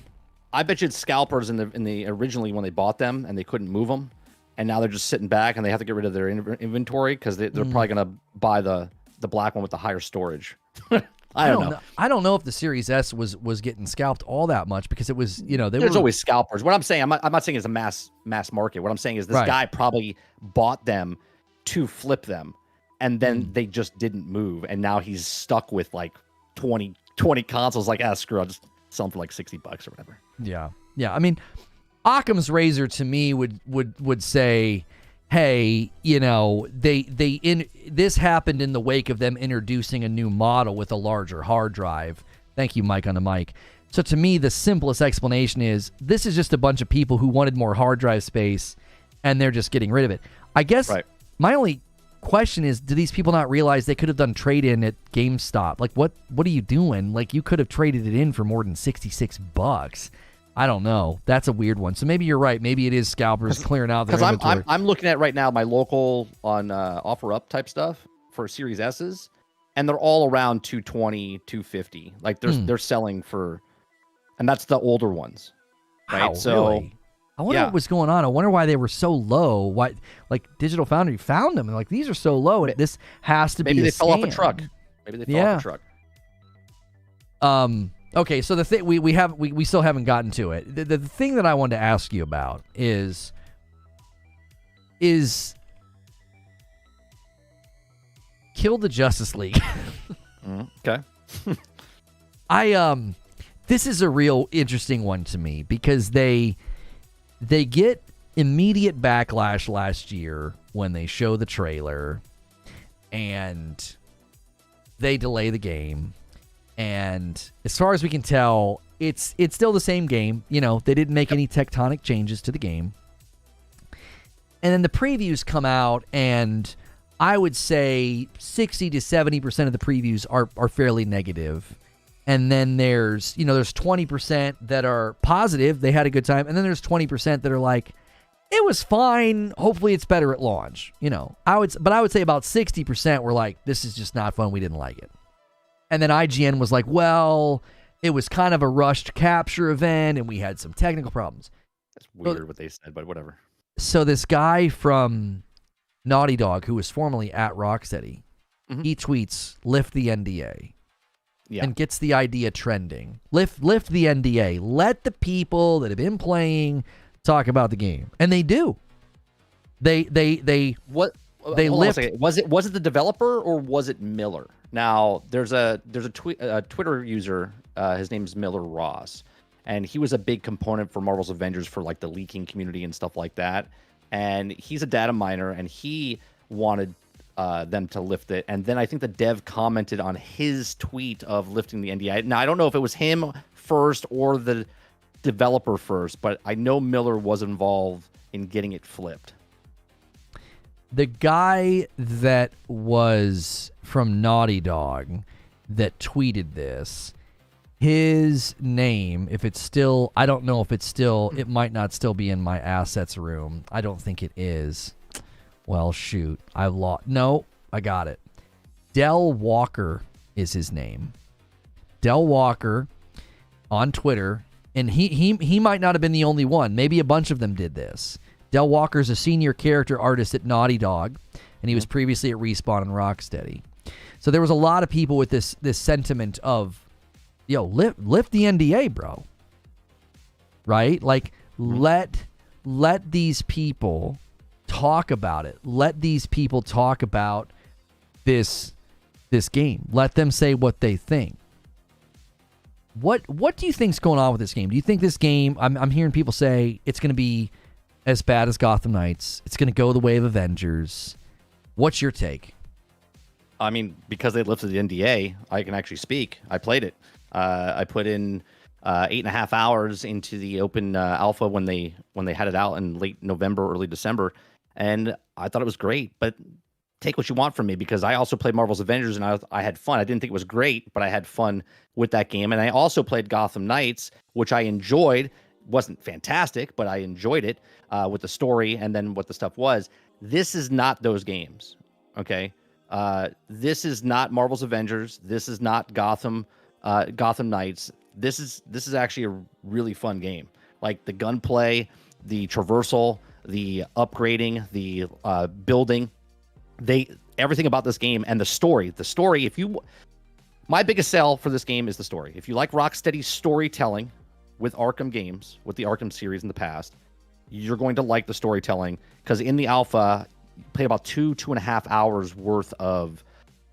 Speaker 2: I bet you it's scalpers in the originally when they bought them and they couldn't move them, and now they're just sitting back and they have to get rid of their inventory because they're probably gonna buy the black one with the higher storage. I don't know.
Speaker 1: I don't know if the Series S was getting scalped all that much because it was,
Speaker 2: There's always scalpers. What I'm saying, I'm not saying it's a mass market. What I'm saying is this guy probably bought them to flip them, and then they just didn't move, and now he's stuck with like 20 consoles. Like, screw it, I'll just sell them for like $60 or whatever.
Speaker 1: Yeah. I mean, Occam's razor to me would say, hey, this happened in the wake of them introducing a new model with a larger hard drive. Thank you, Mike on the mic. So to me, the simplest explanation is this is just a bunch of people who wanted more hard drive space, and they're just getting rid of it. I guess my only question is, do these people not realize they could have done trade-in at GameStop? Like, what are you doing? Like, you could have traded it in for more than $66. I don't know. That's a weird one. So maybe you're right. Maybe it is scalpers clearing out their inventory.
Speaker 2: Because I'm looking at right now my local on OfferUp type stuff for Series S's, and they're all around 220, 250. Like they're selling for, and that's the older ones, right?
Speaker 1: Wow,
Speaker 2: so
Speaker 1: really? I wonder what was going on. I wonder why they were so low. Why, like, Digital Foundry found them and like, these are so low. And this has to be
Speaker 2: maybe they
Speaker 1: fell
Speaker 2: off a truck. Maybe they fell off a truck.
Speaker 1: Okay, so the thing we still haven't gotten to it. The thing that I wanted to ask you about is kill the Justice League.
Speaker 2: Okay.
Speaker 1: This is a real interesting one to me because they get immediate backlash last year when they show the trailer and they delay the game. And as far as we can tell, it's still the same game. They didn't make any tectonic changes to the game. And then the previews come out, and I would say 60 to 70% of the previews are fairly negative. And then there's 20% that are positive, they had a good time, and then there's 20% that are like, it was fine, hopefully it's better at launch. I would say about 60% were like, this is just not fun, we didn't like it. And then IGN was like, well, it was kind of a rushed capture event, and we had some technical problems.
Speaker 2: That's weird what they said, but whatever.
Speaker 1: So this guy from Naughty Dog, who was formerly at Rocksteady, he tweets, lift the NDA. Yeah. And gets the idea trending. Lift the NDA. Let the people that have been playing talk about the game. And they do. They
Speaker 2: lift. Was it the developer or was it Miller? Now, there's a Twitter user, his name's Miller Ross, and he was a big component for Marvel's Avengers for like the leaking community and stuff like that. And he's a data miner, and he wanted them to lift it. And then I think the dev commented on his tweet of lifting the NDA. Now, I don't know if it was him first or the developer first, but I know Miller was involved in getting it flipped.
Speaker 1: The guy that was from Naughty Dog that tweeted this, his name, if it's still, I don't know if it's still, it might not still be in my assets room. I don't think it is. Well, shoot. No, I got it. Del Walker is his name. Del Walker on Twitter, and he might not have been the only one. Maybe a bunch of them did this. Del Walker's a senior character artist at Naughty Dog, and he was previously at Respawn and Rocksteady. So there was a lot of people with this sentiment of, lift the NDA, bro. Right? Like, let these people talk about it. Let these people talk about this game. Let them say what they think. What do you think's going on with this game? Do you think this game, I'm hearing people say it's going to be as bad as Gotham Knights. It's going to go the way of Avengers. What's your take?
Speaker 2: I mean, because they lifted the NDA, I can actually speak. I played it. I put in 8.5 hours into the open alpha when they had it out in late November, early December, and I thought it was great. But take what you want from me, because I also played Marvel's Avengers, and I had fun. I didn't think it was great, but I had fun with that game. And I also played Gotham Knights, which I enjoyed. Wasn't fantastic, but I enjoyed it with the story and then what the stuff was. This is not those games, okay? This is not Marvel's Avengers. This is not Gotham Knights. This is actually a really fun game. Like the gunplay, the traversal, the upgrading, the building, everything about this game, and the story. The story, my biggest sell for this game is the story. If you like Rocksteady's storytelling with Arkham games, with the Arkham series in the past, you're going to like the storytelling, because in the alpha, you play about 2.5 hours worth of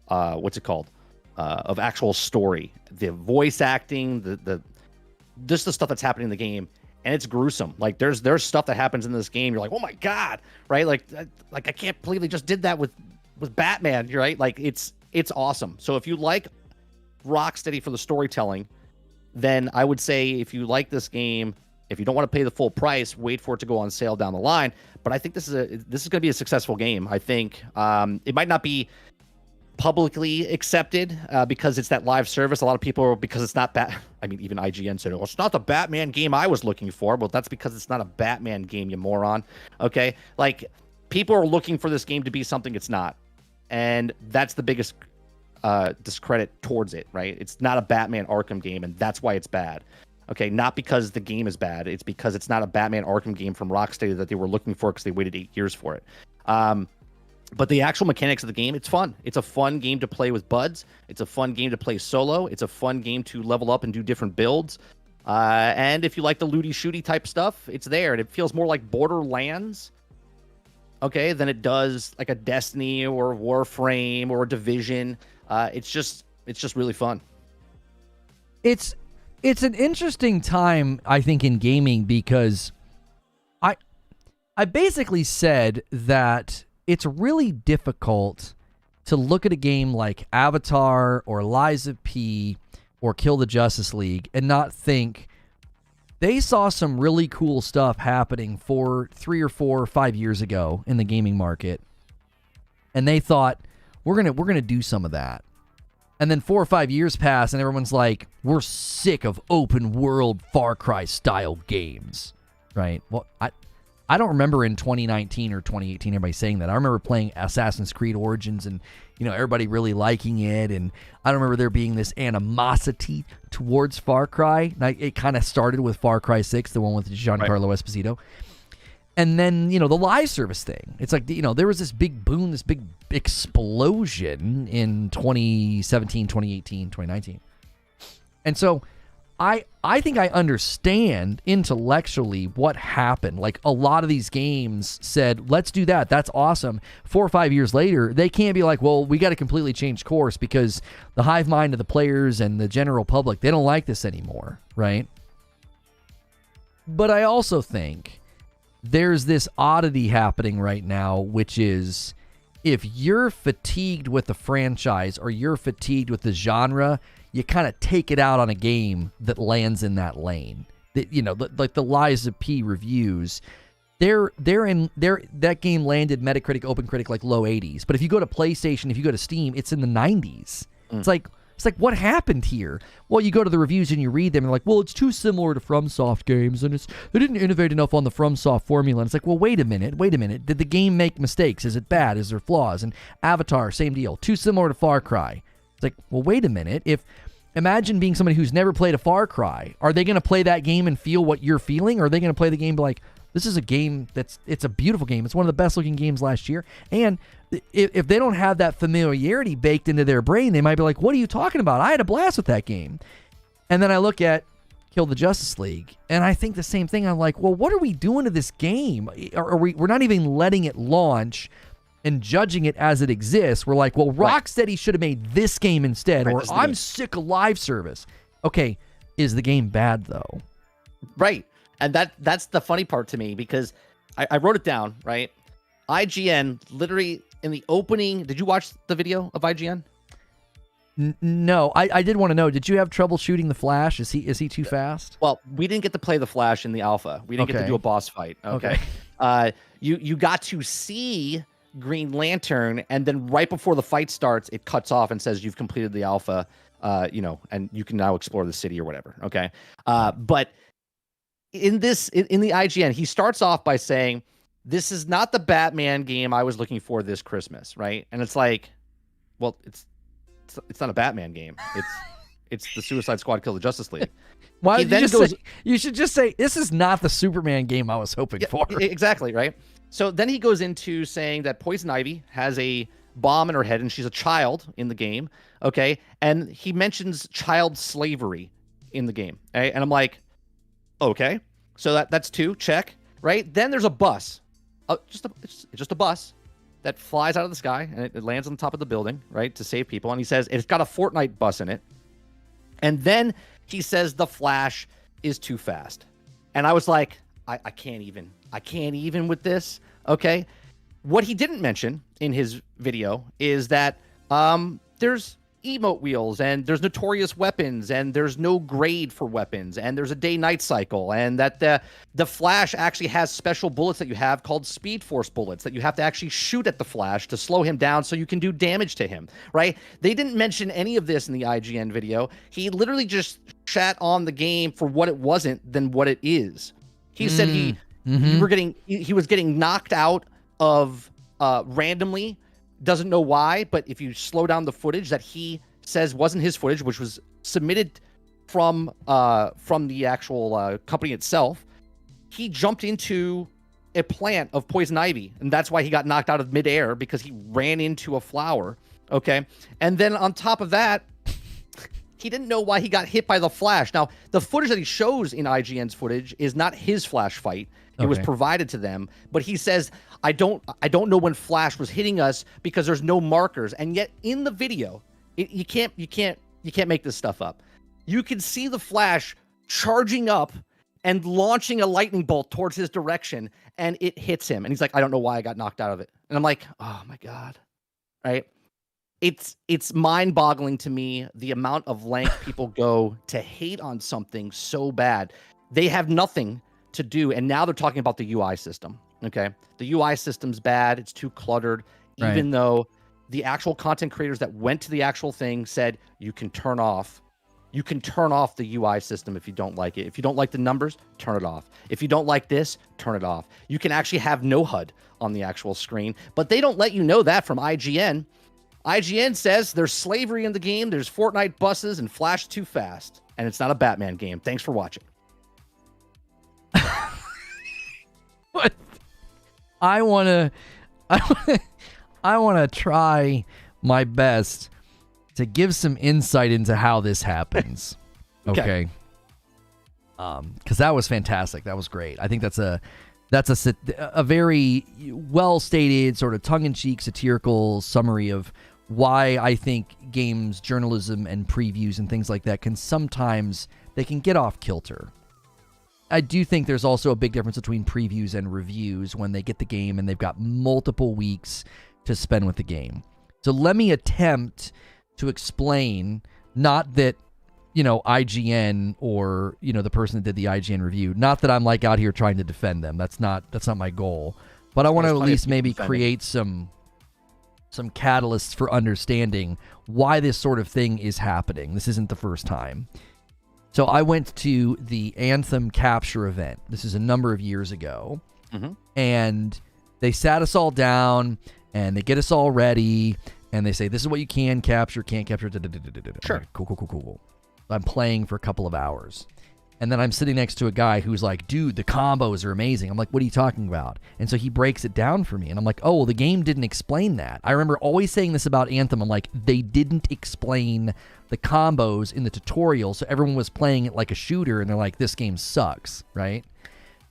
Speaker 2: of actual story, the voice acting, the just the stuff that's happening in the game, and it's gruesome. Like there's stuff that happens in this game. You're like, oh my god, right? Like I can't believe they just did that with Batman, right? Like it's awesome. So if you like Rocksteady for the storytelling, then I would say if you like this game, if you don't want to pay the full price, wait for it to go on sale down the line. But I think this is going to be a successful game. I think it might not be publicly accepted because it's that live service. A lot of people, because it's not I mean, even IGN said, well, it's not the Batman game I was looking for. Well, that's because it's not a Batman game, you moron. Okay? Like, people are looking for this game to be something it's not. And that's the biggest discredit towards it, right? It's not a Batman Arkham game, and that's why it's bad. Okay, not because the game is bad. It's because it's not a Batman Arkham game from Rocksteady that they were looking for, because they waited 8 years for it. But the actual mechanics of the game, it's fun. It's a fun game to play with buds. It's a fun game to play solo. It's a fun game to level up and do different builds. And if you like the looty shooty type stuff, it's there. And it feels more like Borderlands, okay, than it does like a Destiny or Warframe or a Division. It's just really fun.
Speaker 1: It's an interesting time, I think, in gaming, because I basically said that it's really difficult to look at a game like Avatar or Lies of P or Kill the Justice League and not think they saw some really cool stuff happening 3 or 4 or 5 years ago in the gaming market, and they thought, we're gonna do some of that. And then 4 or 5 years pass, and everyone's like, we're sick of open world Far Cry style games, right? Well, I don't remember in 2019 or 2018 everybody saying that. I remember playing Assassin's Creed Origins and, everybody really liking it. And I don't remember there being this animosity towards Far Cry. It kind of started with Far Cry 6, the one with Giancarlo Esposito. And then, the live service thing. It's like, there was this big boom, this big explosion in 2017, 2018, 2019. And so I think I understand intellectually what happened. Like, a lot of these games said, let's do that. That's awesome. 4 or 5 years later, they can't be like, well, we got to completely change course because the hive mind of the players and the general public, they don't like this anymore, right? But I also think there's this oddity happening right now, which is if you're fatigued with the franchise or you're fatigued with the genre, you kind of take it out on a game that lands in that lane. That, like the Lies of P reviews, that game landed Metacritic, OpenCritic like low 80s. But if you go to PlayStation, if you go to Steam, it's in the 90s. It's like what happened here? Well, you go to the reviews and you read them and like, well, it's too similar to FromSoft games and they didn't innovate enough on the FromSoft formula. And it's like, well, wait a minute. Did the game make mistakes? Is it bad? Is there flaws? And Avatar, same deal. Too similar to Far Cry. It's like, well, wait a minute. Imagine being somebody who's never played a Far Cry. Are they going to play that game and feel what you're feeling? Or are they going to play the game and be like, this is a game it's a beautiful game. It's one of the best looking games last year. And if they don't have that familiarity baked into their brain, they might be like, what are you talking about? I had a blast with that game. And then I look at Kill the Justice League, and I think the same thing. I'm like, well, what are we doing to this game? We're not even letting it launch and judging it as it exists. We're like, well, Rocksteady should have made this game instead, or I'm sick of live service. Okay, is the game bad though?
Speaker 2: Right, and that's the funny part to me, because I wrote it down, right? IGN literally in the opening. Did you watch the video of IGN?
Speaker 1: No, I did want to know. Did you have trouble shooting the Flash? Is he too fast?
Speaker 2: Well, we didn't get to play the Flash in the alpha. We didn't get to do a boss fight. Okay. You got to see Green Lantern, and then right before the fight starts, it cuts off and says you've completed the alpha, and you can now explore the city or whatever. Okay. But in the IGN, he starts off by saying, this is not the Batman game I was looking for this Christmas, right? And it's like, well, it's not a Batman game. It's the Suicide Squad Kill the Justice League.
Speaker 1: Why you should just say, this is not the Superman game I was hoping for.
Speaker 2: Exactly, right? So then he goes into saying that Poison Ivy has a bomb in her head, and she's a child in the game. Okay, and he mentions child slavery in the game, right? And I'm like, okay, so that's 2, check, right? Then there's a bus, it's just a bus that flies out of the sky, and it lands on the top of the building, right, to save people. And he says it's got a Fortnite bus in it. And then he says the Flash is too fast. And I was like, I can't even with this. Okay. What he didn't mention in his video is that there's emote wheels, and there's notorious weapons, and there's no grade for weapons, and there's a day-night cycle, and that the Flash actually has special bullets that you have called Speed Force bullets that you have to actually shoot at the Flash to slow him down so you can do damage to him, right? They didn't mention any of this in the IGN video. He literally just shat on the game for what it wasn't than what it is. He said he was getting knocked out of randomly, doesn't know why, but if you slow down the footage that he says wasn't his footage, which was submitted from the actual company itself, he jumped into a plant of poison ivy, and that's why he got knocked out of midair, because he ran into a flower. Okay, and then on top of that, he didn't know why he got hit by the Flash. Now, the footage that he shows in IGN's footage is not his Flash fight. It was provided to them, but he says, I don't know when Flash was hitting us because there's no markers. And yet in the video, you can't make this stuff up. You can see the Flash charging up and launching a lightning bolt towards his direction, and it hits him. And he's like, I don't know why I got knocked out of it. And I'm like, oh my God. Right? It's mind-boggling to me the amount of length people go to hate on something so bad. They have nothing to do, and now they're talking about the UI system. Okay, the UI system's bad, it's too cluttered, even though the actual content creators that went to the actual thing said you can turn off the UI system if you don't like it. If you don't like the numbers, turn it off. If you don't like this, turn it off. You can actually have no HUD on the actual screen, but they don't let you know that from IGN. IGN says there's slavery in the game, there's Fortnite buses, and Flash too fast, and it's not a Batman game. Thanks for watching.
Speaker 1: What? I wanna try my best to give some insight into how this happens. Okay. Because that was fantastic. That was great. I think that's a very well stated, sort of tongue-in-cheek, satirical summary of why I think games journalism and previews and things like that can sometimes get off kilter. I do think there's also a big difference between previews and reviews when they get the game and they've got multiple weeks to spend with the game. So let me attempt to explain, not that, IGN or, the person that did the IGN review, not that I'm like out here trying to defend them. That's not my goal. But I want to at least maybe create some catalysts for understanding why this sort of thing is happening. This isn't the first time. So I went to the Anthem Capture event. This is a number of years ago. Mm-hmm. And they sat us all down, and they get us all ready, and they say, this is what you can capture, can't capture.
Speaker 2: Sure.
Speaker 1: Like, cool. I'm playing for a couple of hours. And then I'm sitting next to a guy who's like, dude, the combos are amazing. I'm like, what are you talking about? And so he breaks it down for me. And I'm like, oh, well, the game didn't explain that. I remember always saying this about Anthem. I'm like, they didn't explain the combos in the tutorial. So everyone was playing it like a shooter. And they're like, this game sucks, right?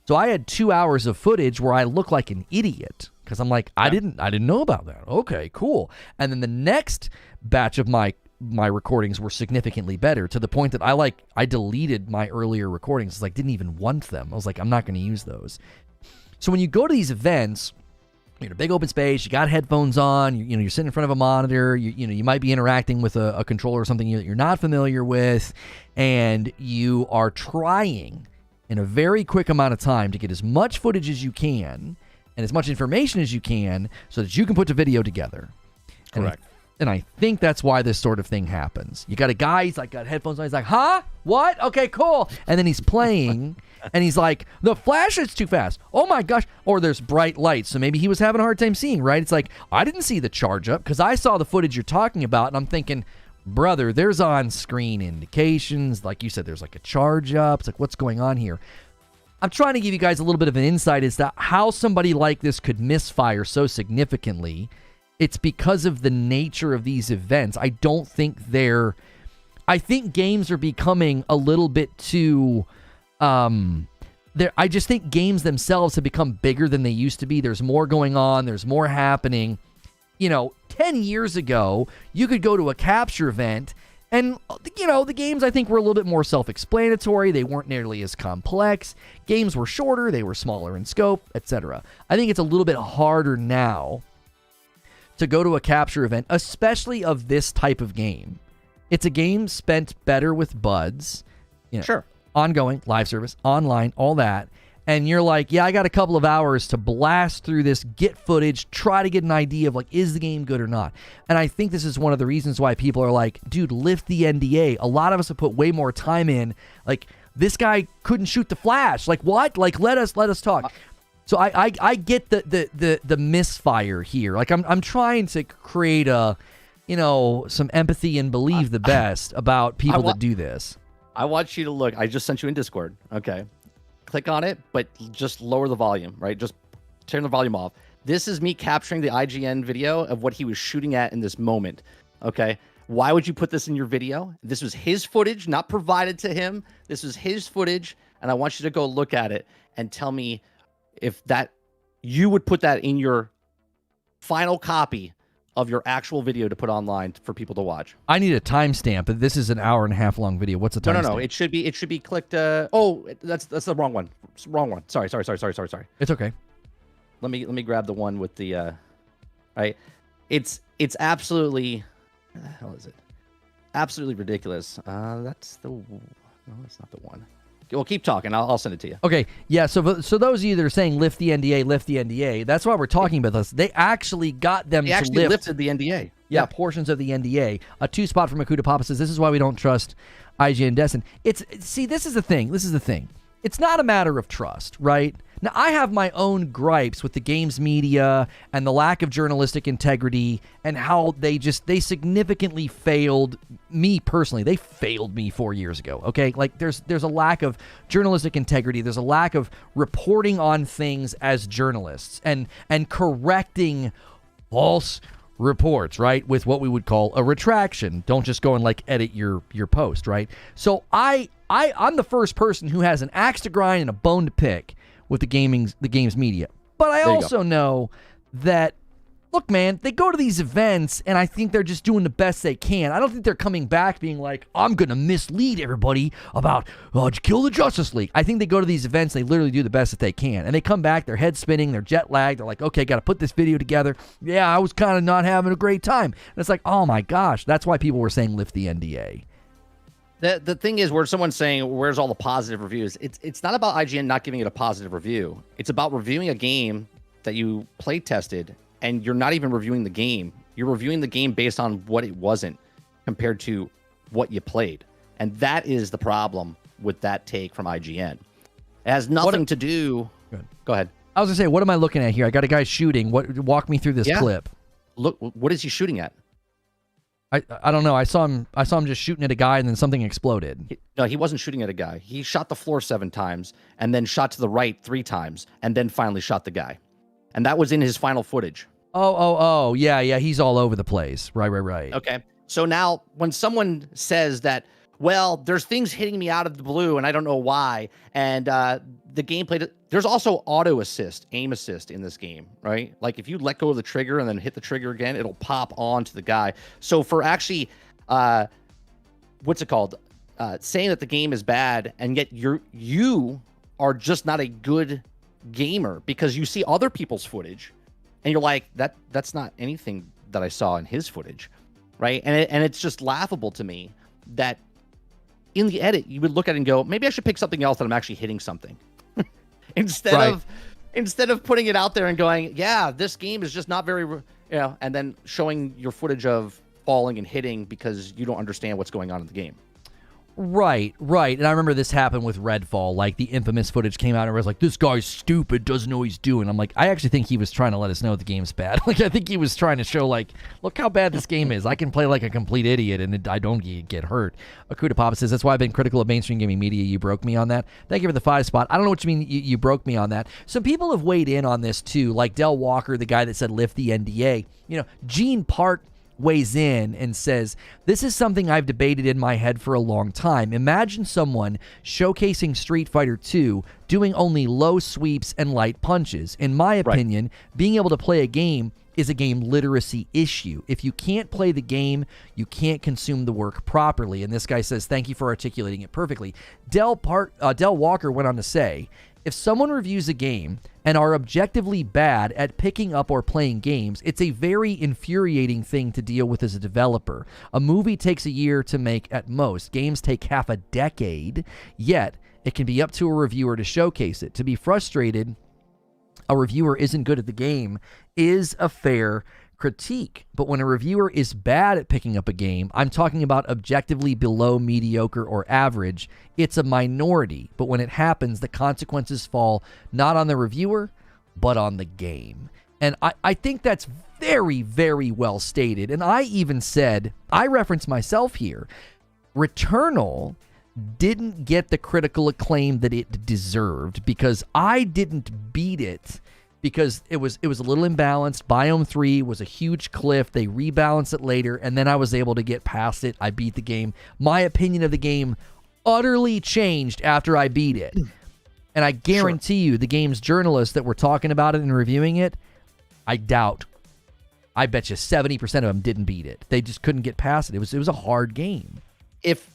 Speaker 1: So I had 2 hours of footage where I look like an idiot. Because I'm like, I didn't know about that. Okay, cool. And then the next batch of my recordings were significantly better, to the point that I deleted my earlier recordings. I didn't even want them. I was like, I'm not going to use those. So when you go to these events, you're in a big open space, you got headphones on, you're sitting in front of a monitor, you might be interacting with a controller or something that you're not familiar with, and you are trying in a very quick amount of time to get as much footage as you can and as much information as you can so that you can put the video together.
Speaker 2: Correct.
Speaker 1: And I think that's why this sort of thing happens. You got a guy, he's like, got headphones on, he's like, huh? What? Okay, cool. And then he's playing, and he's like, the flash is too fast. Oh my gosh. Or there's bright lights, so maybe he was having a hard time seeing, right? It's like, I didn't see the charge up because I saw the footage you're talking about, and I'm thinking, brother, there's on-screen indications. Like you said, there's like a charge up. It's like, what's going on here? I'm trying to give you guys a little bit of an insight as to how somebody like this could misfire so significantly. it's because of the nature of these events. I don't think I think games are becoming a little bit too, I just think games themselves have become bigger than they used to be. There's more going on. There's more happening. 10 years ago, you could go to a capture event and, the games I think were a little bit more self-explanatory. They weren't nearly as complex. Games were shorter. They were smaller in scope, etc. I think it's a little bit harder now to go to a capture event, especially of this type of game. It's a game spent better with buds.
Speaker 2: Sure.
Speaker 1: Ongoing, live service, online, all that. And you're like, yeah, I got a couple of hours to blast through this, get footage, try to get an idea of is the game good or not? And I think this is one of the reasons why people are like, dude, lift the NDA. A lot of us have put way more time in. This guy couldn't shoot the flash. What? Let us talk. So I get the misfire here. I'm trying to create some empathy and believe the best about people that do this.
Speaker 2: I want you to look. I just sent you in Discord. Okay. Click on it, but just lower the volume, right? Just turn the volume off. This is me capturing the IGN video of what he was shooting at in this moment. Okay. Why would you put this in your video? This was his footage, not provided to him. This was his footage. And I want you to go look at it and tell me if you would put that in your final copy of your actual video to put online for people to watch.
Speaker 1: I need a timestamp, but this is an hour and a half long video. What's the timestamp?
Speaker 2: No. It should be clicked. That's the wrong one. Wrong one. Sorry.
Speaker 1: It's okay.
Speaker 2: Let me grab the one with the. Right. It's absolutely. What the hell is it? Absolutely ridiculous. That's not the one. Well, keep talking. I'll send it to you.
Speaker 1: Okay, yeah, so those of you that are saying lift the NDA, that's why we're talking about this. They actually got them to lift.
Speaker 2: Lifted the NDA.
Speaker 1: Yeah, portions of the NDA. A 2-spot from Akuta Papa says, this is why we don't trust IGN Destin. This is the thing. It's not a matter of trust, right? Now, I have my own gripes with the games media and the lack of journalistic integrity and how they significantly failed me personally. They failed me 4 years ago, okay? There's a lack of journalistic integrity. There's a lack of reporting on things as journalists and correcting false reports, right? With what we would call a retraction. Don't just go and edit your post, right? So I'm the first person who has an axe to grind and a bone to pick with the games media. But I also know that, look, man, they go to these events and I think they're just doing the best they can. I don't think they're coming back being like, I'm going to mislead everybody about, kill the Justice League. I think they go to these events, they literally do the best that they can. And they come back, they're head spinning, they're jet lagged. They're like, okay, got to put this video together. Yeah, I was kind of not having a great time. And it's like, oh my gosh, that's why people were saying lift the NDA.
Speaker 2: The thing is, where someone's saying, where's all the positive reviews? It's not about IGN not giving it a positive review. It's about reviewing a game that you play tested, and you're not even reviewing the game. You're reviewing the game based on what it wasn't compared to what you played. And that is the problem with that take from IGN. It has nothing to do... Go ahead.
Speaker 1: I was going to say, what am I looking at here? I got a guy shooting. Walk me through this clip.
Speaker 2: Look, what is he shooting at?
Speaker 1: I don't know. I saw him just shooting at a guy and then something exploded.
Speaker 2: No, he wasn't shooting at a guy. He shot the floor 7 times and then shot to the right 3 times and then finally shot the guy. And that was in his final footage.
Speaker 1: Oh, yeah. He's all over the place. Right.
Speaker 2: Okay. So now when someone says that, well, there's things hitting me out of the blue and I don't know why, and the gameplay, there's also auto assist, aim assist in this game, right? Like if you let go of the trigger and then hit the trigger again, it'll pop onto the guy. So for actually, what's it called? Saying that the game is bad and yet you are just not a good gamer because you see other people's footage and you're like, that's not anything that I saw in his footage, right? And it's just laughable to me that in the edit, you would look at it and go, maybe I should pick something else that I'm actually hitting something. instead of putting it out there and going, yeah, this game is just not very, and then showing your footage of falling and hitting because you don't understand what's going on in the game.
Speaker 1: Right. And I remember this happened with Redfall. Like, the infamous footage came out and it was like, this guy's stupid, doesn't know what he's doing. I'm like, I actually think he was trying to let us know the game's bad. Like, I think he was trying to show, like, look how bad this game is. I can play like a complete idiot and I don't get hurt. Akuda Papa says, that's why I've been critical of mainstream gaming media. You broke me on that. Thank you for the 5 spot. I don't know what you mean you broke me on that. Some people have weighed in on this too, like Del Walker, the guy that said lift the NDA. Gene Park weighs in and says, this is something I've debated in my head for a long time. Imagine someone showcasing Street Fighter 2 doing only low sweeps and light punches. In my opinion, being able to play a game is a game literacy issue. If you can't play the game, you can't consume the work properly. And this guy says, thank you for articulating it perfectly. Del Walker went on to say, if someone reviews a game and are objectively bad at picking up or playing games, it's a very infuriating thing to deal with as a developer. A movie takes a year to make at most. Games take half a decade, yet it can be up to a reviewer to showcase it. To be frustrated a reviewer isn't good at the game is a fair critique. But when a reviewer is bad at picking up a game, I'm talking about objectively below mediocre or average, it's a minority. But when it happens, the consequences fall not on the reviewer, but on the game. And I think that's very, very well stated. And I even said, I reference myself here, Returnal didn't get the critical acclaim that it deserved because I didn't beat it because it was a little imbalanced. Biome 3 was a huge cliff. They rebalanced it later, and then I was able to get past it. I beat the game. My opinion of the game utterly changed after I beat it. And I guarantee you, the game's journalists that were talking about it and reviewing it, I bet you 70% of them didn't beat it. They just couldn't get past it. It was a hard game.
Speaker 2: If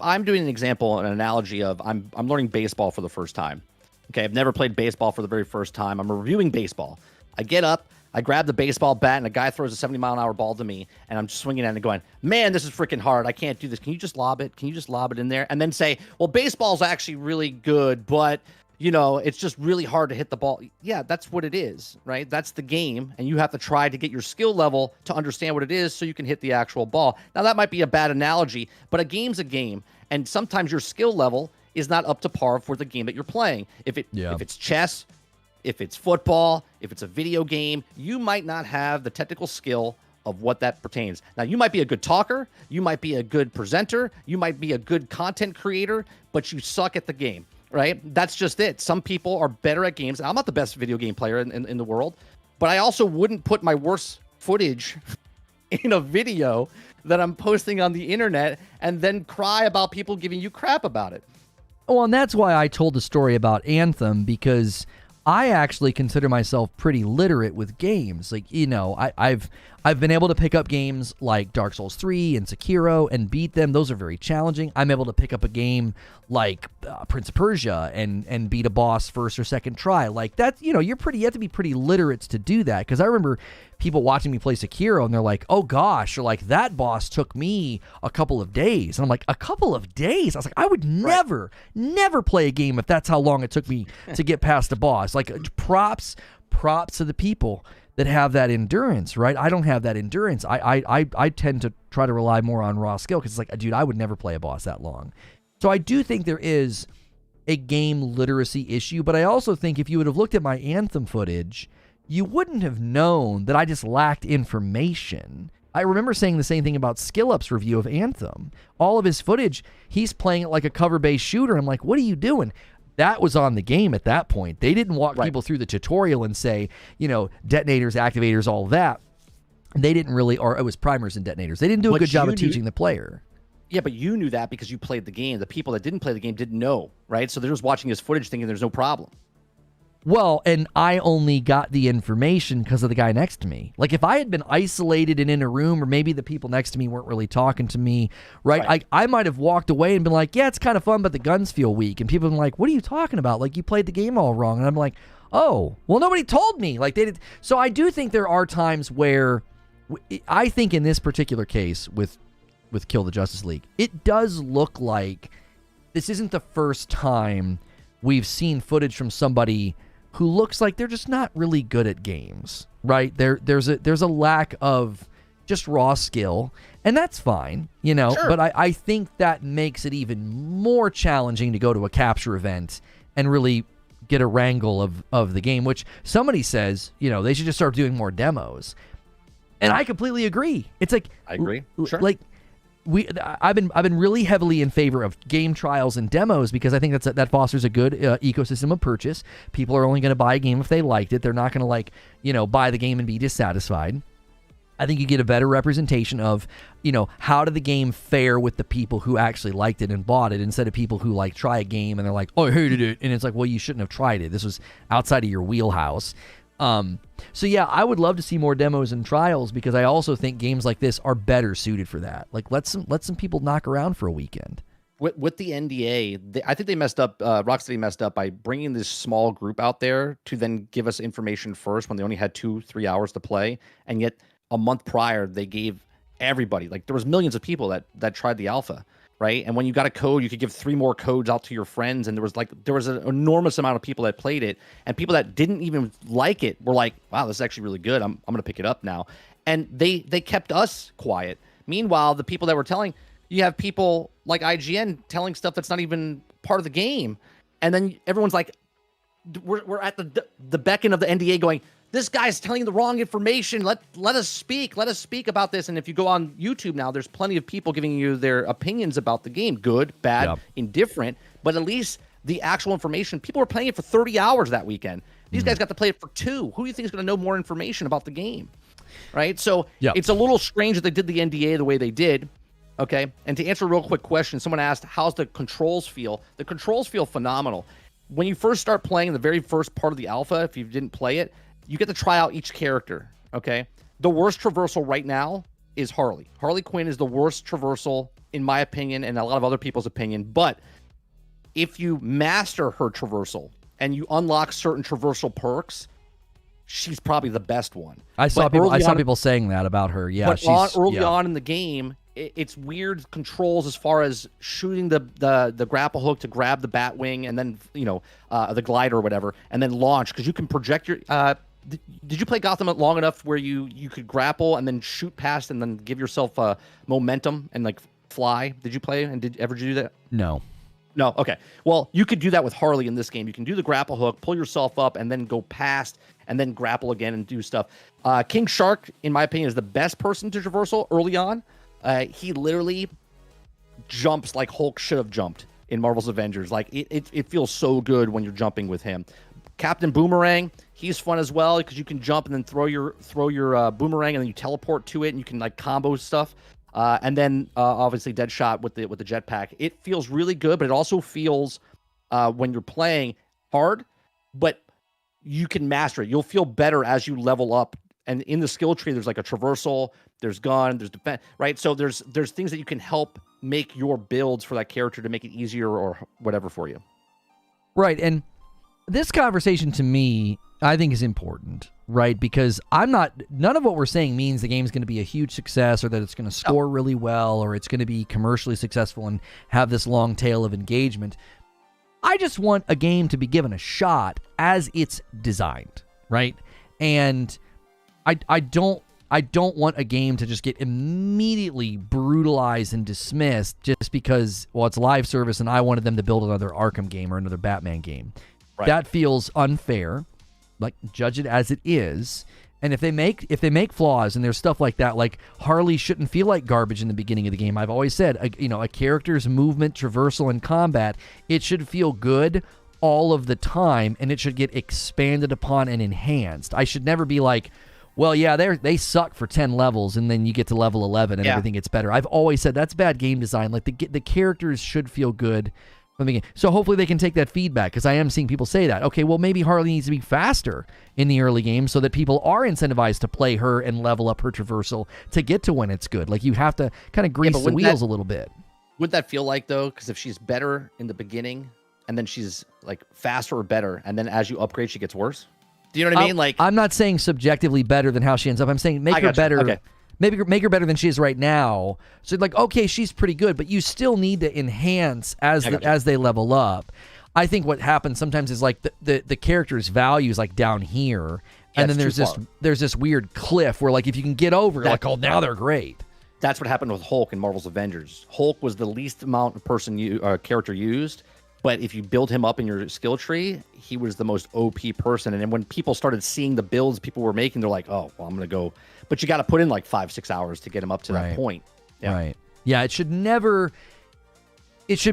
Speaker 2: I'm doing an example, an analogy of I'm learning baseball for the first time. Okay, I've never played baseball for the very first time. I'm reviewing baseball. I get up, I grab the baseball bat, and a guy throws a 70-mile-an-hour ball to me, and I'm just swinging at it and going, man, this is freaking hard. I can't do this. Can you just lob it? Can you just lob it in there? And then say, well, baseball's actually really good, but, it's just really hard to hit the ball. Yeah, that's what it is, right? That's the game, and you have to try to get your skill level to understand what it is so you can hit the actual ball. Now, that might be a bad analogy, but a game's a game, and sometimes your skill level is not up to par for the game that you're playing. If it's chess, if it's football, if it's a video game, you might not have the technical skill of what that pertains. Now, you might be a good talker, you might be a good presenter, you might be a good content creator, but you suck at the game, right? That's just it. Some people are better at games. I'm not the best video game player in the world, but I also wouldn't put my worst footage in a video that I'm posting on the internet and then cry about people giving you crap about it.
Speaker 1: Well, and that's why I told the story about Anthem, because I actually consider myself pretty literate with games. Like, I've been able to pick up games like Dark Souls 3 and Sekiro and beat them. Those are very challenging. I'm able to pick up a game like Prince of Persia and beat a boss first or second try. Like that, you have to be pretty literate to do that. Because I remember people watching me play Sekiro and they're like, oh gosh, or like that boss took me a couple of days. And I'm like, a couple of days? I was like, I would never play a game if that's how long it took me to get past a boss. Like props to the people that have that endurance, right? I don't have that endurance. I tend to try to rely more on raw skill because it's like, dude, I would never play a boss that long. So I do think there is a game literacy issue, but I also think if you would have looked at my Anthem footage, you wouldn't have known that I just lacked information. I remember saying the same thing about SkillUp's review of Anthem. All of his footage, he's playing it like a cover-based shooter. I'm like, what are you doing? That was on the game at that point. They didn't walk people through the tutorial and say, detonators, activators, all that. They didn't really, or it was primers and detonators. They didn't do a good job of teaching the player.
Speaker 2: Yeah, but you knew that because you played the game. The people that didn't play the game didn't know, right? So they're just watching his footage thinking there's no problem.
Speaker 1: Well, and I only got the information because of the guy next to me. Like, if I had been isolated and in a room, or maybe the people next to me weren't really talking to me, right? I might have walked away and been like, yeah, it's kind of fun, but the guns feel weak. And people have been like, what are you talking about? Like, you played the game all wrong. And I'm like, oh, well, nobody told me. Like, they did. So I do think there are times where I think in this particular case with Kill the Justice League, it does look like this isn't the first time we've seen footage from somebody who looks like they're just not really good at games, right? There's a lack of just raw skill, and that's fine, you know.
Speaker 2: Sure.
Speaker 1: But I think that makes it even more challenging to go to a capture event and really get a wrangle of the game, which somebody says, you know, they should just start doing more demos. And I completely agree. It's like,
Speaker 2: I agree. Sure.
Speaker 1: Like I've been really heavily in favor of game trials and demos because I think that fosters a good ecosystem of purchase. People are only going to buy a game if they liked it. They're not going to, like, you know, buy the game and be dissatisfied. I think you get a better representation of, you know, how did the game fare with the people who actually liked it and bought it, instead of people who, like, try a game and they're like, oh, I hated it. And it's like, well, you shouldn't have tried it. This was outside of your wheelhouse. So yeah, I would love to see more demos and trials because I also think games like this are better suited for that. Like, let some people knock around for a weekend.
Speaker 2: With the NDA, I think they messed up. Rocksteady messed up by bringing this small group out there to then give us information first when they only had 2-3 hours to play, and yet a month prior they gave everybody, like, there was millions of people that tried the alpha, right? And when you got a code, you could give 3 more codes out to your friends, and there was an enormous amount of people that played it, and people that didn't even like it were like, wow, this is actually really good. I'm gonna pick it up now. And they kept us quiet. Meanwhile, the people that were telling, you have people like IGN telling stuff that's not even part of the game, and then everyone's like, we're at the beckon of the NDA going, this guy's telling the wrong information. Let us speak. Let us speak about this. And if you go on YouTube now, there's plenty of people giving you their opinions about the game. Good, bad, indifferent. But at least the actual information, people were playing it for 30 hours that weekend. These guys got to play it for 2. Who do you think is going to know more information about the game? Right? So it's a little strange that they did the NDA the way they did. Okay? And to answer a real quick question, someone asked, how's the controls feel? The controls feel phenomenal. When you first start playing the very first part of the alpha, if you didn't play it, you get to try out each character, okay? The worst traversal right now is Harley. Harley Quinn is the worst traversal, in my opinion, and a lot of other people's opinion. But if you master her traversal and you unlock certain traversal perks, she's probably the best one.
Speaker 1: I saw people saying that about her. Yeah,
Speaker 2: but early on in the game, it's weird controls as far as shooting the grapple hook to grab the bat wing, and then, you know, the glider or whatever, and then launch, because you can project your. Did you play Gotham long enough where you could grapple and then shoot past and then give yourself momentum and, like, fly? Did you play and did you ever do that?
Speaker 1: No.
Speaker 2: Okay. Well, you could do that with Harley in this game. You can do the grapple hook, pull yourself up, and then go past and then grapple again and do stuff. King Shark, in my opinion, is the best person to traversal early on. He literally jumps like Hulk should have jumped in Marvel's Avengers. Like, it feels so good when you're jumping with him. Captain Boomerang, he's fun as well because you can jump and then throw your boomerang, and then you teleport to it and you can, like, combo stuff. And then obviously Deadshot with the jetpack. It feels really good, but it also feels when you're playing hard, but you can master it. You'll feel better as you level up. And in the skill tree, there's like a traversal, there's gun, there's defense, right? So there's things that you can help make your builds for that character to make it easier or whatever for you.
Speaker 1: Right, and this conversation to me, I think, is important, right? Because none of what we're saying means the game's going to be a huge success or that it's going to score really well or it's going to be commercially successful and have this long tail of engagement. I just want a game to be given a shot as it's designed, right? And I don't want a game to just get immediately brutalized and dismissed just because, well, it's live service and I wanted them to build another Arkham game or another Batman game. Right. That feels unfair. Like, judge it as it is. And if they make flaws and there's stuff like that, like Harley shouldn't feel like garbage in the beginning of the game. I've always said, a character's movement, traversal, and combat, it should feel good all of the time, and it should get expanded upon and enhanced. I should never be like, well, yeah, they suck for 10 levels, and then you get to level 11 and everything gets better. I've always said that's bad game design. Like, the characters should feel good from the beginning. So hopefully they can take that feedback, because I am seeing people say that. Okay, well, maybe Harley needs to be faster in the early game so that people are incentivized to play her and level up her traversal to get to when it's good. Like, you have to kind of grease the wheels a little bit.
Speaker 2: Would that feel like, though? Because if she's better in the beginning, and then she's, like, faster or better, and then as you upgrade, she gets worse? Do you know what I mean? Like, I'm
Speaker 1: not saying subjectively better than how she ends up. I'm saying make her better. Okay. Maybe make her better than she is right now. So, like, okay, she's pretty good, but you still need to enhance as they level up. I think what happens sometimes is, like, the character's value is, like, down here, and then
Speaker 2: it's
Speaker 1: there's this weird cliff where, like, if you can get over,
Speaker 2: That-
Speaker 1: like, oh, now they're great.
Speaker 2: That's what happened with Hulk in Marvel's Avengers. Hulk was the least amount of character used, but if you build him up in your skill tree, he was the most OP person. And then when people started seeing the builds people were making, they're like, oh, well, I'm going to go. But you got to put in like 5-6 hours to get him up to that point. Yeah.
Speaker 1: Right. Yeah, it should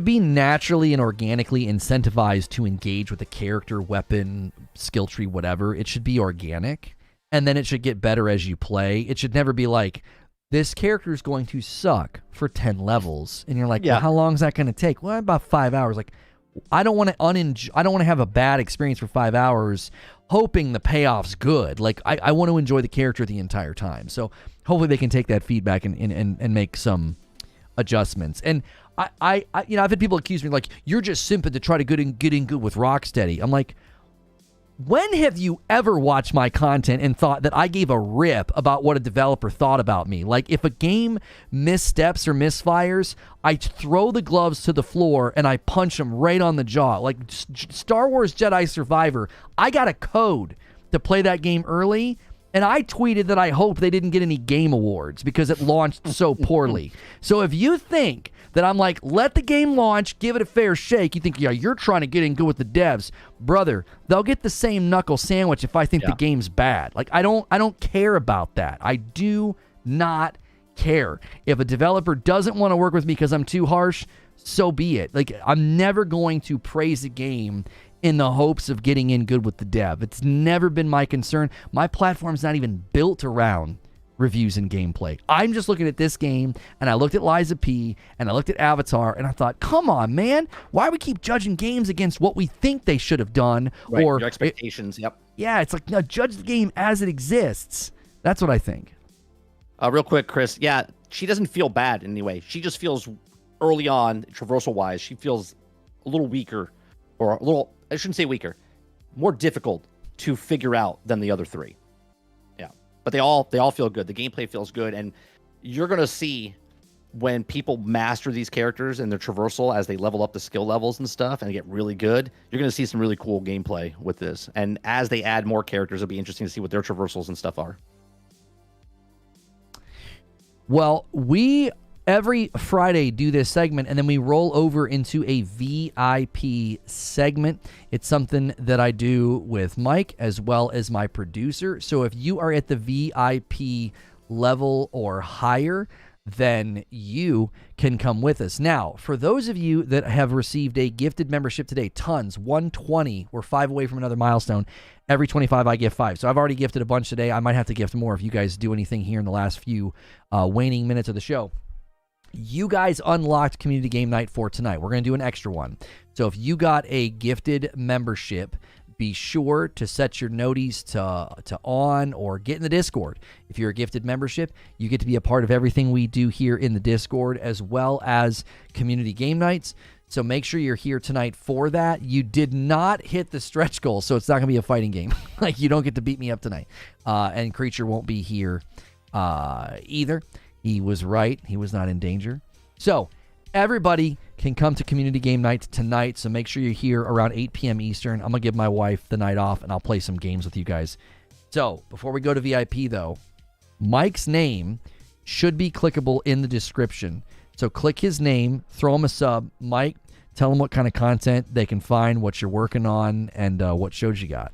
Speaker 1: be naturally and organically incentivized to engage with the character, weapon, skill tree, whatever. It should be organic, and then it should get better as you play. It should never be like, this character is going to suck for 10 levels, and you're like, well, how long is that going to take? Well, about 5 hours. Like, I don't want to have a bad experience for 5 hours hoping the payoff's good. Like, I want to enjoy the character the entire time. So hopefully they can take that feedback and make some adjustments. And I've had people accuse me like, you're just simping to try to get in good with Rocksteady. I'm like, when have you ever watched my content and thought that I gave a rip about what a developer thought about me? Like, if a game missteps or misfires, I throw the gloves to the floor and I punch them right on the jaw. Like Star Wars Jedi Survivor, I got a code to play that game early, and I tweeted that I hope they didn't get any game awards because it launched so poorly. So if you think that I'm like, let the game launch, give it a fair shake, you think, yeah, you're trying to get in good with the devs. Brother, they'll get the same knuckle sandwich if I think the game's bad. Like, I don't care about that. I do not care. If a developer doesn't want to work with me because I'm too harsh, so be it. Like, I'm never going to praise a game in the hopes of getting in good with the dev. It's never been my concern. My platform's not even built around reviews and gameplay. I'm just looking at this game, and I looked at Liza P, and I looked at Avatar, and I thought, come on, man. Why do we keep judging games against what we think they should have done?
Speaker 2: Right,
Speaker 1: or
Speaker 2: your expectations,
Speaker 1: Yeah, it's like, no, judge the game as it exists. That's what I think.
Speaker 2: Real quick, Chris. Yeah, she doesn't feel bad in any way. She just feels early on, traversal-wise, she feels a little weaker, or a little, I shouldn't say weaker, more difficult to figure out than the other three. Yeah, but they all feel good. The gameplay feels good, and you're gonna see when people master these characters and their traversal as they level up the skill levels and stuff and get really good, you're gonna see some really cool gameplay with this. And as they add more characters, it'll be interesting to see what their traversals and stuff are.
Speaker 1: Well, we every Friday do this segment, and then we roll over into a VIP segment. It's something that I do with Mike as well as my producer. So if you are at the VIP level or higher, then you can come with us. Now, for those of you that have received a gifted membership today, tons, 120, we're 5 away from another milestone. Every 25, I gift 5. So I've already gifted a bunch today. I might have to gift more if you guys do anything here in the last few waning minutes of the show. You guys unlocked Community Game Night for tonight. We're going to do an extra one. So if you got a gifted membership, be sure to set your noties to on or get in the Discord. If you're a gifted membership, you get to be a part of everything we do here in the Discord as well as Community Game Nights. So make sure you're here tonight for that. You did not hit the stretch goal, so it's not going to be a fighting game. Like, you don't get to beat me up tonight. And Creature won't be here either. He was right. He was not in danger. So everybody can come to Community Game Night tonight, so make sure you're here around 8 p.m. Eastern. I'm going to give my wife the night off, and I'll play some games with you guys. So before we go to VIP, though, Mike's name should be clickable in the description. So click his name, throw him a sub. Mike, tell him what kind of content they can find, what you're working on, and what shows you got.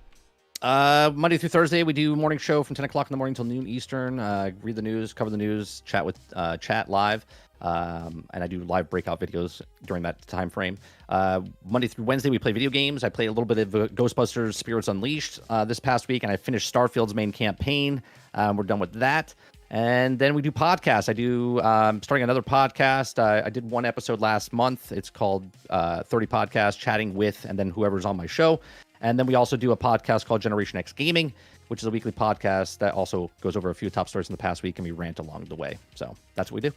Speaker 2: Monday through Thursday, we do a morning show from 10 o'clock in the morning till noon Eastern. Read the news, cover the news, chat with chat live. And I do live breakout videos during that time frame. Monday through Wednesday, we play video games. I played a little bit of Ghostbusters Spirits Unleashed this past week, and I finished Starfield's main campaign. We're done with that. And then we do podcasts. I do starting another podcast. I did one episode last month. It's called 30 Podcasts, chatting with and then whoever's on my show. And then we also do a podcast called Generation X Gaming, which is a weekly podcast that also goes over a few top stories in the past week, and we rant along the way. So that's what we do.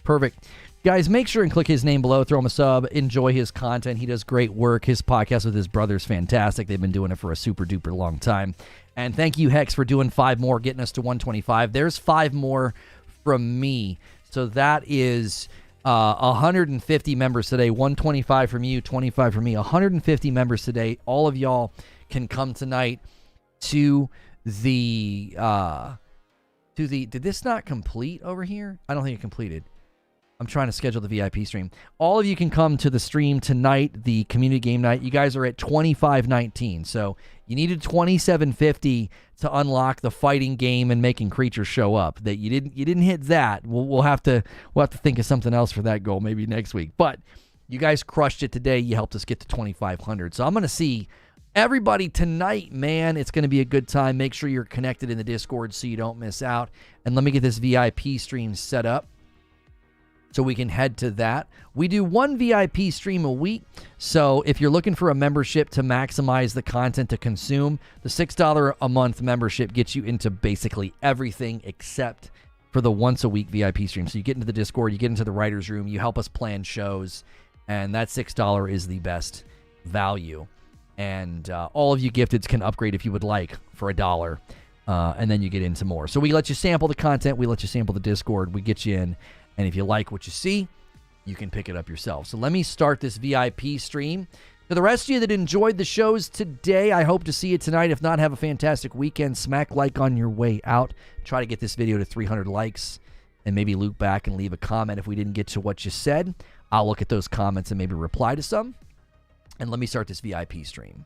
Speaker 1: Perfect. Guys, make sure and click his name below. Throw him a sub. Enjoy his content. He does great work. His podcast with his brother is fantastic. They've been doing it for a super duper long time. And thank you, Hex, for doing 5 more, getting us to 125. There's 5 more from me. So that is 150 members today. 125 from you, 25 from me. 150 members today. All of y'all can come tonight to the did this not complete over here? I don't think it completed. I'm trying to schedule the VIP stream. All of you can come to the stream tonight, the community game night. You guys are at 2519. So you needed 2750 to unlock the fighting game and making creatures show up. That you didn't hit that. We'll have to think of something else for that goal maybe next week. But you guys crushed it today. You helped us get to 2500. So I'm going to see everybody tonight, man. It's going to be a good time. Make sure you're connected in the Discord so you don't miss out. And let me get this VIP stream set up so we can head to that. We do one VIP stream a week. So if you're looking for a membership to maximize the content to consume, the $6 a month membership gets you into basically everything except for the once a week VIP stream. So you get into the Discord, you get into the writer's room, you help us plan shows, and that $6 is the best value. And all of you gifteds can upgrade if you would like for $1, and then you get into more. So we let you sample the content, we let you sample the Discord, we get you in, and if you like what you see, you can pick it up yourself. So let me start this VIP stream. To the rest of you that enjoyed the shows today, I hope to see you tonight. If not, have a fantastic weekend. Smack like on your way out. Try to get this video to 300 likes, and maybe loop back and leave a comment if we didn't get to what you said. I'll look at those comments and maybe reply to some. And let me start this VIP stream.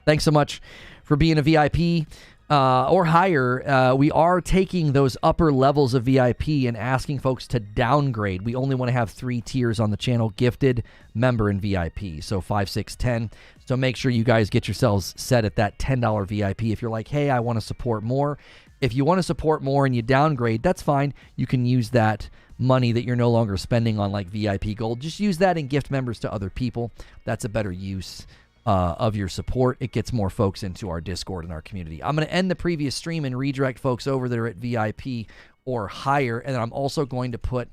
Speaker 1: Thanks so much for being a VIP or higher. We are taking those upper levels of VIP and asking folks to downgrade. We only want to have 3 tiers on the channel: gifted, member, and VIP. So 5, 6, 10. So make sure you guys get yourselves set at that $10 VIP. If you're like, hey, I want to support more. If you want to support more and you downgrade, that's fine. You can use that money that you're no longer spending on like VIP gold. Just use that and gift members to other people. That's a better use of your support. It gets more folks into our Discord and our community. I'm going to end the previous stream and redirect folks over that are at VIP or higher. And then I'm also going to put